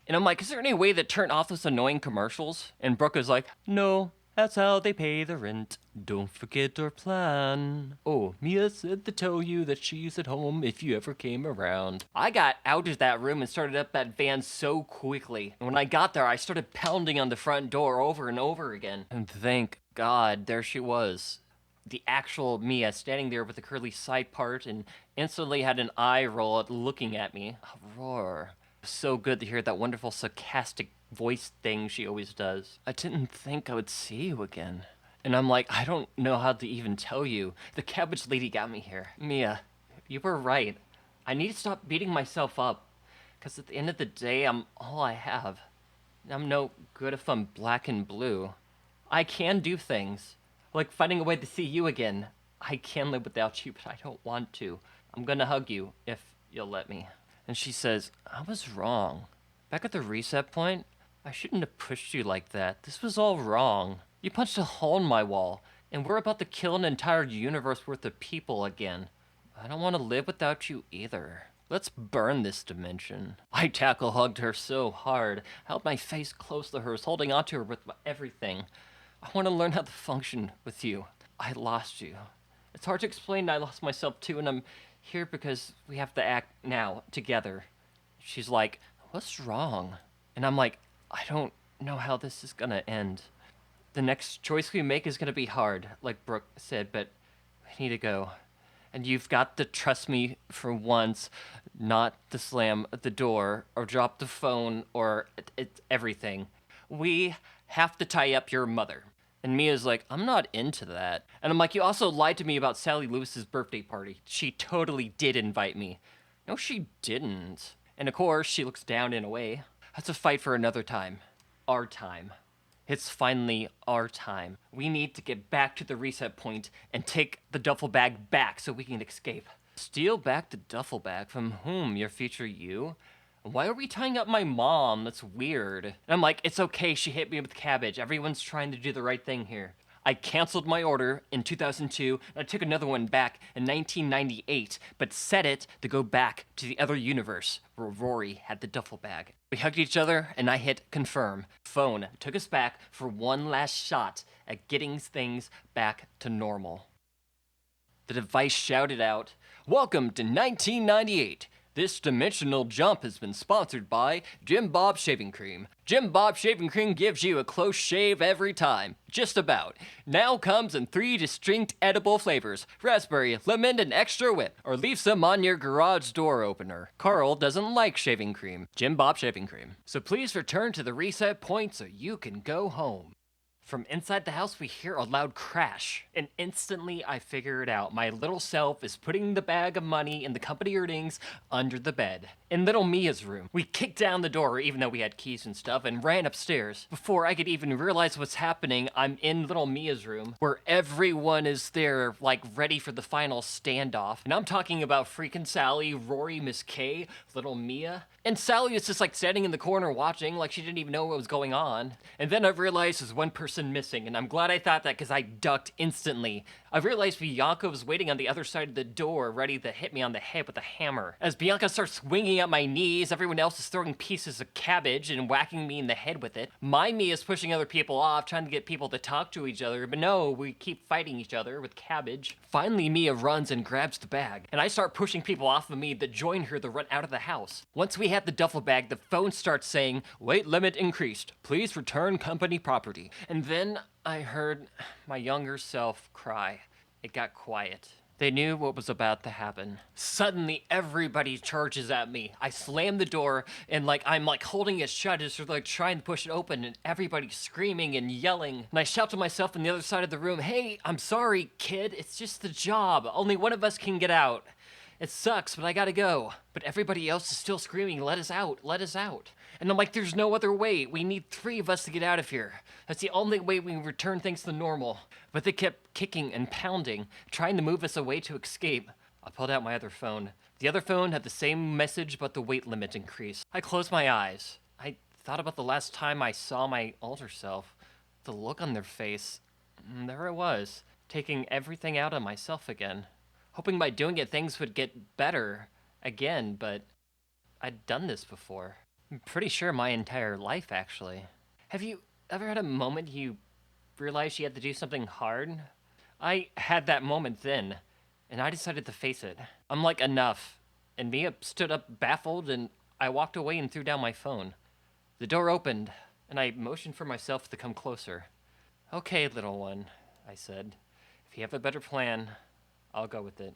And I'm like, is there any way to turn off those annoying commercials? And Brooke was like, no, that's how they pay the rent. Don't forget our plan. Oh, Mia said to tell you that she's at home if you ever came around. I got out of that room and started up that van so quickly. And when I got there, I started pounding on the front door over and over again. And thank God, there she was. The actual Mia standing there with the curly side part and instantly had an eye roll at looking at me. Aurore. So good to hear that wonderful sarcastic voice thing she always does. I didn't think I would see you again. And I'm like, I don't know how to even tell you. The cabbage lady got me here. Mia, you were right. I need to stop beating myself up. Because at the end of the day, I'm all I have. I'm no good if I'm black and blue. I can do things. Like finding a way to see you again. I can live without you, but I don't want to. I'm gonna hug you if you'll let me. And she says, I was wrong. Back at the reset point, I shouldn't have pushed you like that. This was all wrong. You punched a hole in my wall, and we're about to kill an entire universe worth of people again. I don't want to live without you either. Let's burn this dimension. I tackle hugged her so hard. I held my face close to hers, holding onto her with everything. I want to learn how to function with you. I lost you. It's hard to explain I lost myself too, and I'm here because we have to act now, together. She's like, what's wrong? And I'm like, I don't know how this is gonna end. The next choice we make is gonna be hard, like Brooke said, but we need to go. And you've got to trust me for once, not to slam the door, or drop the phone, or it's everything. We have to tie up your mother. And Mia's like, I'm not into that. And I'm like, you also lied to me about Sally Lewis's birthday party. She totally did invite me. No, she didn't. And of course, she looks down and away. That's a fight for another time. Our time. It's finally our time. We need to get back to the reset point and take the duffel bag back so we can escape. Steal back the duffel bag from whom, your future you? Why are we tying up my mom? That's weird. And I'm like, it's okay, she hit me with cabbage. Everyone's trying to do the right thing here. I canceled my order in 2002, and I took another one back in 1998, but set it to go back to the other universe where Rory had the duffel bag. We hugged each other, and I hit confirm. Phone took us back for one last shot at getting things back to normal. The device shouted out, welcome to 1998. This dimensional jump has been sponsored by Jim Bob Shaving Cream. Jim Bob Shaving Cream gives you a close shave every time. Just about. Now comes in 3 distinct edible flavors. Raspberry, lemon, and extra whip. Or leave some on your garage door opener. Carl doesn't like shaving cream. Jim Bob Shaving Cream. So please return to the reset point so you can go home. From inside the house, we hear a loud crash, and instantly I figure it out. My little self is putting the bag of money and the company earnings under the bed. In little Mia's room, we kicked down the door, even though we had keys and stuff, and ran upstairs. Before I could even realize what's happening, I'm in little Mia's room, where everyone is there, like, ready for the final standoff. And I'm talking about freaking Sally, Rory, Miss K, little Mia. And Sally is just, like, standing in the corner watching, like she didn't even know what was going on. And then I realized there's one person missing, and I'm glad I thought that because I ducked instantly. I realized Bianca was waiting on the other side of the door, ready to hit me on the head with a hammer. As Bianca starts swinging at my knees, everyone else is throwing pieces of cabbage and whacking me in the head with it. My Mia is pushing other people off, trying to get people to talk to each other, but no, we keep fighting each other with cabbage. Finally, Mia runs and grabs the bag, and I start pushing people off of me that join her to run out of the house. Once we have the duffel bag, the phone starts saying, weight limit increased. Please return company property. And then I heard my younger self cry. It got quiet. They knew what was about to happen. Suddenly, everybody charges at me. I slam the door, and I'm holding it shut as they're trying to push it open, and everybody's screaming and yelling. And I shout to myself on the other side of the room, "Hey, I'm sorry, kid. It's just the job. Only one of us can get out. It sucks, but I gotta go." But everybody else is still screaming, "Let us out, let us out." And I'm like, there's no other way. We need 3 of us to get out of here. That's the only way we can return things to normal. But they kept kicking and pounding, trying to move us away to escape. I pulled out my other phone. The other phone had the same message, but the weight limit increased. I closed my eyes. I thought about the last time I saw my older self. The look on their face. And there I was, taking everything out on myself again. Hoping by doing it things would get better again, but I'd done this before. I'm pretty sure my entire life, actually. Have you ever had a moment you realized you had to do something hard? I had that moment then, and I decided to face it. I'm like, enough. And Mia stood up baffled, and I walked away and threw down my phone. The door opened, and I motioned for myself to come closer. "Okay, little one," I said. "If you have a better plan, I'll go with it.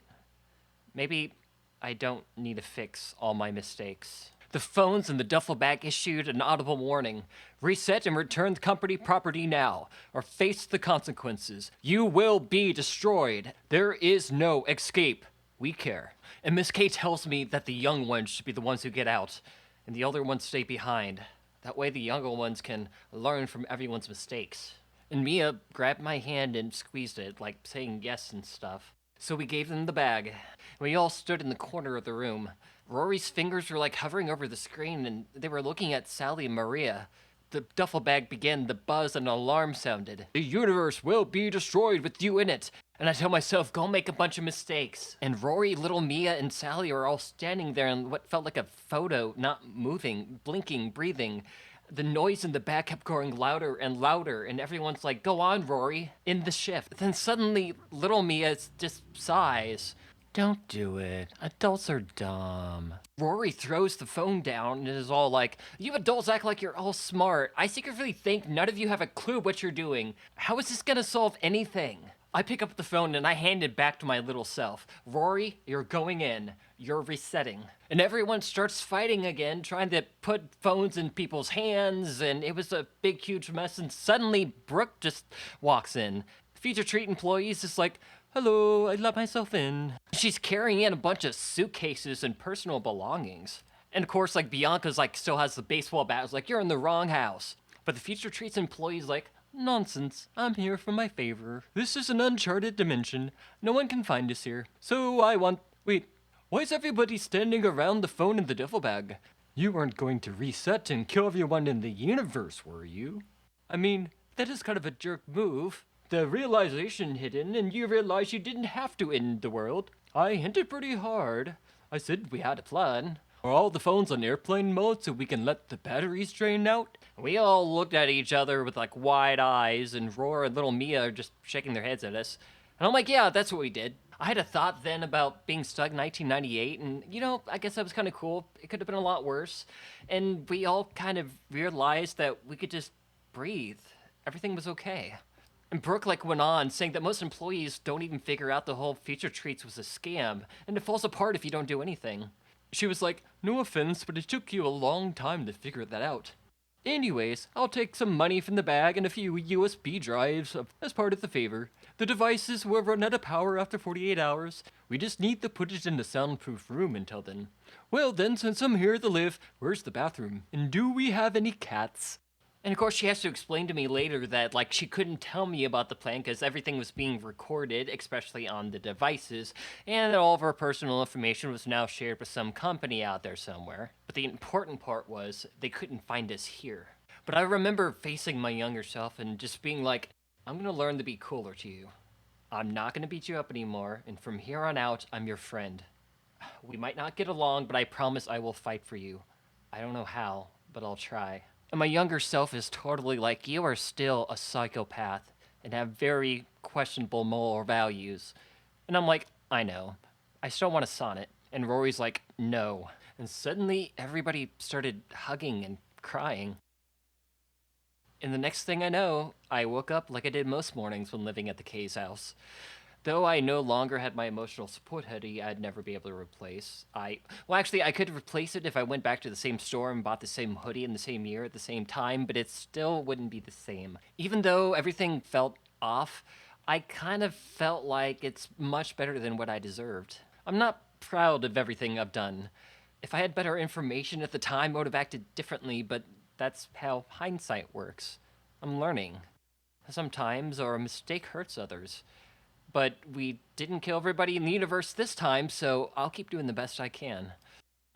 Maybe I don't need to fix all my mistakes." The phones in the duffel bag issued an audible warning. "Reset and return the company property now, or face the consequences. You will be destroyed. There is no escape. We care." And Miss K tells me that the young ones should be the ones who get out, and the older ones stay behind. That way the younger ones can learn from everyone's mistakes. And Mia grabbed my hand and squeezed it, saying yes and stuff. So we gave them the bag. We all stood in the corner of the room. Rory's fingers were hovering over the screen, and they were looking at Sally and Maria. The duffel bag began to buzz and an alarm sounded. "The universe will be destroyed with you in it." And I tell myself, go make a bunch of mistakes. And Rory, little Mia, and Sally are all standing there in what felt like a photo, not moving, blinking, breathing. The noise in the back kept growing louder and louder, and everyone's like, "Go on, Rory," in the shift. Then suddenly, little Mia just sighs. "Don't do it. Adults are dumb." Rory throws the phone down and is all like, "You adults act like you're all smart. I secretly think none of you have a clue what you're doing. How is this gonna solve anything?" I pick up the phone and I hand it back to my little self. "Rory, you're going in. You're resetting." And everyone starts fighting again, trying to put phones in people's hands, and it was a big, huge mess. And suddenly, Brooke just walks in. Future Treat employees is like, "Hello, I let myself in." She's carrying in a bunch of suitcases and personal belongings. And of course, Bianca's still has the baseball bat. It's like, "You're in the wrong house." But the Future Treats employee's like, "Nonsense. I'm here for my favor. This is an uncharted dimension. No one can find us here. So wait, why is everybody standing around the phone in the duffel bag? You weren't going to reset and kill everyone in the universe, were you? I mean, that is kind of a jerk move. The realization hit in, and you realized you didn't have to end the world. I hinted pretty hard. I said we had a plan. Are all the phones on airplane mode so we can let the batteries drain out?" We all looked at each other with wide eyes, and Roar and little Mia are just shaking their heads at us. And I'm like, "Yeah, that's what we did." I had a thought then about being stuck in 1998, and I guess that was kind of cool. It could have been a lot worse. And we all kind of realized that we could just breathe. Everything was okay. And Brooke went on, saying that most employees don't even figure out the whole Future Treats was a scam, and it falls apart if you don't do anything. She was like, "No offense, but it took you a long time to figure that out. Anyways, I'll take some money from the bag and a few USB drives as part of the favor. The devices will run out of power after 48 hours. We just need to put it in a soundproof room until then. Well then, since I'm here to live, where's the bathroom? And do we have any cats?" And of course, she has to explain to me later that, she couldn't tell me about the plan because everything was being recorded, especially on the devices, and that all of her personal information was now shared with some company out there somewhere. But the important part was they couldn't find us here. But I remember facing my younger self and just being like, "I'm gonna learn to be cooler to you. I'm not gonna beat you up anymore, and from here on out, I'm your friend. We might not get along, but I promise I will fight for you. I don't know how, but I'll try." And my younger self is totally like, "You are still a psychopath and have very questionable moral values." And I'm like, "I know. I still want a sonnet." And Rory's like, "No." And suddenly everybody started hugging and crying. And the next thing I know, I woke up like I did most mornings when living at the K's house. Though I no longer had my emotional support hoodie, I'd never be able to replace. Well, actually, I could replace it if I went back to the same store and bought the same hoodie in the same year at the same time, but it still wouldn't be the same. Even though everything felt off, I kind of felt like it's much better than what I deserved. I'm not proud of everything I've done. If I had better information at the time, I would have acted differently, but that's how hindsight works. I'm learning. Sometimes our mistake hurts others. But we didn't kill everybody in the universe this time, so I'll keep doing the best I can.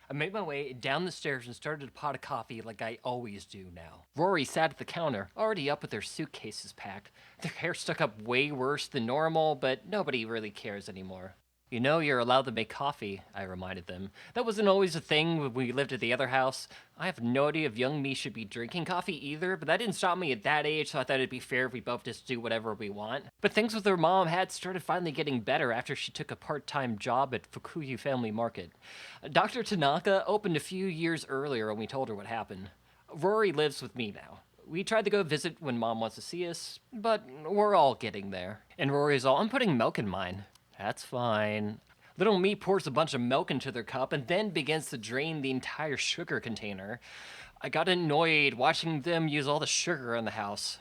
I made my way down the stairs and started a pot of coffee like I always do now. Rory sat at the counter, already up with their suitcases packed. Their hair stuck up way worse than normal, but nobody really cares anymore. You know you're allowed to make coffee, I reminded them. That wasn't always a thing when we lived at the other house. I have no idea if young me should be drinking coffee either, but that didn't stop me at that age, so I thought it'd be fair if we both just do whatever we want. But things with her mom had started finally getting better after she took a part-time job at Fukuyu Family Market. Dr. Tanaka opened a few years earlier when we told her what happened. Rory lives with me now. We tried to go visit when Mom wants to see us, but we're all getting there. And Rory's all, I'm putting milk in mine. That's fine. Little me pours a bunch of milk into their cup and then begins to drain the entire sugar container. I got annoyed watching them use all the sugar in the house.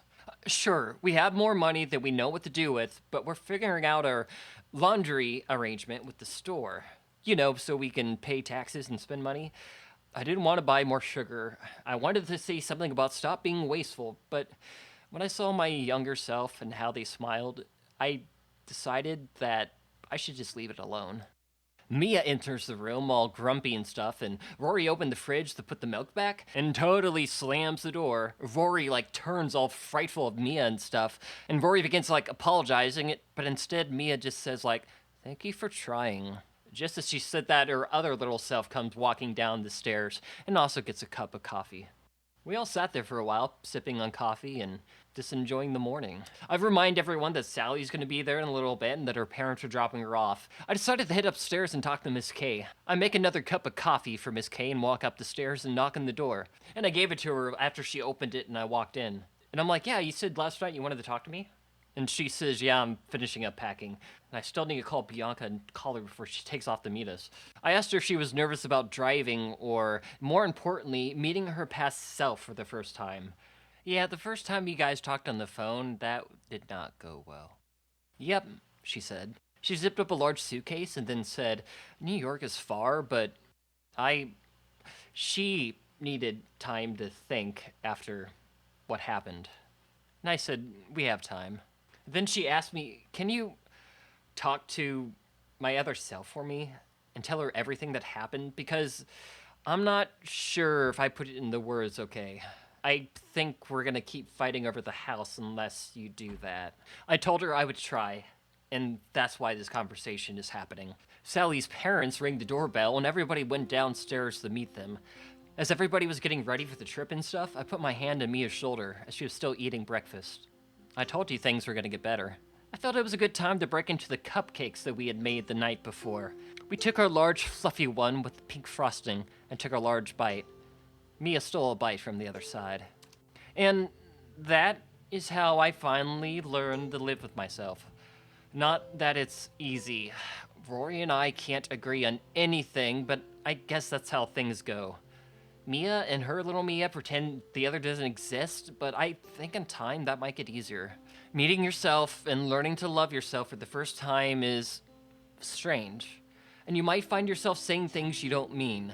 Sure, we have more money than we know what to do with, but we're figuring out our laundry arrangement with the store. You know, so we can pay taxes and spend money. I didn't want to buy more sugar. I wanted to say something about stop being wasteful, but when I saw my younger self and how they smiled, I decided that I should just leave it alone. Mia enters the room all grumpy and stuff, and Rory opened the fridge to put the milk back and totally slams the door. Rory turns all frightful of Mia and stuff, and Rory begins apologizing it, but instead Mia just says thank you for trying. Just as she said that, her other little self comes walking down the stairs and also gets a cup of coffee. We all sat there for a while, sipping on coffee and just enjoying the morning. I've reminded everyone that Sally's going to be there in a little bit and that her parents are dropping her off. I decided to head upstairs and talk to Miss K. I make another cup of coffee for Miss K and walk up the stairs and knock on the door. And I gave it to her after she opened it and I walked in. And I'm like, yeah, you said last night you wanted to talk to me? And she says, yeah, I'm finishing up packing. And I still need to call Bianca and call her before she takes off to meet us. I asked her if she was nervous about driving or, more importantly, meeting her past self for the first time. Yeah, the first time you guys talked on the phone, that did not go well. Yep, she said. She zipped up a large suitcase and then said, New York is far, but she needed time to think after what happened. And I said, we have time. Then she asked me, can you talk to my other self for me and tell her everything that happened? Because I'm not sure if I put it in the words okay. I think we're gonna keep fighting over the house unless you do that. I told her I would try, and that's why this conversation is happening. Sally's parents rang the doorbell and everybody went downstairs to meet them. As everybody was getting ready for the trip and stuff, I put my hand on Mia's shoulder as she was still eating breakfast. I told you things were gonna get better. I felt it was a good time to break into the cupcakes that we had made the night before. We took our large, fluffy one with pink frosting and took a large bite. Mia stole a bite from the other side. And that is how I finally learned to live with myself. Not that it's easy. Rory and I can't agree on anything, but I guess that's how things go. Mia and her little Mia pretend the other doesn't exist, but I think in time that might get easier. Meeting yourself and learning to love yourself for the first time is strange. And you might find yourself saying things you don't mean.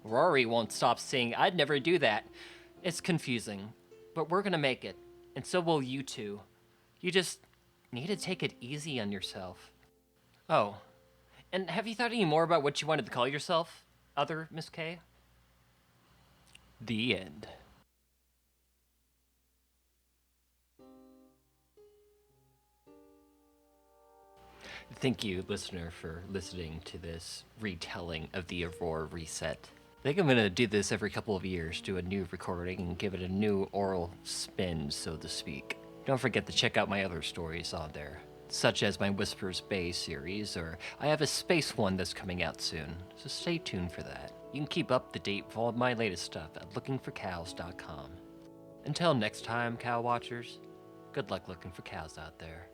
Rory won't stop saying, I'd never do that. It's confusing, but we're gonna make it, and so will you two. You just need to take it easy on yourself. Oh, and have you thought any more about what you wanted to call yourself, other Miss K? The end. Thank you, listener, for listening to this retelling of the Aurore Reset. I think I'm going to do this every couple of years, do a new recording and give it a new oral spin, so to speak. Don't forget to check out my other stories on there, such as my Whispers Bay series, or I have a space one that's coming out soon, so stay tuned for that. You can keep up to date with all of my latest stuff at lookingforcows.com. Until next time, cow watchers, good luck looking for cows out there.